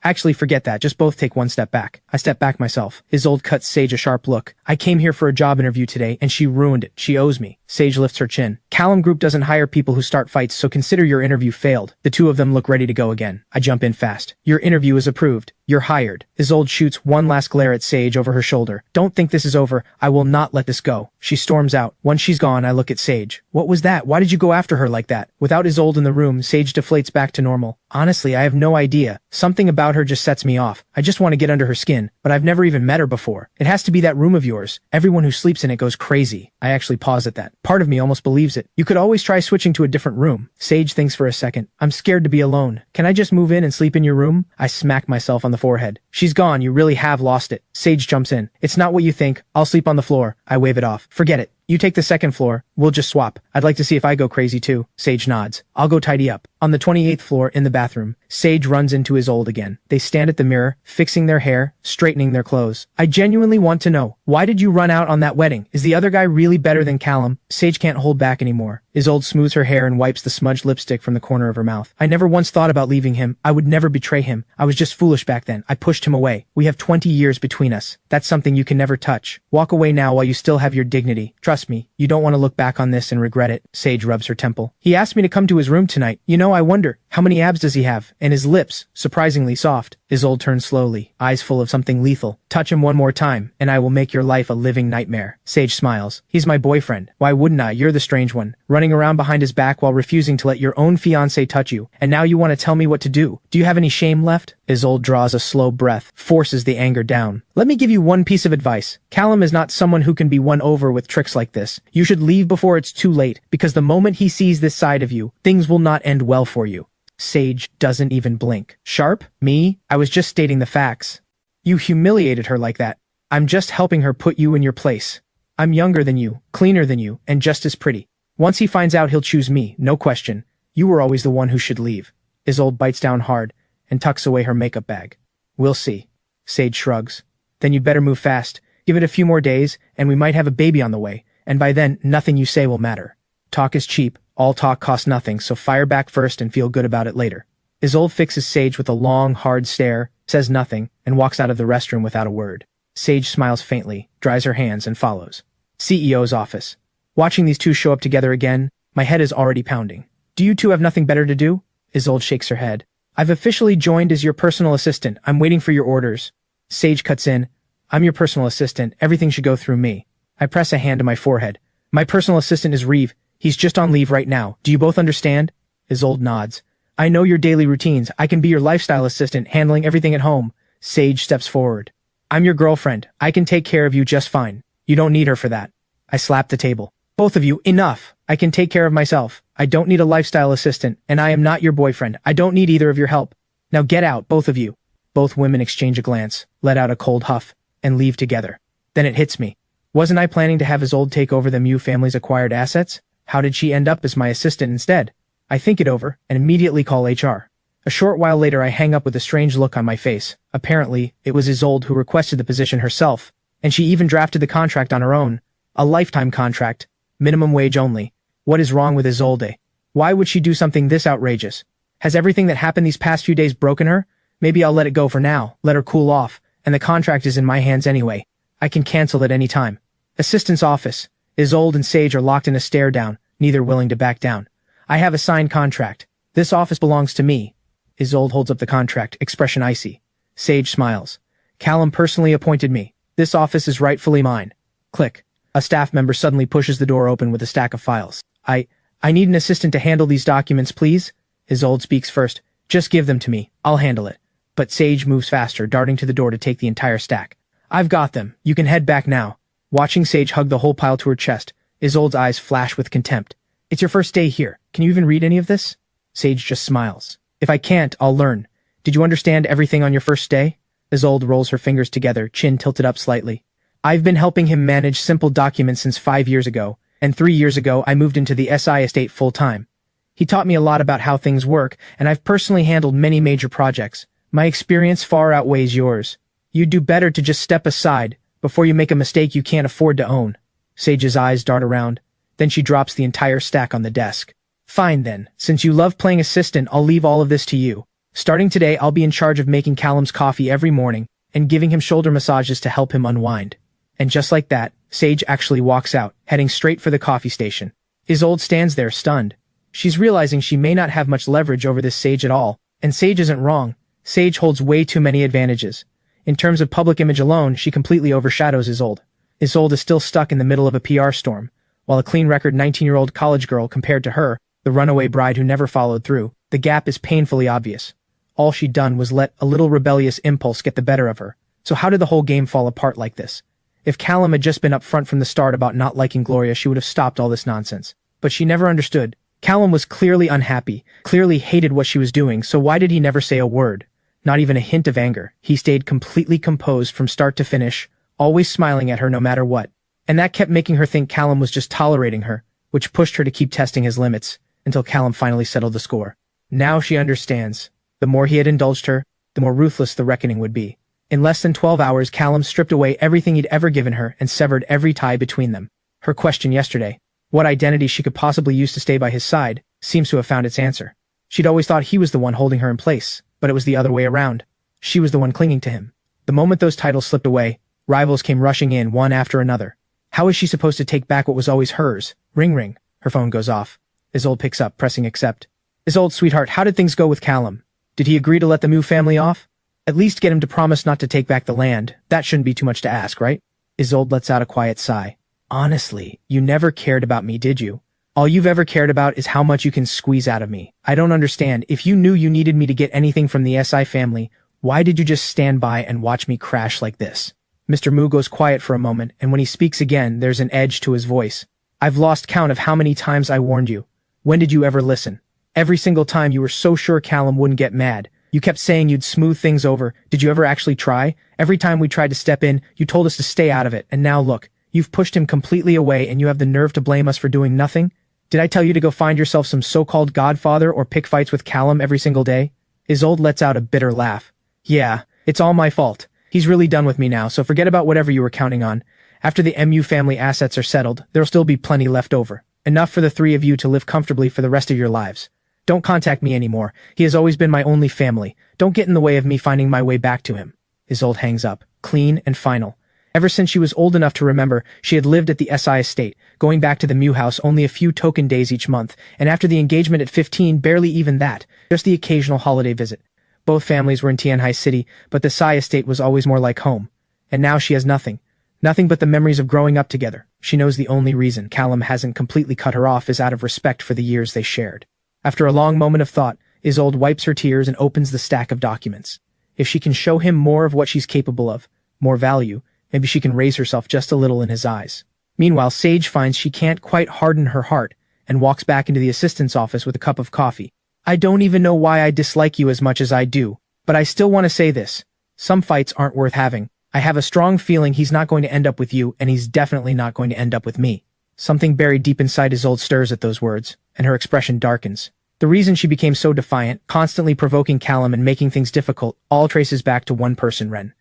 Actually, forget that. Just both take one step back. I step back myself. Isolde cuts Sage a sharp look. I came here for a job interview today, and she ruined it. She owes me. Sage lifts her chin. Callum Group doesn't hire people who start fights, so consider your interview failed. The two of them look ready to go again. I jump in fast. Your interview is approved. You're hired. Isolde shoots one last glare at Sage over her shoulder. Don't think this is over. I will not let this go. She storms out. Once she's gone, I look at Sage. What was that? Why did you go after her like that? Without Isolde in the room, Sage deflates back to normal. Honestly, I have no idea. Something about her just sets me off. I just want to get under her skin, but I've never even met her before. It has to be that room of yours. Everyone who sleeps in it goes crazy. I actually pause at that. Part of me almost believes it. You could always try switching to a different room. Sage thinks for a second. I'm scared to be alone. Can I just move in and sleep in your room? I smack myself on the forehead. She's gone. You really have lost it. Sage jumps in. It's not what you think. I'll sleep on the floor. I wave it off. Forget it. You take the second floor. We'll just swap. I'd like to see if I go crazy too. Sage nods. I'll go tidy up. On the 28th floor, in the bathroom, Sage runs into Isolde again. They stand at the mirror, fixing their hair, straightening their clothes. I genuinely want to know, why did you run out on that wedding? Is the other guy really better than Callum? Sage can't hold back anymore. Isolde smooths her hair and wipes the smudged lipstick from the corner of her mouth. I never once thought about leaving him. I would never betray him. I was just foolish back then. I pushed him away. We have 20 years between us. That's something you can never touch. Walk away now while you still have your dignity. Trust me, you don't want to look back on this and regret it. Sage rubs her temple. He asked me to come to his room tonight. You know, I wonder, how many abs does he have? And his lips, surprisingly soft. Isolde turns slowly, eyes full of something lethal. Touch him one more time, and I will make your life a living nightmare. Sage smiles. He's my boyfriend. Why wouldn't I? You're the strange one. Running around behind his back while refusing to let your own fiancé touch you. And now you want to tell me what to do. Do you have any shame left? Isolde draws a slow breath, forces the anger down. Let me give you one piece of advice. Callum is not someone who can be won over with tricks like this. You should leave before it's too late, because the moment he sees this side of you, things will not end well for you. Sage doesn't even blink. Sharp? Me? I was just stating the facts. You humiliated her like that. I'm just helping her put you in your place. I'm younger than you, cleaner than you, and just as pretty. Once he finds out, he'll choose me, no question. You were always the one who should leave. Isolde bites down hard and tucks away her makeup bag. We'll see. Sage shrugs. Then you'd better move fast. Give it a few more days, and we might have a baby on the way, and by then, nothing you say will matter. Talk is cheap. All talk costs nothing, so fire back first and feel good about it later. Isolde fixes Sage with a long, hard stare, says nothing, and walks out of the restroom without a word. Sage smiles faintly, dries her hands, and follows. CEO's office. Watching these two show up together again, my head is already pounding. Do you two have nothing better to do? Isolde shakes her head. I've officially joined as your personal assistant. I'm waiting for your orders. Sage cuts in. I'm your personal assistant. Everything should go through me. I press a hand to my forehead. My personal assistant is Reeve. He's just on leave right now. Do you both understand? Isolde nods. I know your daily routines. I can be your lifestyle assistant, handling everything at home. Sage steps forward. I'm your girlfriend. I can take care of you just fine. You don't need her for that. I slap the table. Both of you, enough. I can take care of myself. I don't need a lifestyle assistant, and I am not your boyfriend. I don't need either of your help. Now get out, both of you. Both women exchange a glance, let out a cold huff, and leave together. Then it hits me. Wasn't I planning to have Isolde take over the Mew family's acquired assets? How did she end up as my assistant instead? I think it over, and immediately call HR. A short while later I hang up with a strange look on my face. Apparently, it was Isolde who requested the position herself, and she even drafted the contract on her own. A lifetime contract. Minimum wage only. What is wrong with Isolde? Why would she do something this outrageous? Has everything that happened these past few days broken her? Maybe I'll let it go for now, let her cool off, and the contract is in my hands anyway. I can cancel at any time. Assistant's office. Isolde and Sage are locked in a stare down, neither willing to back down. I have a signed contract. This office belongs to me. Isolde holds up the contract, expression icy. Sage smiles. Callum personally appointed me. This office is rightfully mine. Click. A staff member suddenly pushes the door open with a stack of files. I need an assistant to handle these documents, please. Isolde speaks first. Just give them to me. I'll handle it. But Sage moves faster, darting to the door to take the entire stack. I've got them. You can head back now. Watching Sage hug the whole pile to her chest, Isolde's eyes flash with contempt. It's your first day here. Can you even read any of this? Sage just smiles. If I can't, I'll learn. Did you understand everything on your first day? Isolde rolls her fingers together, chin tilted up slightly. I've been helping him manage simple documents since 5 years ago, and 3 years ago I moved into the SI estate full-time. He taught me a lot about how things work, and I've personally handled many major projects. My experience far outweighs yours. You'd do better to just step aside before you make a mistake you can't afford to own. Sage's eyes dart around. Then she drops the entire stack on the desk. Fine then, since you love playing assistant, I'll leave all of this to you. Starting today, I'll be in charge of making Callum's coffee every morning and giving him shoulder massages to help him unwind. And just like that, Sage actually walks out, heading straight for the coffee station. Isolde stands there, stunned. She's realizing she may not have much leverage over this Sage at all, and Sage isn't wrong. Sage holds way too many advantages. In terms of public image alone, she completely overshadows Isolde. Isolde is still stuck in the middle of a PR storm, while a clean record 19-year-old college girl compared to her, the runaway bride who never followed through, the gap is painfully obvious. All she'd done was let a little rebellious impulse get the better of her. So how did the whole game fall apart like this? If Callum had just been upfront from the start about not liking Gloria, she would have stopped all this nonsense. But she never understood. Callum was clearly unhappy, clearly hated what she was doing, so why did he never say a word? Not even a hint of anger. He stayed completely composed from start to finish, always smiling at her no matter what. And that kept making her think Callum was just tolerating her, which pushed her to keep testing his limits, until Callum finally settled the score. Now she understands. The more he had indulged her, the more ruthless the reckoning would be. In less than 12 hours, Callum stripped away everything he'd ever given her and severed every tie between them. Her question yesterday, what identity she could possibly use to stay by his side, seems to have found its answer. She'd always thought he was the one holding her in place, but it was the other way around. She was the one clinging to him. The moment those titles slipped away, rivals came rushing in one after another. How is she supposed to take back what was always hers? Ring ring. Her phone goes off. Isolde picks up, pressing accept. Isolde, sweetheart, how did things go with Callum? Did he agree to let the Mew family off? At least get him to promise not to take back the land. That shouldn't be too much to ask, right? Isolde lets out a quiet sigh. Honestly, you never cared about me, did you? All you've ever cared about is how much you can squeeze out of me. I don't understand. If you knew you needed me to get anything from the SI family, why did you just stand by and watch me crash like this? Mr. Mu goes quiet for a moment, and when he speaks again, there's an edge to his voice. I've lost count of how many times I warned you. When did you ever listen? Every single time you were so sure Callum wouldn't get mad. You kept saying you'd smooth things over. Did you ever actually try? Every time we tried to step in, you told us to stay out of it, and now look, you've pushed him completely away and you have the nerve to blame us for doing nothing? Did I tell you to go find yourself some so-called godfather or pick fights with Callum every single day? Isolde lets out a bitter laugh. Yeah, it's all my fault. He's really done with me now, so forget about whatever you were counting on. After the MU family assets are settled, there'll still be plenty left over. Enough for the three of you to live comfortably for the rest of your lives. Don't contact me anymore. He has always been my only family. Don't get in the way of me finding my way back to him. Isolde hangs up, clean and final. Ever since she was old enough to remember, she had lived at the SI estate, going back to the Mew house only a few token days each month, and after the engagement at 15, barely even that, just the occasional holiday visit. Both families were in Tianhai City, but the Sai estate was always more like home. And now she has nothing. Nothing but the memories of growing up together. She knows the only reason Callum hasn't completely cut her off is out of respect for the years they shared. After a long moment of thought, Isolde wipes her tears and opens the stack of documents. If she can show him more of what she's capable of, more value, maybe she can raise herself just a little in his eyes. Meanwhile, Sage finds she can't quite harden her heart and walks back into the assistant's office with a cup of coffee. I don't even know why I dislike you as much as I do, but I still want to say this. Some fights aren't worth having. I have a strong feeling he's not going to end up with you, and he's definitely not going to end up with me. Something buried deep inside Isolde stirs at those words, and her expression darkens. The reason she became so defiant, constantly provoking Callum and making things difficult, all traces back to one person, Ren.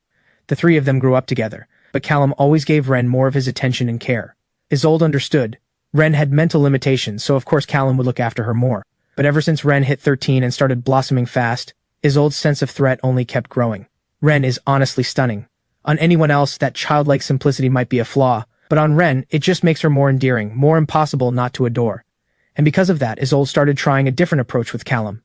The three of them grew up together, but Callum always gave Ren more of his attention and care. Isolde understood. Ren had mental limitations, so of course Callum would look after her more. But ever since Ren hit 13 and started blossoming fast, Isolde's sense of threat only kept growing. Ren is honestly stunning. On anyone else, that childlike simplicity might be a flaw, but on Ren, it just makes her more endearing, more impossible not to adore. And because of that, Isolde started trying a different approach with Callum.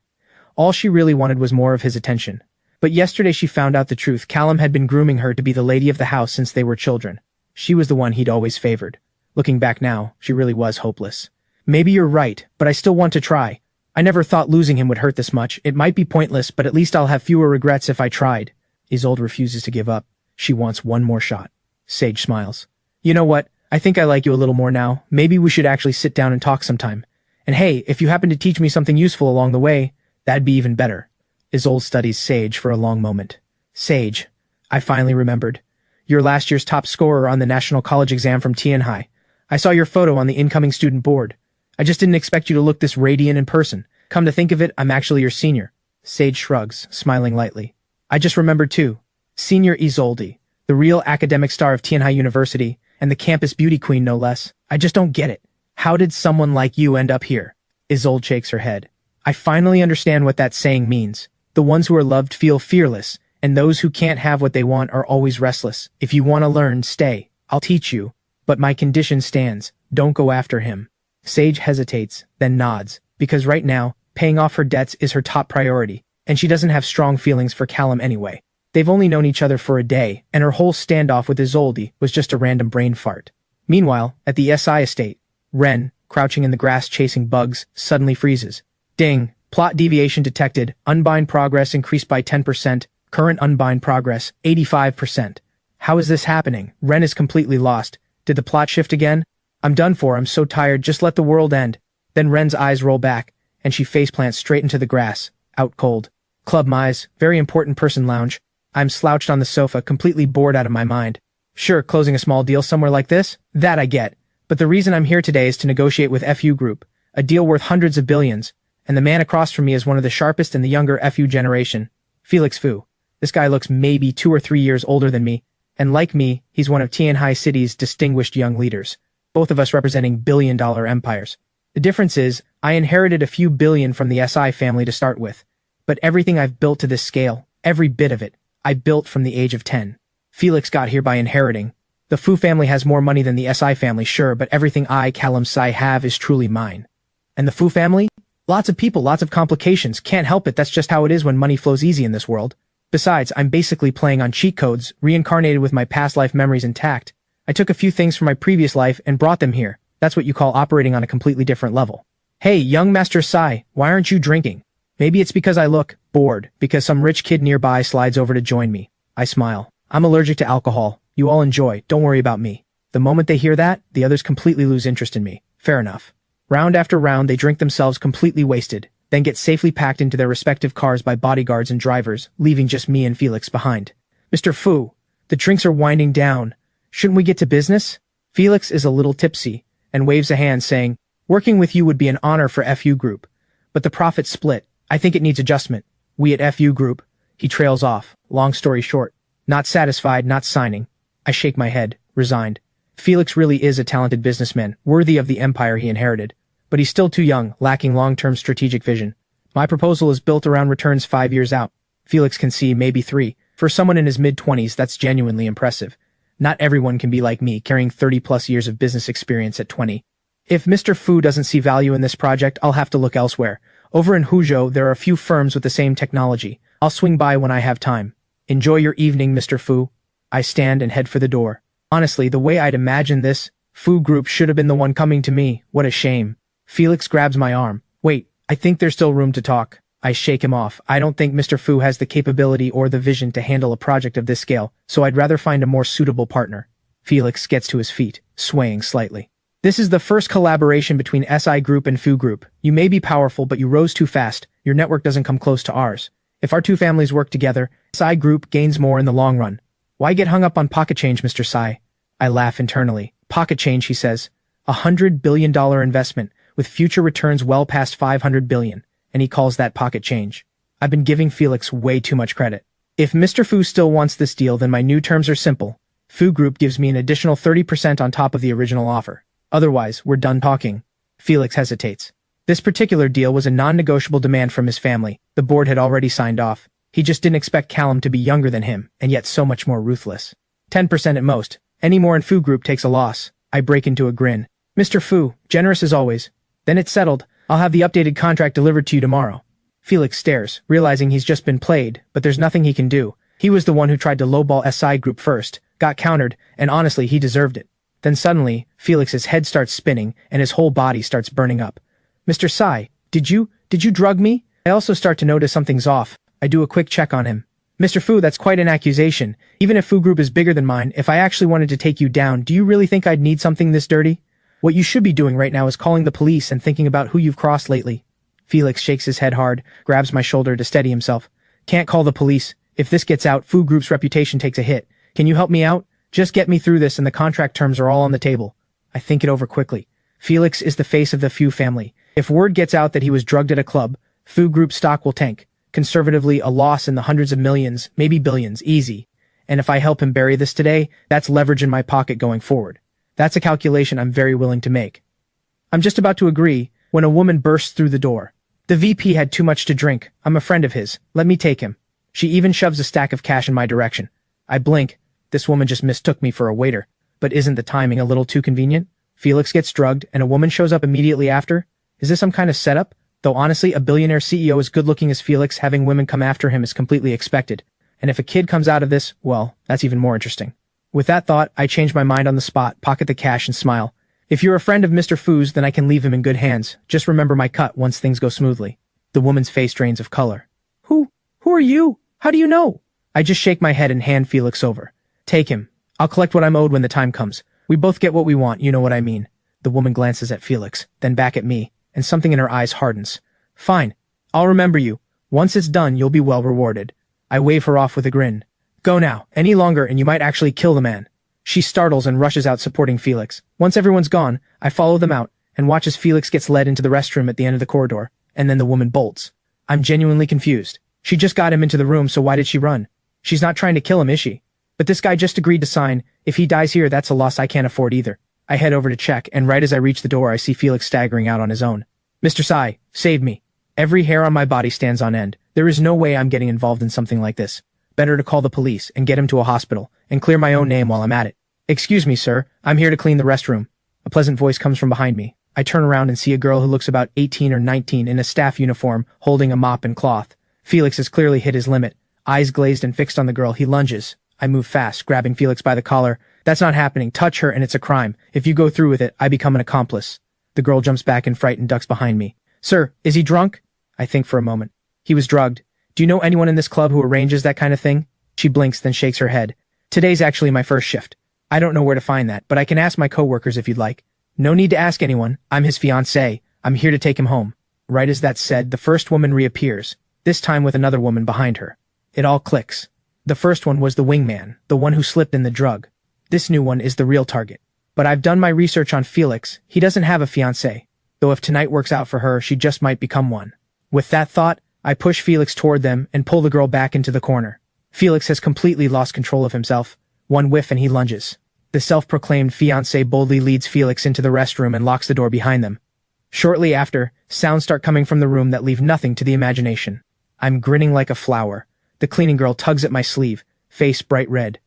All she really wanted was more of his attention. But yesterday she found out the truth. Callum had been grooming her to be the lady of the house since they were children. She was the one he'd always favored. Looking back now, she really was hopeless. Maybe you're right, but I still want to try. I never thought losing him would hurt this much. It might be pointless, but at least I'll have fewer regrets if I tried. Isolde refuses to give up. She wants one more shot. Sage smiles. You know what? I think I like you a little more now. Maybe we should actually sit down and talk sometime. And hey, if you happen to teach me something useful along the way, that'd be even better. Isolde studies Sage for a long moment. Sage, I finally remembered. You're last year's top scorer on the National College exam from Tianhai. I saw your photo on the incoming student board. I just didn't expect you to look this radiant in person. Come to think of it, I'm actually your senior. Sage shrugs, smiling lightly. I just remembered too. Senior Isolde, the real academic star of Tianhai University, and the campus beauty queen no less. I just don't get it. How did someone like you end up here? Isolde shakes her head. I finally understand what that saying means. The ones who are loved feel fearless, and those who can't have what they want are always restless. If you want to learn, stay. I'll teach you. But my condition stands. Don't go after him. Sage hesitates, then nods, because right now, paying off her debts is her top priority, and she doesn't have strong feelings for Callum anyway. They've only known each other for a day, and her whole standoff with Isolde was just a random brain fart. Meanwhile, at the SI estate, Ren, crouching in the grass chasing bugs, suddenly freezes. Ding! Plot deviation detected. Unbind progress increased by 10%. Current unbind progress, 85%. How is this happening? Ren is completely lost. Did the plot shift again? I'm done for, I'm so tired, just let the world end. Then Ren's eyes roll back, and she faceplants straight into the grass, out cold. Club Mize, very important person lounge. I'm slouched on the sofa, completely bored out of my mind. Sure, closing a small deal somewhere like this? That I get. But the reason I'm here today is to negotiate with FU Group, a deal worth hundreds of billions, and the man across from me is one of the sharpest in the younger FU generation, Felix Fu. This guy looks maybe 2 or 3 years older than me, and like me, he's one of Tianhai City's distinguished young leaders, both of us representing billion-dollar empires. The difference is, I inherited a few billion from the SI family to start with, but everything I've built to this scale, every bit of it, I built from the age of 10. Felix got here by inheriting. The Fu family has more money than the SI family, sure, but everything I, Callum Sai, have is truly mine. And the Fu family? Lots of people, lots of complications, can't help it, that's just how it is when money flows easy in this world. Besides, I'm basically playing on cheat codes, reincarnated with my past life memories intact. I took a few things from my previous life and brought them here. That's what you call operating on a completely different level. Hey, young Master Sai, why aren't you drinking? Maybe it's because I look bored, because some rich kid nearby slides over to join me. I smile. I'm allergic to alcohol. You all enjoy, don't worry about me. The moment they hear that, the others completely lose interest in me. Fair enough. Round after round they drink themselves completely wasted, then get safely packed into their respective cars by bodyguards and drivers, leaving just me and Felix behind. Mr. Fu, the drinks are winding down. Shouldn't we get to business? Felix is a little tipsy, and waves a hand saying, working with you would be an honor for FU Group. But the profits split. I think it needs adjustment. We at FU Group. He trails off. Long story short. Not satisfied, not signing. I shake my head, resigned. Felix really is a talented businessman, worthy of the empire he inherited. But he's still too young, lacking long-term strategic vision. My proposal is built around returns 5 years out. Felix can see maybe 3. For someone in his mid-20s, that's genuinely impressive. Not everyone can be like me, carrying 30-plus years of business experience at 20. If Mr. Fu doesn't see value in this project, I'll have to look elsewhere. Over in Huzhou, there are a few firms with the same technology. I'll swing by when I have time. Enjoy your evening, Mr. Fu. I stand and head for the door. Honestly, the way I'd imagined this, Fu Group should have been the one coming to me. What a shame. Felix grabs my arm. Wait, I think there's still room to talk. I shake him off. I don't think Mr. Fu has the capability or the vision to handle a project of this scale, so I'd rather find a more suitable partner. Felix gets to his feet, swaying slightly. This is the first collaboration between SI Group and Fu Group. You may be powerful, but you rose too fast. Your network doesn't come close to ours. If our two families work together, SI Group gains more in the long run. Why get hung up on pocket change, Mr. Sai? I laugh internally. Pocket change, he says. $100 billion investment, with future returns well past $500 billion, and he calls that pocket change. I've been giving Felix way too much credit. If Mr. Fu still wants this deal, then my new terms are simple. Fu Group gives me an additional 30% on top of the original offer. Otherwise, we're done talking. Felix hesitates. This particular deal was a non-negotiable demand from his family. The board had already signed off. He just didn't expect Callum to be younger than him, and yet so much more ruthless. 10% at most. Any more and Fu Group takes a loss. I break into a grin. Mr. Fu, generous as always. Then it's settled. I'll have the updated contract delivered to you tomorrow. Felix stares, realizing he's just been played, but there's nothing he can do. He was the one who tried to lowball SI Group first, got countered, and honestly, he deserved it. Then suddenly, Felix's head starts spinning, and his whole body starts burning up. Mr. Sai, did you drug me? I also start to notice something's off. I do a quick check on him. Mr. Fu, that's quite an accusation. Even if Fu Group is bigger than mine, if I actually wanted to take you down, do you really think I'd need something this dirty? What you should be doing right now is calling the police and thinking about who you've crossed lately. Felix shakes his head hard, grabs my shoulder to steady himself. Can't call the police. If this gets out, Fu Group's reputation takes a hit. Can you help me out? Just get me through this and the contract terms are all on the table. I think it over quickly. Felix is the face of the Fu family. If word gets out that he was drugged at a club, Fu Group stock will tank. Conservatively, a loss in the hundreds of millions, maybe billions, easy. And if I help him bury this today, that's leverage in my pocket going forward. That's a calculation I'm very willing to make. I'm just about to agree when a woman bursts through the door. The VP had too much to drink. I'm a friend of his. Let me take him. She even shoves a stack of cash in my direction. I blink. This woman just mistook me for a waiter. But isn't the timing a little too convenient? Felix gets drugged, and a woman shows up immediately after? Is this some kind of setup? Though honestly, a billionaire CEO as good-looking as Felix having women come after him is completely expected. And if a kid comes out of this, well, that's even more interesting. With that thought, I change my mind on the spot, pocket the cash, and smile. If you're a friend of Mr. Fu's, then I can leave him in good hands. Just remember my cut once things go smoothly. The woman's face drains of color. Who are you? How do you know? I just shake my head and hand Felix over. Take him. I'll collect what I'm owed when the time comes. We both get what we want, you know what I mean. The woman glances at Felix, then back at me, and something in her eyes hardens. Fine. I'll remember you. Once it's done, you'll be well rewarded. I wave her off with a grin. Go now. Any longer and you might actually kill the man. She startles and rushes out supporting Felix. Once everyone's gone, I follow them out and watch as Felix gets led into the restroom at the end of the corridor, and then the woman bolts. I'm genuinely confused. She just got him into the room, so why did she run? She's not trying to kill him, is she? But this guy just agreed to sign. If he dies here, that's a loss I can't afford either. I head over to check, and right as I reach the door, I see Felix staggering out on his own. Mr. Sai, save me. Every hair on my body stands on end. There is no way I'm getting involved in something like this. Better to call the police and get him to a hospital and clear my own name while I'm at it. Excuse me, sir. I'm here to clean the restroom. A pleasant voice comes from behind me. I turn around and see a girl who looks about 18 or 19 in a staff uniform, holding a mop and cloth. Felix has clearly hit his limit. Eyes glazed and fixed on the girl, he lunges. I move fast, grabbing Felix by the collar. That's not happening. Touch her and it's a crime. If you go through with it, I become an accomplice. The girl jumps back in fright and ducks behind me. Sir, is he drunk? I think for a moment. He was drugged. Do you know anyone in this club who arranges that kind of thing? She blinks, then shakes her head. Today's actually my first shift. I don't know where to find that, but I can ask my coworkers if you'd like. No need to ask anyone. I'm his fiancée. I'm here to take him home. Right as that's said, the first woman reappears, this time with another woman behind her. It all clicks. The first one was the wingman, the one who slipped in the drug. This new one is the real target. But I've done my research on Felix. He doesn't have a fiancée. Though if tonight works out for her, she just might become one. With that thought, I push Felix toward them and pull the girl back into the corner. Felix has completely lost control of himself. One whiff and he lunges. The self-proclaimed fiancé boldly leads Felix into the restroom and locks the door behind them. Shortly after, sounds start coming from the room that leave nothing to the imagination. I'm grinning like a flower. The cleaning girl tugs at my sleeve, face bright red.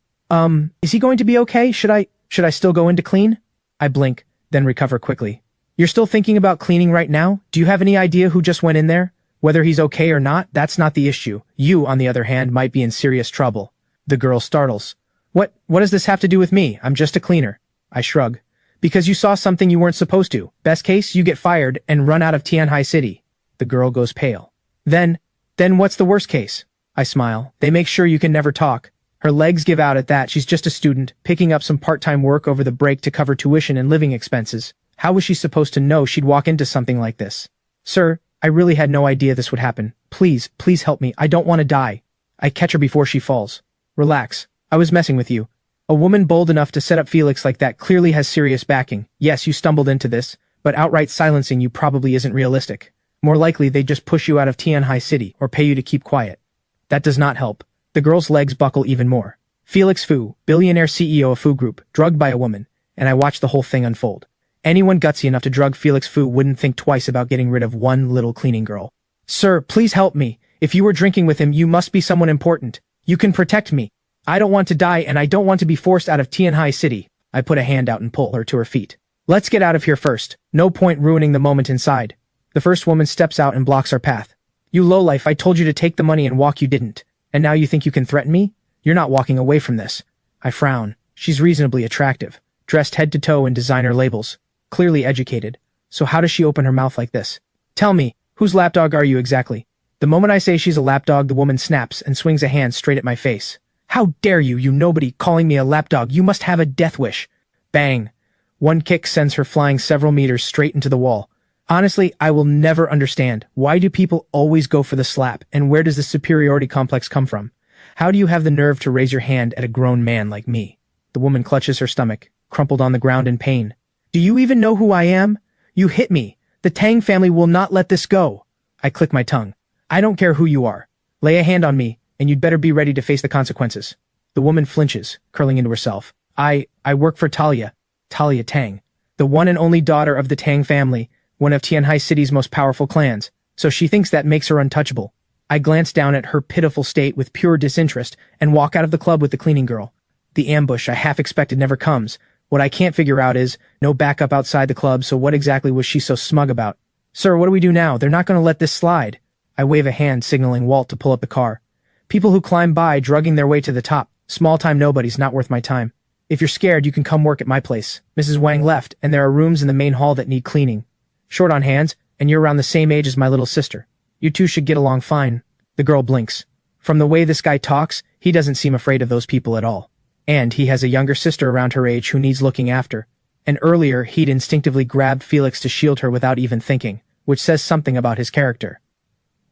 Is he going to be okay? Should I still go in to clean? I blink, then recover quickly. You're still thinking about cleaning right now? Do you have any idea who just went in there? Whether he's okay or not, that's not the issue. You, on the other hand, might be in serious trouble. The girl startles. What does this have to do with me? I'm just a cleaner. I shrug. Because you saw something you weren't supposed to. Best case, you get fired and run out of Tianhai City. The girl goes pale. Then what's the worst case? I smile. They make sure you can never talk. Her legs give out at that. She's just a student, picking up some part-time work over the break to cover tuition and living expenses. How was she supposed to know she'd walk into something like this? Sir, I really had no idea this would happen. Please, please help me. I don't want to die. I catch her before she falls. Relax. I was messing with you. A woman bold enough to set up Felix like that clearly has serious backing. Yes, you stumbled into this, but outright silencing you probably isn't realistic. More likely they'd just push you out of Tianhai City or pay you to keep quiet. That does not help. The girl's legs buckle even more. Felix Fu, billionaire CEO of Fu Group, drugged by a woman, and I watched the whole thing unfold. Anyone gutsy enough to drug Felix Fu wouldn't think twice about getting rid of one little cleaning girl. Sir, please help me. If you were drinking with him, you must be someone important. You can protect me. I don't want to die and I don't want to be forced out of Tianhai City. I put a hand out and pull her to her feet. Let's get out of here first. No point ruining the moment inside. The first woman steps out and blocks our path. You lowlife, I told you to take the money and walk, you didn't. And now you think you can threaten me? You're not walking away from this. I frown. She's reasonably attractive, dressed head to toe in designer labels, clearly educated. So how does she open her mouth like this? Tell me, whose lapdog are you exactly? The moment I say she's a lapdog, the woman snaps and swings a hand straight at my face. How dare you, you nobody, calling me a lapdog? You must have a death wish. Bang. One kick sends her flying several meters straight into the wall. Honestly, I will never understand. Why do people always go for the slap, and where does the superiority complex come from? How do you have the nerve to raise your hand at a grown man like me? The woman clutches her stomach, crumpled on the ground in pain. Do you even know who I am? You hit me. The Tang family will not let this go. I click my tongue. I don't care who you are. Lay a hand on me, and you'd better be ready to face the consequences. The woman flinches, curling into herself. I work for Talia Tang, the one and only daughter of the Tang family, one of Tianhai City's most powerful clans, so she thinks that makes her untouchable. I glance down at her pitiful state with pure disinterest and walk out of the club with the cleaning girl. The ambush I half expected never comes. What I can't figure out is, no backup outside the club, so what exactly was she so smug about? Sir, what do we do now? They're not going to let this slide. I wave a hand signaling Walt to pull up the car. People who climb by, drugging their way to the top. Small-time nobodies, not worth my time. If you're scared, you can come work at my place. Mrs. Wang left, and there are rooms in the main hall that need cleaning. Short on hands, and you're around the same age as my little sister. You two should get along fine. The girl blinks. From the way this guy talks, he doesn't seem afraid of those people at all. And he has a younger sister around her age who needs looking after. And earlier, he'd instinctively grabbed Felix to shield her without even thinking, which says something about his character.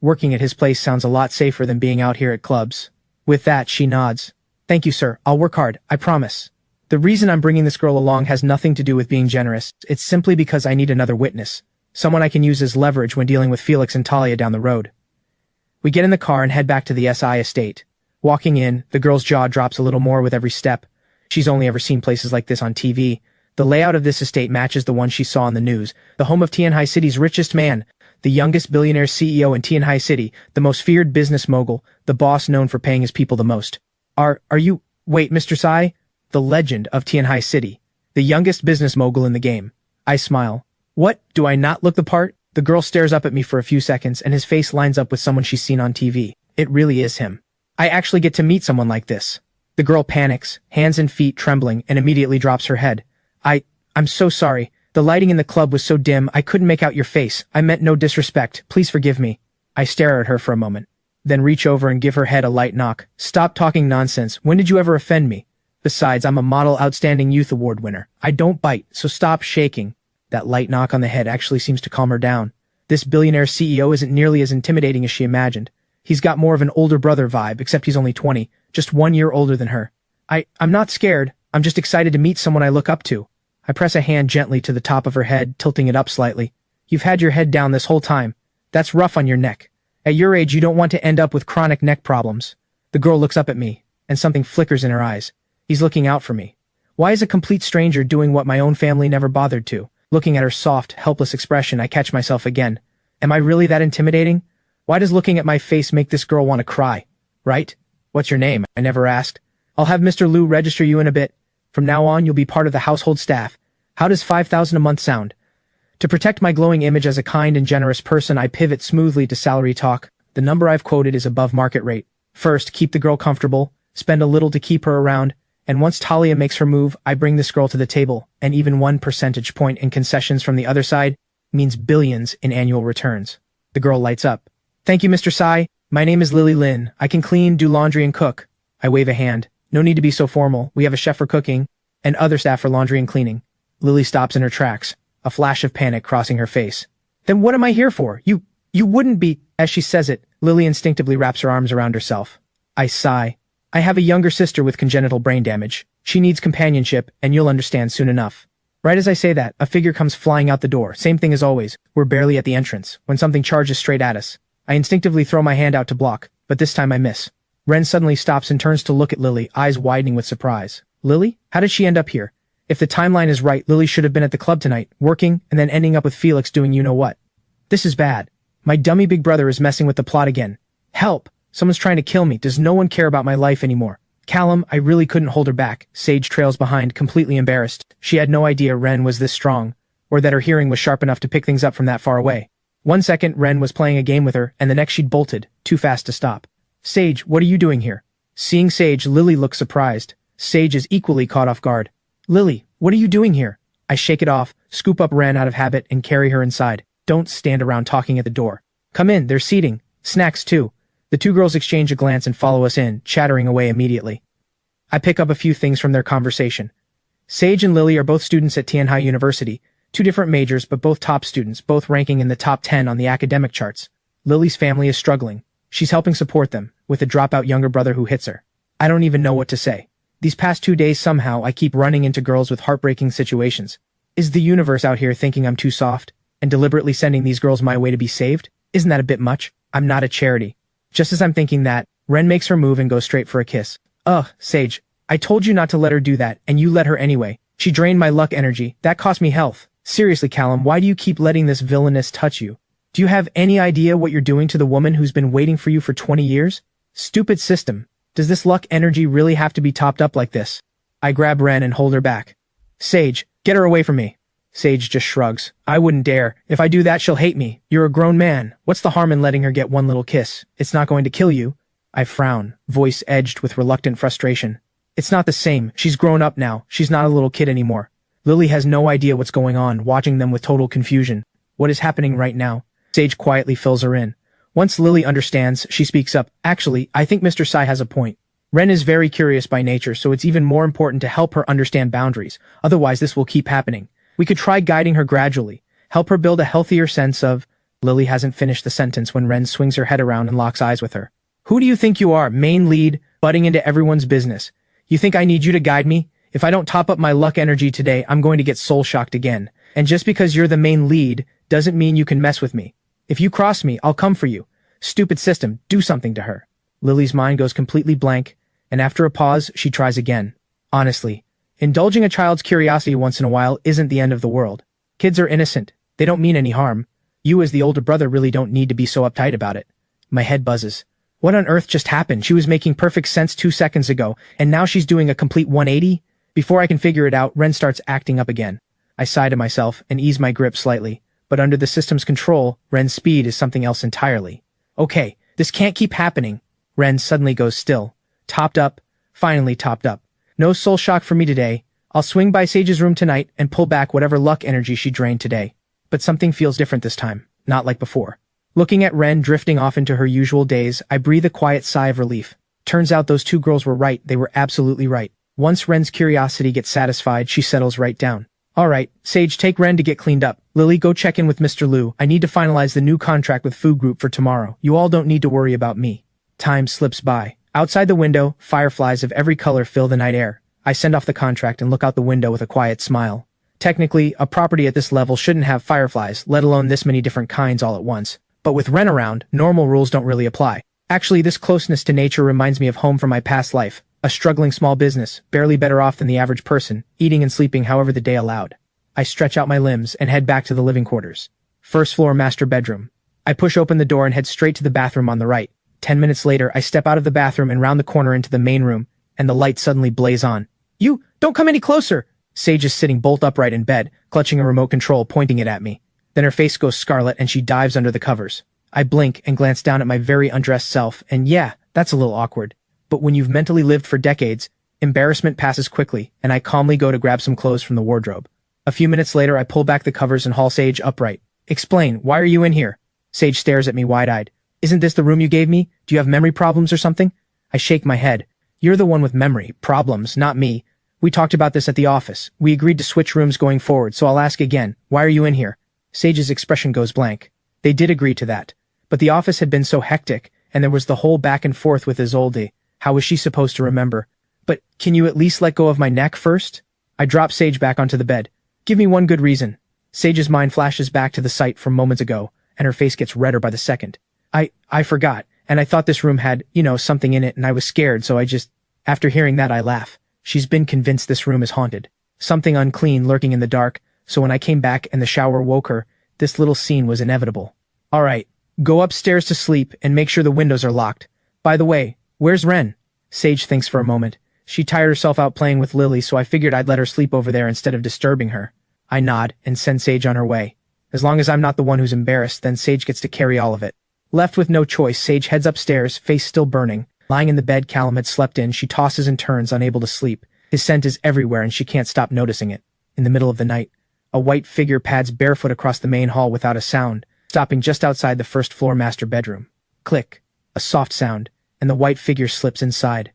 Working at his place sounds a lot safer than being out here at clubs. With that, she nods. Thank you, sir. I'll work hard, I promise. The reason I'm bringing this girl along has nothing to do with being generous. It's simply because I need another witness. Someone I can use as leverage when dealing with Felix and Talia down the road. We get in the car and head back to the SI estate. Walking in, the girl's jaw drops a little more with every step. She's only ever seen places like this on TV. The layout of this estate matches the one she saw in the news. The home of Tianhai City's richest man, the youngest billionaire CEO in Tianhai City, the most feared business mogul, the boss known for paying his people the most. Are you... Wait, Mr. Sai? The legend of Tianhai City. The youngest business mogul in the game. I smile. What? Do I not look the part? The girl stares up at me for a few seconds and his face lines up with someone she's seen on TV. It really is him. I actually get to meet someone like this. The girl panics, hands and feet trembling, and immediately drops her head. I'm so sorry. The lighting in the club was so dim, I couldn't make out your face. I meant no disrespect. Please forgive me. I stare at her for a moment, then reach over and give her head a light knock. Stop talking nonsense. When did you ever offend me? Besides, I'm a Model Outstanding Youth Award winner. I don't bite, so stop shaking. That light knock on the head actually seems to calm her down. This billionaire CEO isn't nearly as intimidating as she imagined. He's got more of an older brother vibe, except he's only 20, just 1 year older than her. I'm not scared. I'm just excited to meet someone I look up to. I press a hand gently to the top of her head, tilting it up slightly. You've had your head down this whole time. That's rough on your neck. At your age, you don't want to end up with chronic neck problems. The girl looks up at me, and something flickers in her eyes. He's looking out for me. Why is a complete stranger doing what my own family never bothered to? Looking at her soft, helpless expression, I catch myself again. Am I really that intimidating? Why does looking at my face make this girl want to cry? Right? What's your name? I never asked. I'll have Mr. Liu register you in a bit. From now on, you'll be part of the household staff. How does 5,000 a month sound? To protect my glowing image as a kind and generous person, I pivot smoothly to salary talk. The number I've quoted is above market rate. First, keep the girl comfortable, spend a little to keep her around, and once Talia makes her move, I bring this girl to the table, and even 1 percentage point in concessions from the other side means billions in annual returns. The girl lights up. Thank you, Mr. Sai. My name is Lily Lin. I can clean, do laundry, and cook. I wave a hand. No need to be so formal. We have a chef for cooking, and other staff for laundry and cleaning. Lily stops in her tracks. a flash of panic crossing her face. Then what am I here for? You wouldn't be. As she says it, Lily instinctively wraps her arms around herself. I sigh. I have a younger sister with congenital brain damage. She needs companionship, and you'll understand soon enough. Right as I say that, a figure comes flying out the door. Same thing as always. We're barely at the entrance, when something charges straight at us. I instinctively throw my hand out to block, but this time I miss. Ren suddenly stops and turns to look at Lily, eyes widening with surprise. Lily? How did she end up here? If the timeline is right, Lily should have been at the club tonight, working, and then ending up with Felix doing you-know-what. This is bad. My dummy big brother is messing with the plot again. Help! Someone's trying to kill me. Does no one care about my life anymore? Callum, I really couldn't hold her back. Sage trails behind, completely embarrassed. She had no idea Ren was this strong, or that her hearing was sharp enough to pick things up from that far away. 1 second, Ren was playing a game with her, and the next she'd bolted, too fast to stop. Sage, what are you doing here? Seeing Sage, Lily looks surprised. Sage is equally caught off guard. Lily, what are you doing here? I shake it off, scoop up Ren out of habit, and carry her inside. Don't stand around talking at the door. Come in, there's seating. Snacks too. The two girls exchange a glance and follow us in, chattering away immediately. I pick up a few things from their conversation. Sage and Lily are both students at Tianhai University, two different majors but both top students, both ranking in the top 10 on the academic charts. Lily's family is struggling. She's helping support them, with a dropout younger brother who hits her. I don't even know what to say. These past 2 days somehow I keep running into girls with heartbreaking situations. Is the universe out here thinking I'm too soft, and deliberately sending these girls my way to be saved? Isn't that a bit much? I'm not a charity. Just as I'm thinking that, Ren makes her move and goes straight for a kiss. Ugh, Sage. I told you not to let her do that, and you let her anyway. She drained my luck energy. That cost me health. Seriously, Callum, why do you keep letting this villainess touch you? Do you have any idea what you're doing to the woman who's been waiting for you for 20 years? Stupid system. Does this luck energy really have to be topped up like this? I grab Ren and hold her back. Sage, get her away from me. Sage just shrugs. I wouldn't dare. If I do that, she'll hate me. You're a grown man. What's the harm in letting her get one little kiss? It's not going to kill you. I frown, voice edged with reluctant frustration. It's not the same. She's grown up now. She's not a little kid anymore. Lily has no idea what's going on, watching them with total confusion. What is happening right now? Sage quietly fills her in. Once Lily understands, she speaks up. Actually, I think Mr. Sai has a point. Ren is very curious by nature, so it's even more important to help her understand boundaries. Otherwise, this will keep happening. We could try guiding her gradually, help her build a healthier sense of... Lily hasn't finished the sentence when Ren swings her head around and locks eyes with her. Who do you think you are, main lead, butting into everyone's business? You think I need you to guide me? If I don't top up my luck energy today, I'm going to get soul-shocked again. And just because you're the main lead, doesn't mean you can mess with me. If you cross me, I'll come for you. Stupid system, do something to her. Lily's mind goes completely blank, and after a pause, she tries again. Honestly, indulging a child's curiosity once in a while isn't the end of the world. Kids are innocent. They don't mean any harm. You as the older brother really don't need to be so uptight about it. My head buzzes. What on earth just happened? She was making perfect sense 2 seconds ago, and now she's doing a complete 180? Before I can figure it out, Ren starts acting up again. I sigh to myself and ease my grip slightly, but under the system's control, Ren's speed is something else entirely. Okay, this can't keep happening. Ren suddenly goes still. Topped up. Finally topped up. No soul shock for me today. I'll swing by Sage's room tonight and pull back whatever luck energy she drained today. But something feels different this time, not like before. Looking at Ren drifting off into her usual days, I breathe a quiet sigh of relief. Turns out those two girls were right. They were absolutely right. Once Ren's curiosity gets satisfied, she settles right down. Alright, Sage, take Ren to get cleaned up. Lily, go check in with Mr. Liu. I need to finalize the new contract with Food Group for tomorrow. You all don't need to worry about me. Time slips by. Outside the window, fireflies of every color fill the night air. I send off the contract and look out the window with a quiet smile. Technically, a property at this level shouldn't have fireflies, let alone this many different kinds all at once. But with Ren around, normal rules don't really apply. Actually, this closeness to nature reminds me of home from my past life. A struggling small business, barely better off than the average person, eating and sleeping however the day allowed. I stretch out my limbs and head back to the living quarters. First floor master bedroom. I push open the door and head straight to the bathroom on the right. 10 minutes later, I step out of the bathroom and round the corner into the main room, and the lights suddenly blaze on. You, don't come any closer! Sage is sitting bolt upright in bed, clutching a remote control, pointing it at me. Then her face goes scarlet and she dives under the covers. I blink and glance down at my very undressed self, and yeah, that's a little awkward. But when you've mentally lived for decades, embarrassment passes quickly, and I calmly go to grab some clothes from the wardrobe. A few minutes later, I pull back the covers and haul Sage upright. Explain, why are you in here? Sage stares at me wide-eyed. Isn't this the room you gave me? Do you have memory problems or something? I shake my head. You're the one with memory problems, not me. We talked about this at the office. We agreed to switch rooms going forward, so I'll ask again, why are you in here? Sage's expression goes blank. They did agree to that. But the office had been so hectic, and there was the whole back and forth with Isolde. How was she supposed to remember? But can you at least let go of my neck first? I drop Sage back onto the bed. Give me one good reason. Sage's mind flashes back to the sight from moments ago, and her face gets redder by the second. I forgot, and I thought this room had, something in it, and I was scared, so I just... After hearing that, I laugh. She's been convinced this room is haunted. Something unclean lurking in the dark, so when I came back and the shower woke her, this little scene was inevitable. Alright, go upstairs to sleep and make sure the windows are locked. By the way, where's Ren? Sage thinks for a moment. She tired herself out playing with Lily, so I figured I'd let her sleep over there instead of disturbing her. I nod and send Sage on her way. As long as I'm not the one who's embarrassed, then Sage gets to carry all of it. Left with no choice, Sage heads upstairs, face still burning. Lying in the bed Callum had slept in, she tosses and turns, unable to sleep. His scent is everywhere and she can't stop noticing it. In the middle of the night, a white figure pads barefoot across the main hall without a sound, stopping just outside the first floor master bedroom. Click. A soft sound, and the white figure slips inside.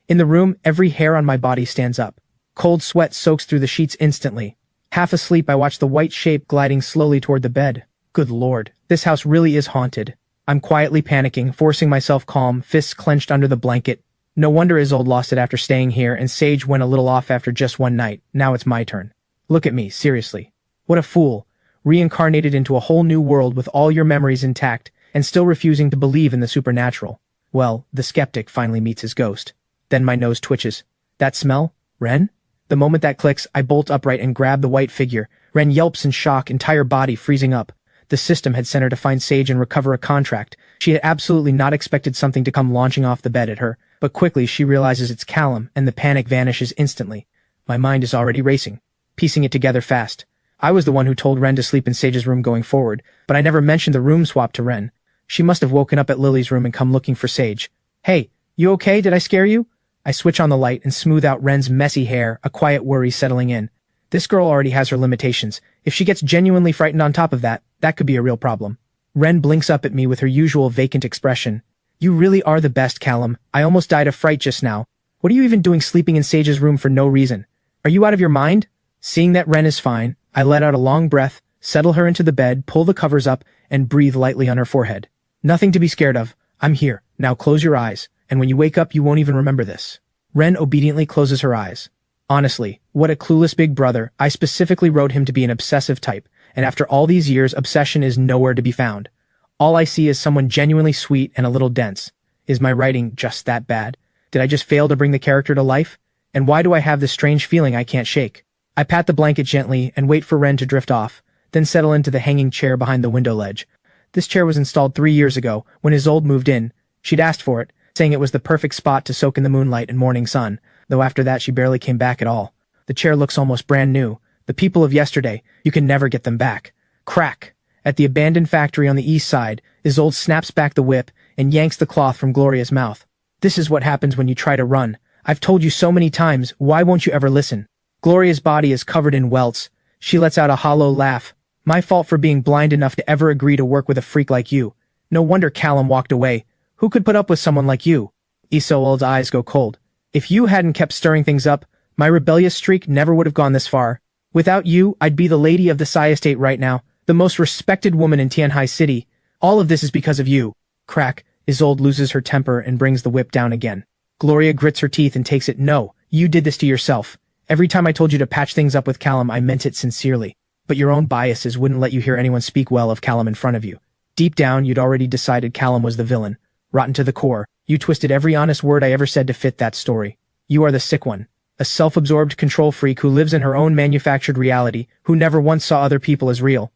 In the room, every hair on my body stands up. Cold sweat soaks through the sheets instantly. Half asleep, I watch the white shape gliding slowly toward the bed. Good lord, this house really is haunted. I'm quietly panicking, forcing myself calm, fists clenched under the blanket. No wonder Isolde lost it after staying here, and Sage went a little off after just one night. Now it's my turn. Look at me, seriously. What a fool. Reincarnated into a whole new world with all your memories intact, and still refusing to believe in the supernatural. Well, the skeptic finally meets his ghost. Then my nose twitches. That smell? Ren? The moment that clicks, I bolt upright and grab the white figure. Ren yelps in shock, entire body freezing up. The system had sent her to find Sage and recover a contract. She had absolutely not expected something to come launching off the bed at her, but quickly she realizes it's Callum, and the panic vanishes instantly. My mind is already racing, piecing it together fast. I was the one who told Ren to sleep in Sage's room going forward, but I never mentioned the room swap to Ren. She must have woken up at Lily's room and come looking for Sage. Hey, you okay? Did I scare you? I switch on the light and smooth out Ren's messy hair, a quiet worry settling in. This girl already has her limitations. If she gets genuinely frightened on top of that, that could be a real problem. Ren blinks up at me with her usual vacant expression. You really are the best, Callum. I almost died of fright just now. What are you even doing sleeping in Sage's room for no reason? Are you out of your mind? Seeing that Ren is fine, I let out a long breath, settle her into the bed, pull the covers up, and breathe lightly on her forehead. Nothing to be scared of. I'm here. Now close your eyes, and when you wake up you won't even remember this. Ren obediently closes her eyes. Honestly, what a clueless big brother. I specifically wrote him to be an obsessive type, and after all these years, obsession is nowhere to be found. All I see is someone genuinely sweet and a little dense. Is my writing just that bad? Did I just fail to bring the character to life? And why do I have this strange feeling I can't shake? I pat the blanket gently and wait for Ren to drift off, then settle into the hanging chair behind the window ledge. This chair was installed 3 years ago, when Isolde moved in. She'd asked for it, saying it was the perfect spot to soak in the moonlight and morning sun, though after that she barely came back at all. The chair looks almost brand new. The people of yesterday, you can never get them back. Crack! At the abandoned factory on the east side, Isolde snaps back the whip and yanks the cloth from Gloria's mouth. This is what happens when you try to run. I've told you so many times, why won't you ever listen? Gloria's body is covered in welts. She lets out a hollow laugh. My fault for being blind enough to ever agree to work with a freak like you. No wonder Callum walked away. Who could put up with someone like you? Isolde's eyes go cold. If you hadn't kept stirring things up, my rebellious streak never would have gone this far. Without you, I'd be the lady of the Sai estate right now, the most respected woman in Tianhai City. All of this is because of you. Crack. Isolde loses her temper and brings the whip down again. Gloria grits her teeth and takes it. No, you did this to yourself. Every time I told you to patch things up with Callum, I meant it sincerely. But your own biases wouldn't let you hear anyone speak well of Callum in front of you. Deep down, you'd already decided Callum was the villain. Rotten to the core, you twisted every honest word I ever said to fit that story. You are the sick one. A self-absorbed control freak who lives in her own manufactured reality, who never once saw other people as real.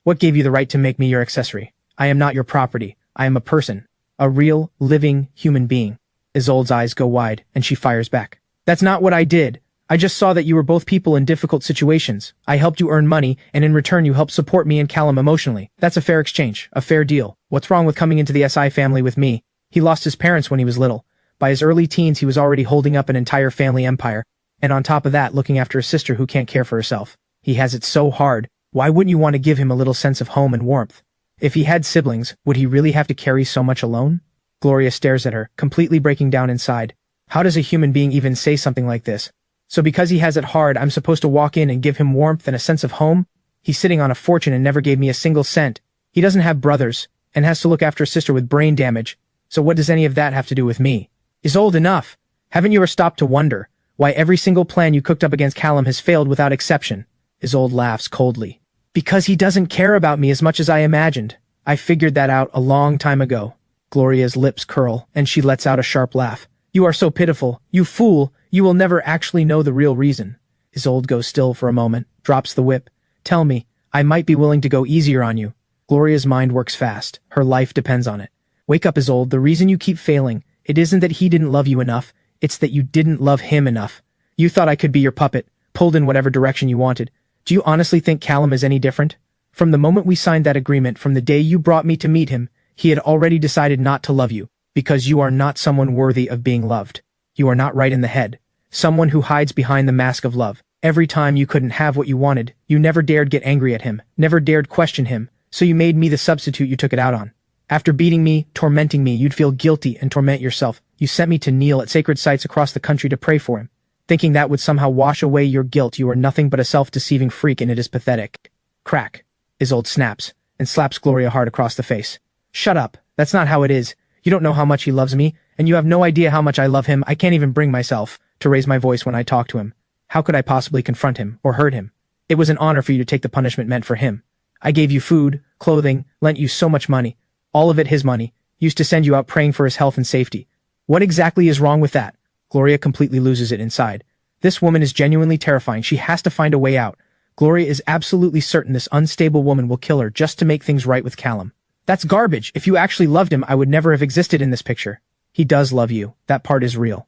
What gave you the right to make me your accessory? I am not your property. I am a person. A real, living, human being. Isolde's eyes go wide, and she fires back. That's not what I did. I just saw that you were both people in difficult situations. I helped you earn money, and in return you helped support me and Callum emotionally. That's a fair exchange, a fair deal. What's wrong with coming into the SI family with me? He lost his parents when he was little. By his early teens he was already holding up an entire family empire, and on top of that looking after a sister who can't care for herself. He has it so hard. Why wouldn't you want to give him a little sense of home and warmth? If he had siblings, would he really have to carry so much alone? Gloria stares at her, completely breaking down inside. How does a human being even say something like this? So because he has it hard, I'm supposed to walk in and give him warmth and a sense of home? He's sitting on a fortune and never gave me a single cent. He doesn't have brothers, and has to look after a sister with brain damage. So what does any of that have to do with me? Isolde, enough. Haven't you ever stopped to wonder why every single plan you cooked up against Callum has failed without exception? Isolde laughs coldly. Because he doesn't care about me as much as I imagined. I figured that out a long time ago. Gloria's lips curl, and she lets out a sharp laugh. You are so pitiful. You fool. You will never actually know the real reason. Isolde goes still for a moment, drops the whip. Tell me, I might be willing to go easier on you. Gloria's mind works fast. Her life depends on it. Wake up, Isolde. The reason you keep failing, it isn't that he didn't love you enough. It's that you didn't love him enough. You thought I could be your puppet, pulled in whatever direction you wanted. Do you honestly think Callum is any different? From the moment we signed that agreement, from the day you brought me to meet him, he had already decided not to love you, because you are not someone worthy of being loved. You are not right in the head. Someone who hides behind the mask of love. Every time you couldn't have what you wanted, you never dared get angry at him, never dared question him, so you made me the substitute you took it out on. After beating me, tormenting me, you'd feel guilty and torment yourself. You sent me to kneel at sacred sites across the country to pray for him. Thinking that would somehow wash away your guilt. You are nothing but a self-deceiving freak, and it is pathetic. Crack. Isolde snaps, and slaps Gloria hard across the face. Shut up. That's not how it is. You don't know how much he loves me, and you have no idea how much I love him. I can't even bring myself to raise my voice when I talk to him. How could I possibly confront him or hurt him? It was an honor for you to take the punishment meant for him. I gave you food, clothing, lent you so much money. All of it his money. Used to send you out praying for his health and safety. What exactly is wrong with that? Gloria completely loses it inside. This woman is genuinely terrifying. She has to find a way out. Gloria is absolutely certain this unstable woman will kill her just to make things right with Callum. That's garbage. If you actually loved him, I would never have existed in this picture. He does love you. That part is real.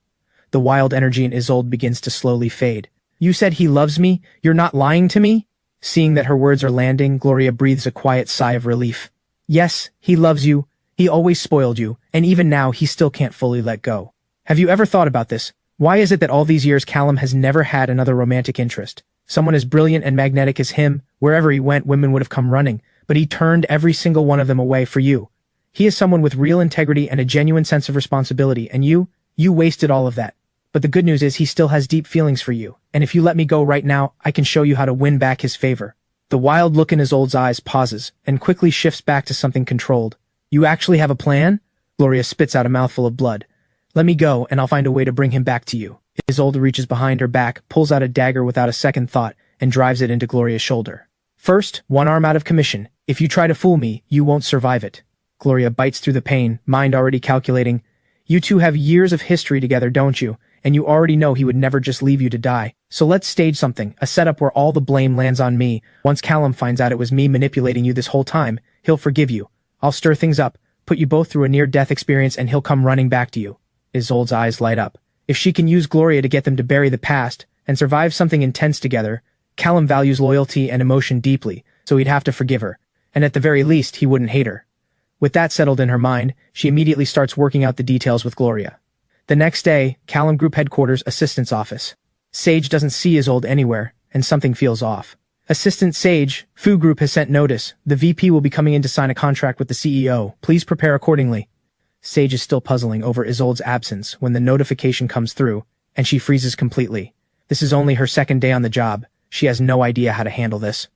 The wild energy in Isolde begins to slowly fade. You said he loves me? You're not lying to me? Seeing that her words are landing, Gloria breathes a quiet sigh of relief. Yes, he loves you. He always spoiled you, and even now he still can't fully let go. Have you ever thought about this? Why is it that all these years Callum has never had another romantic interest? Someone as brilliant and magnetic as him, wherever he went, women would have come running, but he turned every single one of them away for you. He is someone with real integrity and a genuine sense of responsibility, and you wasted all of that. But the good news is he still has deep feelings for you, and if you let me go right now, I can show you how to win back his favor. The wild look in Isolde's eyes pauses, and quickly shifts back to something controlled. You actually have a plan? Gloria spits out a mouthful of blood. Let me go, and I'll find a way to bring him back to you. Isolde reaches behind her back, pulls out a dagger without a second thought, and drives it into Gloria's shoulder. First, one arm out of commission. If you try to fool me, you won't survive it. Gloria bites through the pain, mind already calculating. You two have years of history together, don't you? And you already know he would never just leave you to die. So let's stage something, a setup where all the blame lands on me. Once Callum finds out it was me manipulating you this whole time, he'll forgive you. I'll stir things up, put you both through a near-death experience, and he'll come running back to you. Isolde's eyes light up. If she can use Gloria to get them to bury the past and survive something intense together, Callum values loyalty and emotion deeply, so he'd have to forgive her. And at the very least, he wouldn't hate her. With that settled in her mind, she immediately starts working out the details with Gloria. The next day, Callum Group Headquarters Assistant's office. Sage doesn't see Isolde anywhere, and something feels off. Assistant Sage, Fu Group has sent notice. The VP will be coming in to sign a contract with the CEO. Please prepare accordingly. Sage is still puzzling over Isolde's absence when the notification comes through, and she freezes completely. This is only her second day on the job. She has no idea how to handle this.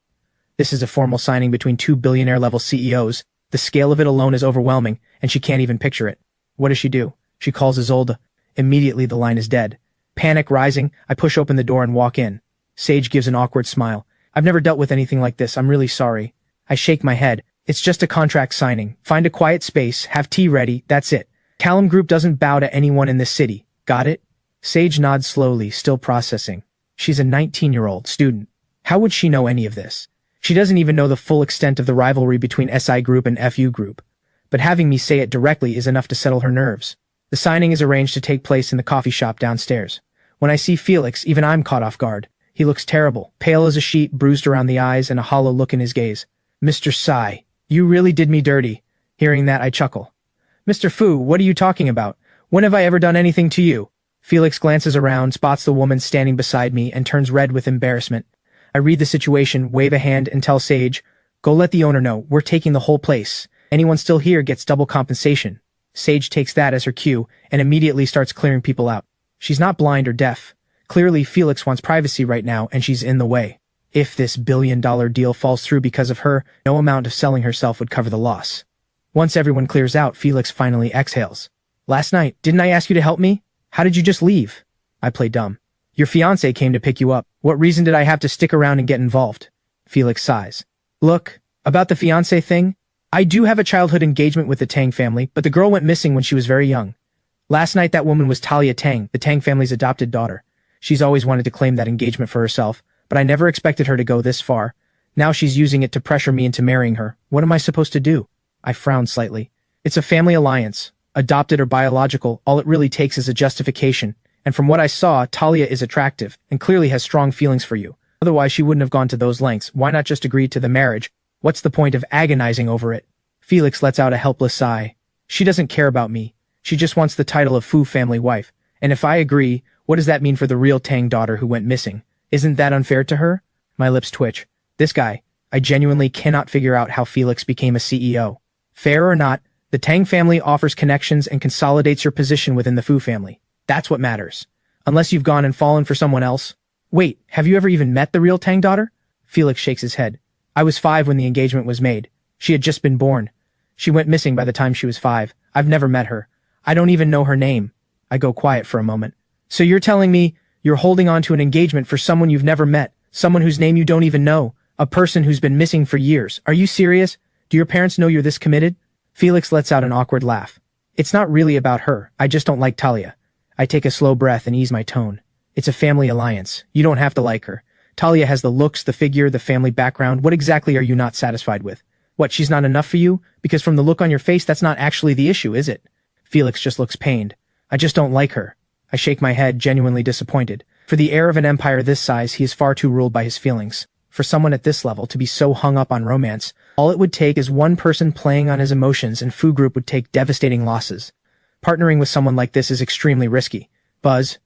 This is a formal signing between two billionaire-level CEOs. The scale of it alone is overwhelming, and she can't even picture it. What does she do? She calls Isolde. Immediately the line is dead. Panic rising, I push open the door and walk in. Sage gives an awkward smile. I've never dealt with anything like this. I'm really sorry. I shake my head. It's just a contract signing. Find a quiet space, have tea ready, that's it. Callum Group doesn't bow to anyone in this city. Got it? Sage nods slowly, still processing. She's a 19-year-old student. How would she know any of this? She doesn't even know the full extent of the rivalry between SI Group and FU Group. But having me say it directly is enough to settle her nerves. The signing is arranged to take place in the coffee shop downstairs. When I see Felix, even I'm caught off guard. He looks terrible, pale as a sheet, bruised around the eyes, and a hollow look in his gaze. Mr. Sai, you really did me dirty. Hearing that, I chuckle. Mr. Fu, what are you talking about? When have I ever done anything to you? Felix glances around, spots the woman standing beside me, and turns red with embarrassment. I read the situation, wave a hand, and tell Sage, go let the owner know, we're taking the whole place. Anyone still here gets double compensation. Sage takes that as her cue, and immediately starts clearing people out. She's not blind or deaf. Clearly, Felix wants privacy right now and she's in the way. If this billion-dollar deal falls through because of her, no amount of selling herself would cover the loss. Once everyone clears out, Felix finally exhales. Last night, didn't I ask you to help me? How did you just leave? I play dumb. Your fiancé came to pick you up. What reason did I have to stick around and get involved? Felix sighs. Look, about the fiancé thing, I do have a childhood engagement with the Tang family, but the girl went missing when she was very young. Last night that woman was Talia Tang, the Tang family's adopted daughter. She's always wanted to claim that engagement for herself, but I never expected her to go this far. Now she's using it to pressure me into marrying her. What am I supposed to do? I frowned slightly. It's a family alliance. Adopted or biological, all it really takes is a justification. And from what I saw, Talia is attractive and clearly has strong feelings for you. Otherwise she wouldn't have gone to those lengths. Why not just agree to the marriage? What's the point of agonizing over it? Felix lets out a helpless sigh. She doesn't care about me. She just wants the title of Fu family wife. And if I agree, what does that mean for the real Tang daughter who went missing? Isn't that unfair to her? My lips twitch. This guy, I genuinely cannot figure out how Felix became a CEO. Fair or not, the Tang family offers connections and consolidates your position within the Fu family. That's what matters. Unless you've gone and fallen for someone else. Wait, have you ever even met the real Tang daughter? Felix shakes his head. I was 5 when the engagement was made. She had just been born. She went missing by the time she was 5. I've never met her. I don't even know her name. I go quiet for a moment. So you're telling me you're holding on to an engagement for someone you've never met, someone whose name you don't even know, a person who's been missing for years. Are you serious? Do your parents know you're this committed? Felix lets out an awkward laugh. It's not really about her. I just don't like Talia. I take a slow breath and ease my tone. It's a family alliance. You don't have to like her. Talia has the looks, the figure, the family background. What exactly are you not satisfied with? What, she's not enough for you? Because from the look on your face, that's not actually the issue, is it? Felix just looks pained. I just don't like her. I shake my head, genuinely disappointed. For the heir of an empire this size, he is far too ruled by his feelings. For someone at this level to be so hung up on romance, all it would take is one person playing on his emotions and Fu Group would take devastating losses. Partnering with someone like this is extremely risky. Buzz.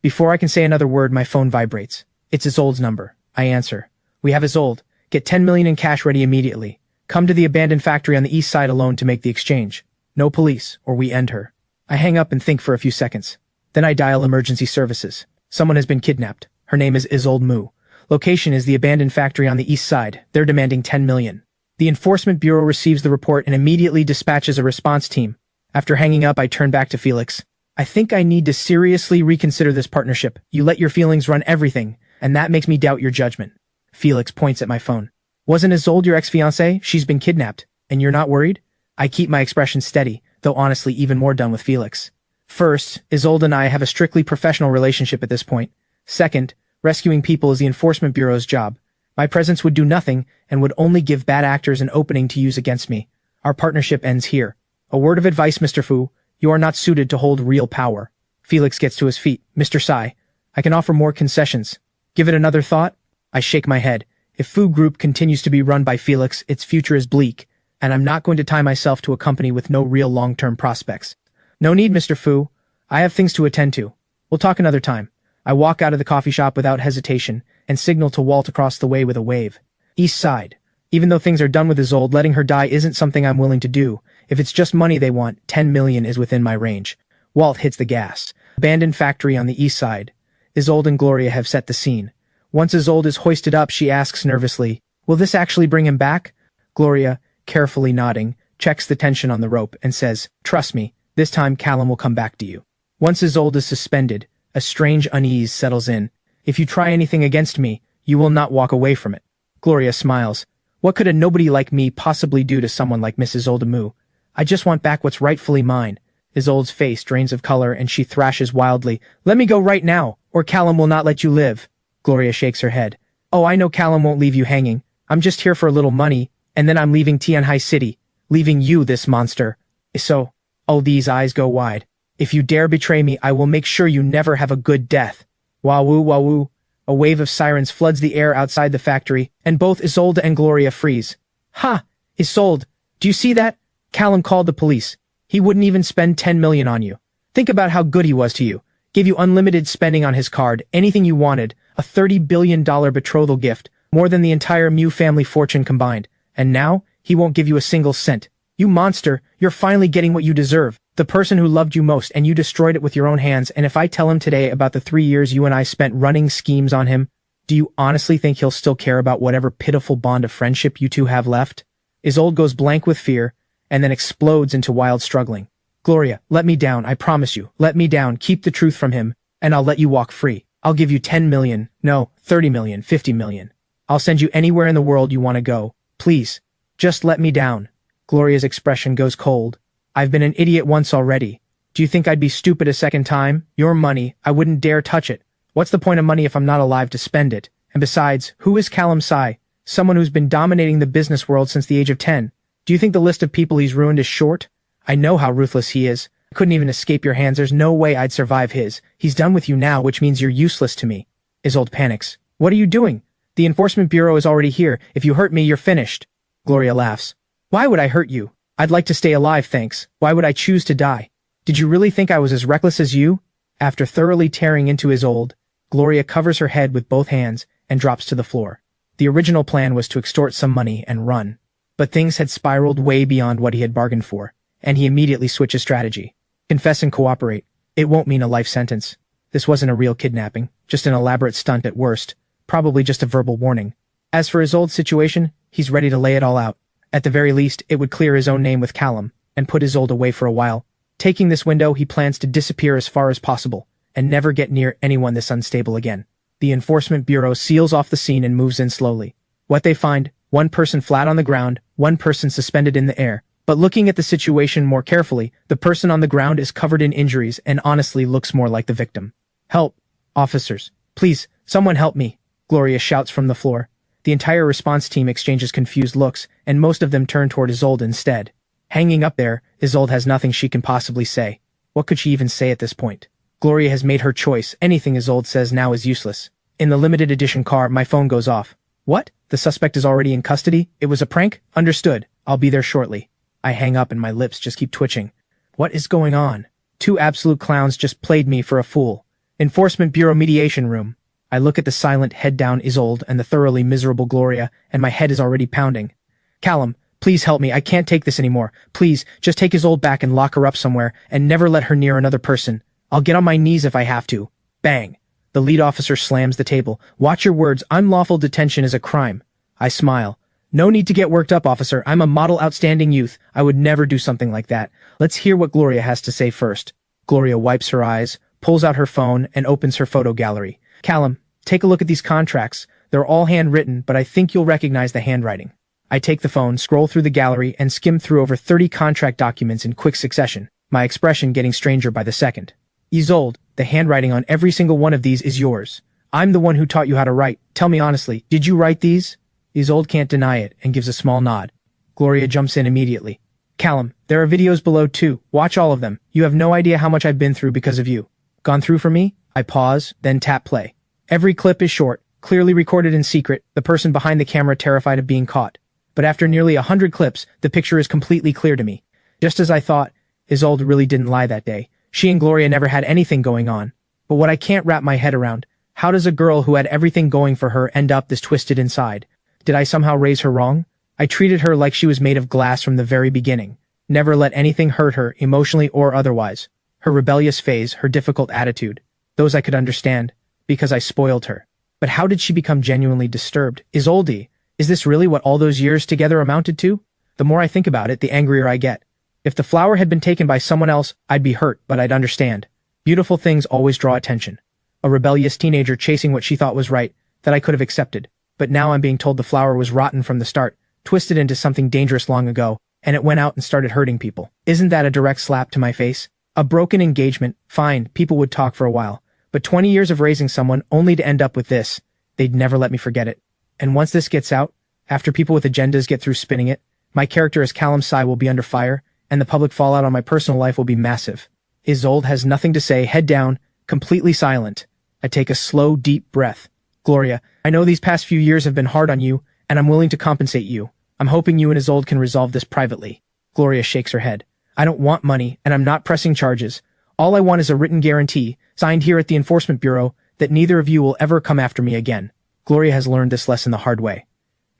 Before I can say another word, my phone vibrates. It's Isolde's number. I answer. We have Isolde. Get 10 million in cash ready immediately. Come to the abandoned factory on the east side alone to make the exchange. No police, or we end her. I hang up and think for a few seconds. Then I dial emergency services. Someone has been kidnapped. Her name is Isolde Mu. Location is the abandoned factory on the east side. They're demanding 10 million. The Enforcement Bureau receives the report and immediately dispatches a response team. After hanging up, I turn back to Felix. I think I need to seriously reconsider this partnership. You let your feelings run everything, and that makes me doubt your judgment. Felix points at my phone. Wasn't Isolde your ex-fiancée? She's been kidnapped. And you're not worried? I keep my expression steady, though honestly even more done with Felix. First, Isolde and I have a strictly professional relationship at this point. Second, rescuing people is the Enforcement Bureau's job. My presence would do nothing and would only give bad actors an opening to use against me. Our partnership ends here. A word of advice, Mr. Fu. You are not suited to hold real power. Felix gets to his feet. Mr. Sai, I can offer more concessions. Give it another thought? I shake my head. If Fu Group continues to be run by Felix, its future is bleak, and I'm not going to tie myself to a company with no real long-term prospects. No need, Mr. Fu. I have things to attend to. We'll talk another time. I walk out of the coffee shop without hesitation and signal to Walt across the way with a wave. East side. Even though things are done with Isolde, letting her die isn't something I'm willing to do. If it's just money they want, 10 million is within my range. Walt hits the gas. Abandoned factory on the east side. Isolde and Gloria have set the scene. Once Isolde is hoisted up, she asks nervously, will this actually bring him back? Gloria, carefully nodding, checks the tension on the rope and says, trust me, this time Callum will come back to you. Once Isolde is suspended, a strange unease settles in. If you try anything against me, you will not walk away from it. Gloria smiles. What could a nobody like me possibly do to someone like Mrs. Isolde Mu? I just want back what's rightfully mine. Isolde's face drains of color and she thrashes wildly. Let me go right now, or Callum will not let you live. Gloria shakes her head. Oh, I know Callum won't leave you hanging. I'm just here for a little money, and then I'm leaving Tianhai City. Leaving you, this monster. So, Aldee's eyes go wide. If you dare betray me, I will make sure you never have a good death. Wah-woo, wah-woo. A wave of sirens floods the air outside the factory, and both Isolde and Gloria freeze. Ha! Isolde, do you see that? Callum called the police. He wouldn't even spend 10 million on you. Think about how good he was to you. Gave you unlimited spending on his card, anything you wanted, a $30 billion betrothal gift, more than the entire Mu family fortune combined. And now, he won't give you a single cent. You monster, you're finally getting what you deserve. The person who loved you most, and you destroyed it with your own hands, and if I tell him today about the 3 years you and I spent running schemes on him, do you honestly think he'll still care about whatever pitiful bond of friendship you two have left? Isolde goes blank with fear, and then explodes into wild struggling. Gloria, let me down, I promise you. Let me down, keep the truth from him, and I'll let you walk free. I'll give you 10 million, no, 30 million, 50 million. I'll send you anywhere in the world you want to go. Please, just let me down. Gloria's expression goes cold. I've been an idiot once already. Do you think I'd be stupid a second time? Your money, I wouldn't dare touch it. What's the point of money if I'm not alive to spend it? And besides, who is Callum Sai? Someone who's been dominating the business world since the age of 10. Do you think the list of people he's ruined is short? I know how ruthless he is. I couldn't even escape your hands. There's no way I'd survive his. He's done with you now, which means you're useless to me. Isolde panics. What are you doing? The Enforcement Bureau is already here. If you hurt me, you're finished. Gloria laughs. Why would I hurt you? I'd like to stay alive, thanks. Why would I choose to die? Did you really think I was as reckless as you? After thoroughly tearing into Isolde, Gloria covers her head with both hands and drops to the floor. The original plan was to extort some money and run. But things had spiraled way beyond what he had bargained for, and he immediately switches strategy. Confess and cooperate. It won't mean a life sentence. This wasn't a real kidnapping, just an elaborate stunt at worst, probably just a verbal warning. As for Isolde's situation, he's ready to lay it all out. At the very least, it would clear his own name with Callum, and put Isolde away for a while. Taking this window, he plans to disappear as far as possible, and never get near anyone this unstable again. The Enforcement Bureau seals off the scene and moves in slowly. What they find, one person flat on the ground, one person suspended in the air. But looking at the situation more carefully, the person on the ground is covered in injuries and honestly looks more like the victim. Help! Officers! Please, someone help me! Gloria shouts from the floor. The entire response team exchanges confused looks, and most of them turn toward Isolde instead. Hanging up there, Isolde has nothing she can possibly say. What could she even say at this point? Gloria has made her choice. Anything Isolde says now is useless. In the limited edition car, my phone goes off. What? The suspect is already in custody? It was a prank? Understood. I'll be there shortly. I hang up and my lips just keep twitching. What is going on? 2 absolute clowns just played me for a fool. Enforcement Bureau mediation room. I look at the silent, head-down Isolde and the thoroughly miserable Gloria, and my head is already pounding. Callum, please help me. I can't take this anymore. Please, just take Isolde back and lock her up somewhere, and never let her near another person. I'll get on my knees if I have to. Bang. The lead officer slams the table. Watch your words. Unlawful detention is a crime. I smile. No need to get worked up, officer. I'm a model outstanding youth. I would never do something like that. Let's hear what Gloria has to say first. Gloria wipes her eyes, pulls out her phone, and opens her photo gallery. Callum, take a look at these contracts. They're all handwritten, but I think you'll recognize the handwriting. I take the phone, scroll through the gallery, and skim through over 30 contract documents in quick succession, my expression getting stranger by the second. Isolde, the handwriting on every single one of these is yours. I'm the one who taught you how to write. Tell me honestly, did you write these? Isolde can't deny it and gives a small nod. Gloria jumps in immediately. Callum, there are videos below too. Watch all of them. You have no idea how much I've been through because of you. Gone through for me? I pause, then tap play. Every clip is short, clearly recorded in secret, the person behind the camera terrified of being caught. But after nearly 100 clips, the picture is completely clear to me. Just as I thought, Isolde really didn't lie that day. She and Gloria never had anything going on. But what I can't wrap my head around, how does a girl who had everything going for her end up this twisted inside? Did I somehow raise her wrong? I treated her like she was made of glass from the very beginning. Never let anything hurt her, emotionally or otherwise. Her rebellious phase, her difficult attitude. Those I could understand, because I spoiled her. But how did she become genuinely disturbed? Isolde, is this really what all those years together amounted to? The more I think about it, the angrier I get. If the flower had been taken by someone else, I'd be hurt, but I'd understand. Beautiful things always draw attention. A rebellious teenager chasing what she thought was right, that I could have accepted. But now I'm being told the flower was rotten from the start, twisted into something dangerous long ago, and it went out and started hurting people. Isn't that a direct slap to my face? A broken engagement, fine, people would talk for a while. But 20 years of raising someone only to end up with this, they'd never let me forget it. And once this gets out, after people with agendas get through spinning it, my character as Callum Sai will be under fire, and the public fallout on my personal life will be massive. Isolde has nothing to say, head down, completely silent. I take a slow, deep breath. Gloria, I know these past few years have been hard on you, and I'm willing to compensate you. I'm hoping you and Isolde can resolve this privately. Gloria shakes her head. I don't want money, and I'm not pressing charges. All I want is a written guarantee, signed here at the Enforcement Bureau, that neither of you will ever come after me again. Gloria has learned this lesson the hard way.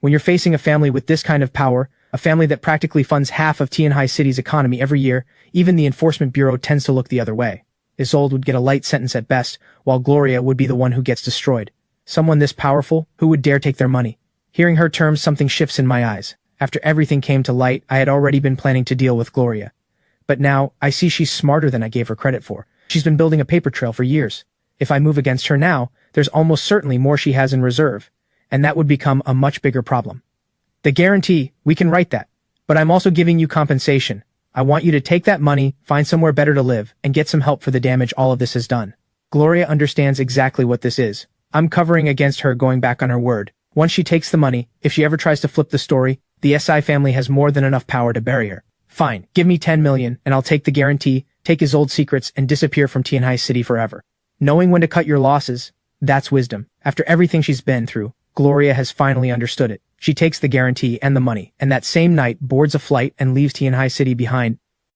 When you're facing a family with this kind of power, A family that practically funds half of Tianhai City's economy every year. Even the enforcement bureau tends to look the other way. Isolde would get a light sentence at best, while Gloria would be the one who gets destroyed. Someone this powerful, who would dare take their money? Hearing her terms, something shifts in my eyes. After everything came to light, I had already been planning to deal with Gloria. But now, I see she's smarter than I gave her credit for. She's been building a paper trail for years. If I move against her now, there's almost certainly more she has in reserve, and that would become a much bigger problem. The guarantee, we can write that. But I'm also giving you compensation. I want you to take that money, find somewhere better to live, and get some help for the damage all of this has done. Gloria understands exactly what this is. I'm covering against her going back on her word. Once she takes the money, if she ever tries to flip the story, the SI family has more than enough power to bury her. Fine, give me 10 million, and I'll take the guarantee, take his old secrets, and disappear from Tianhai City forever. Knowing when to cut your losses, that's wisdom. After everything she's been through, Gloria has finally understood it. She takes the guarantee and the money, and that same night boards a flight and leaves Tianhai City behind.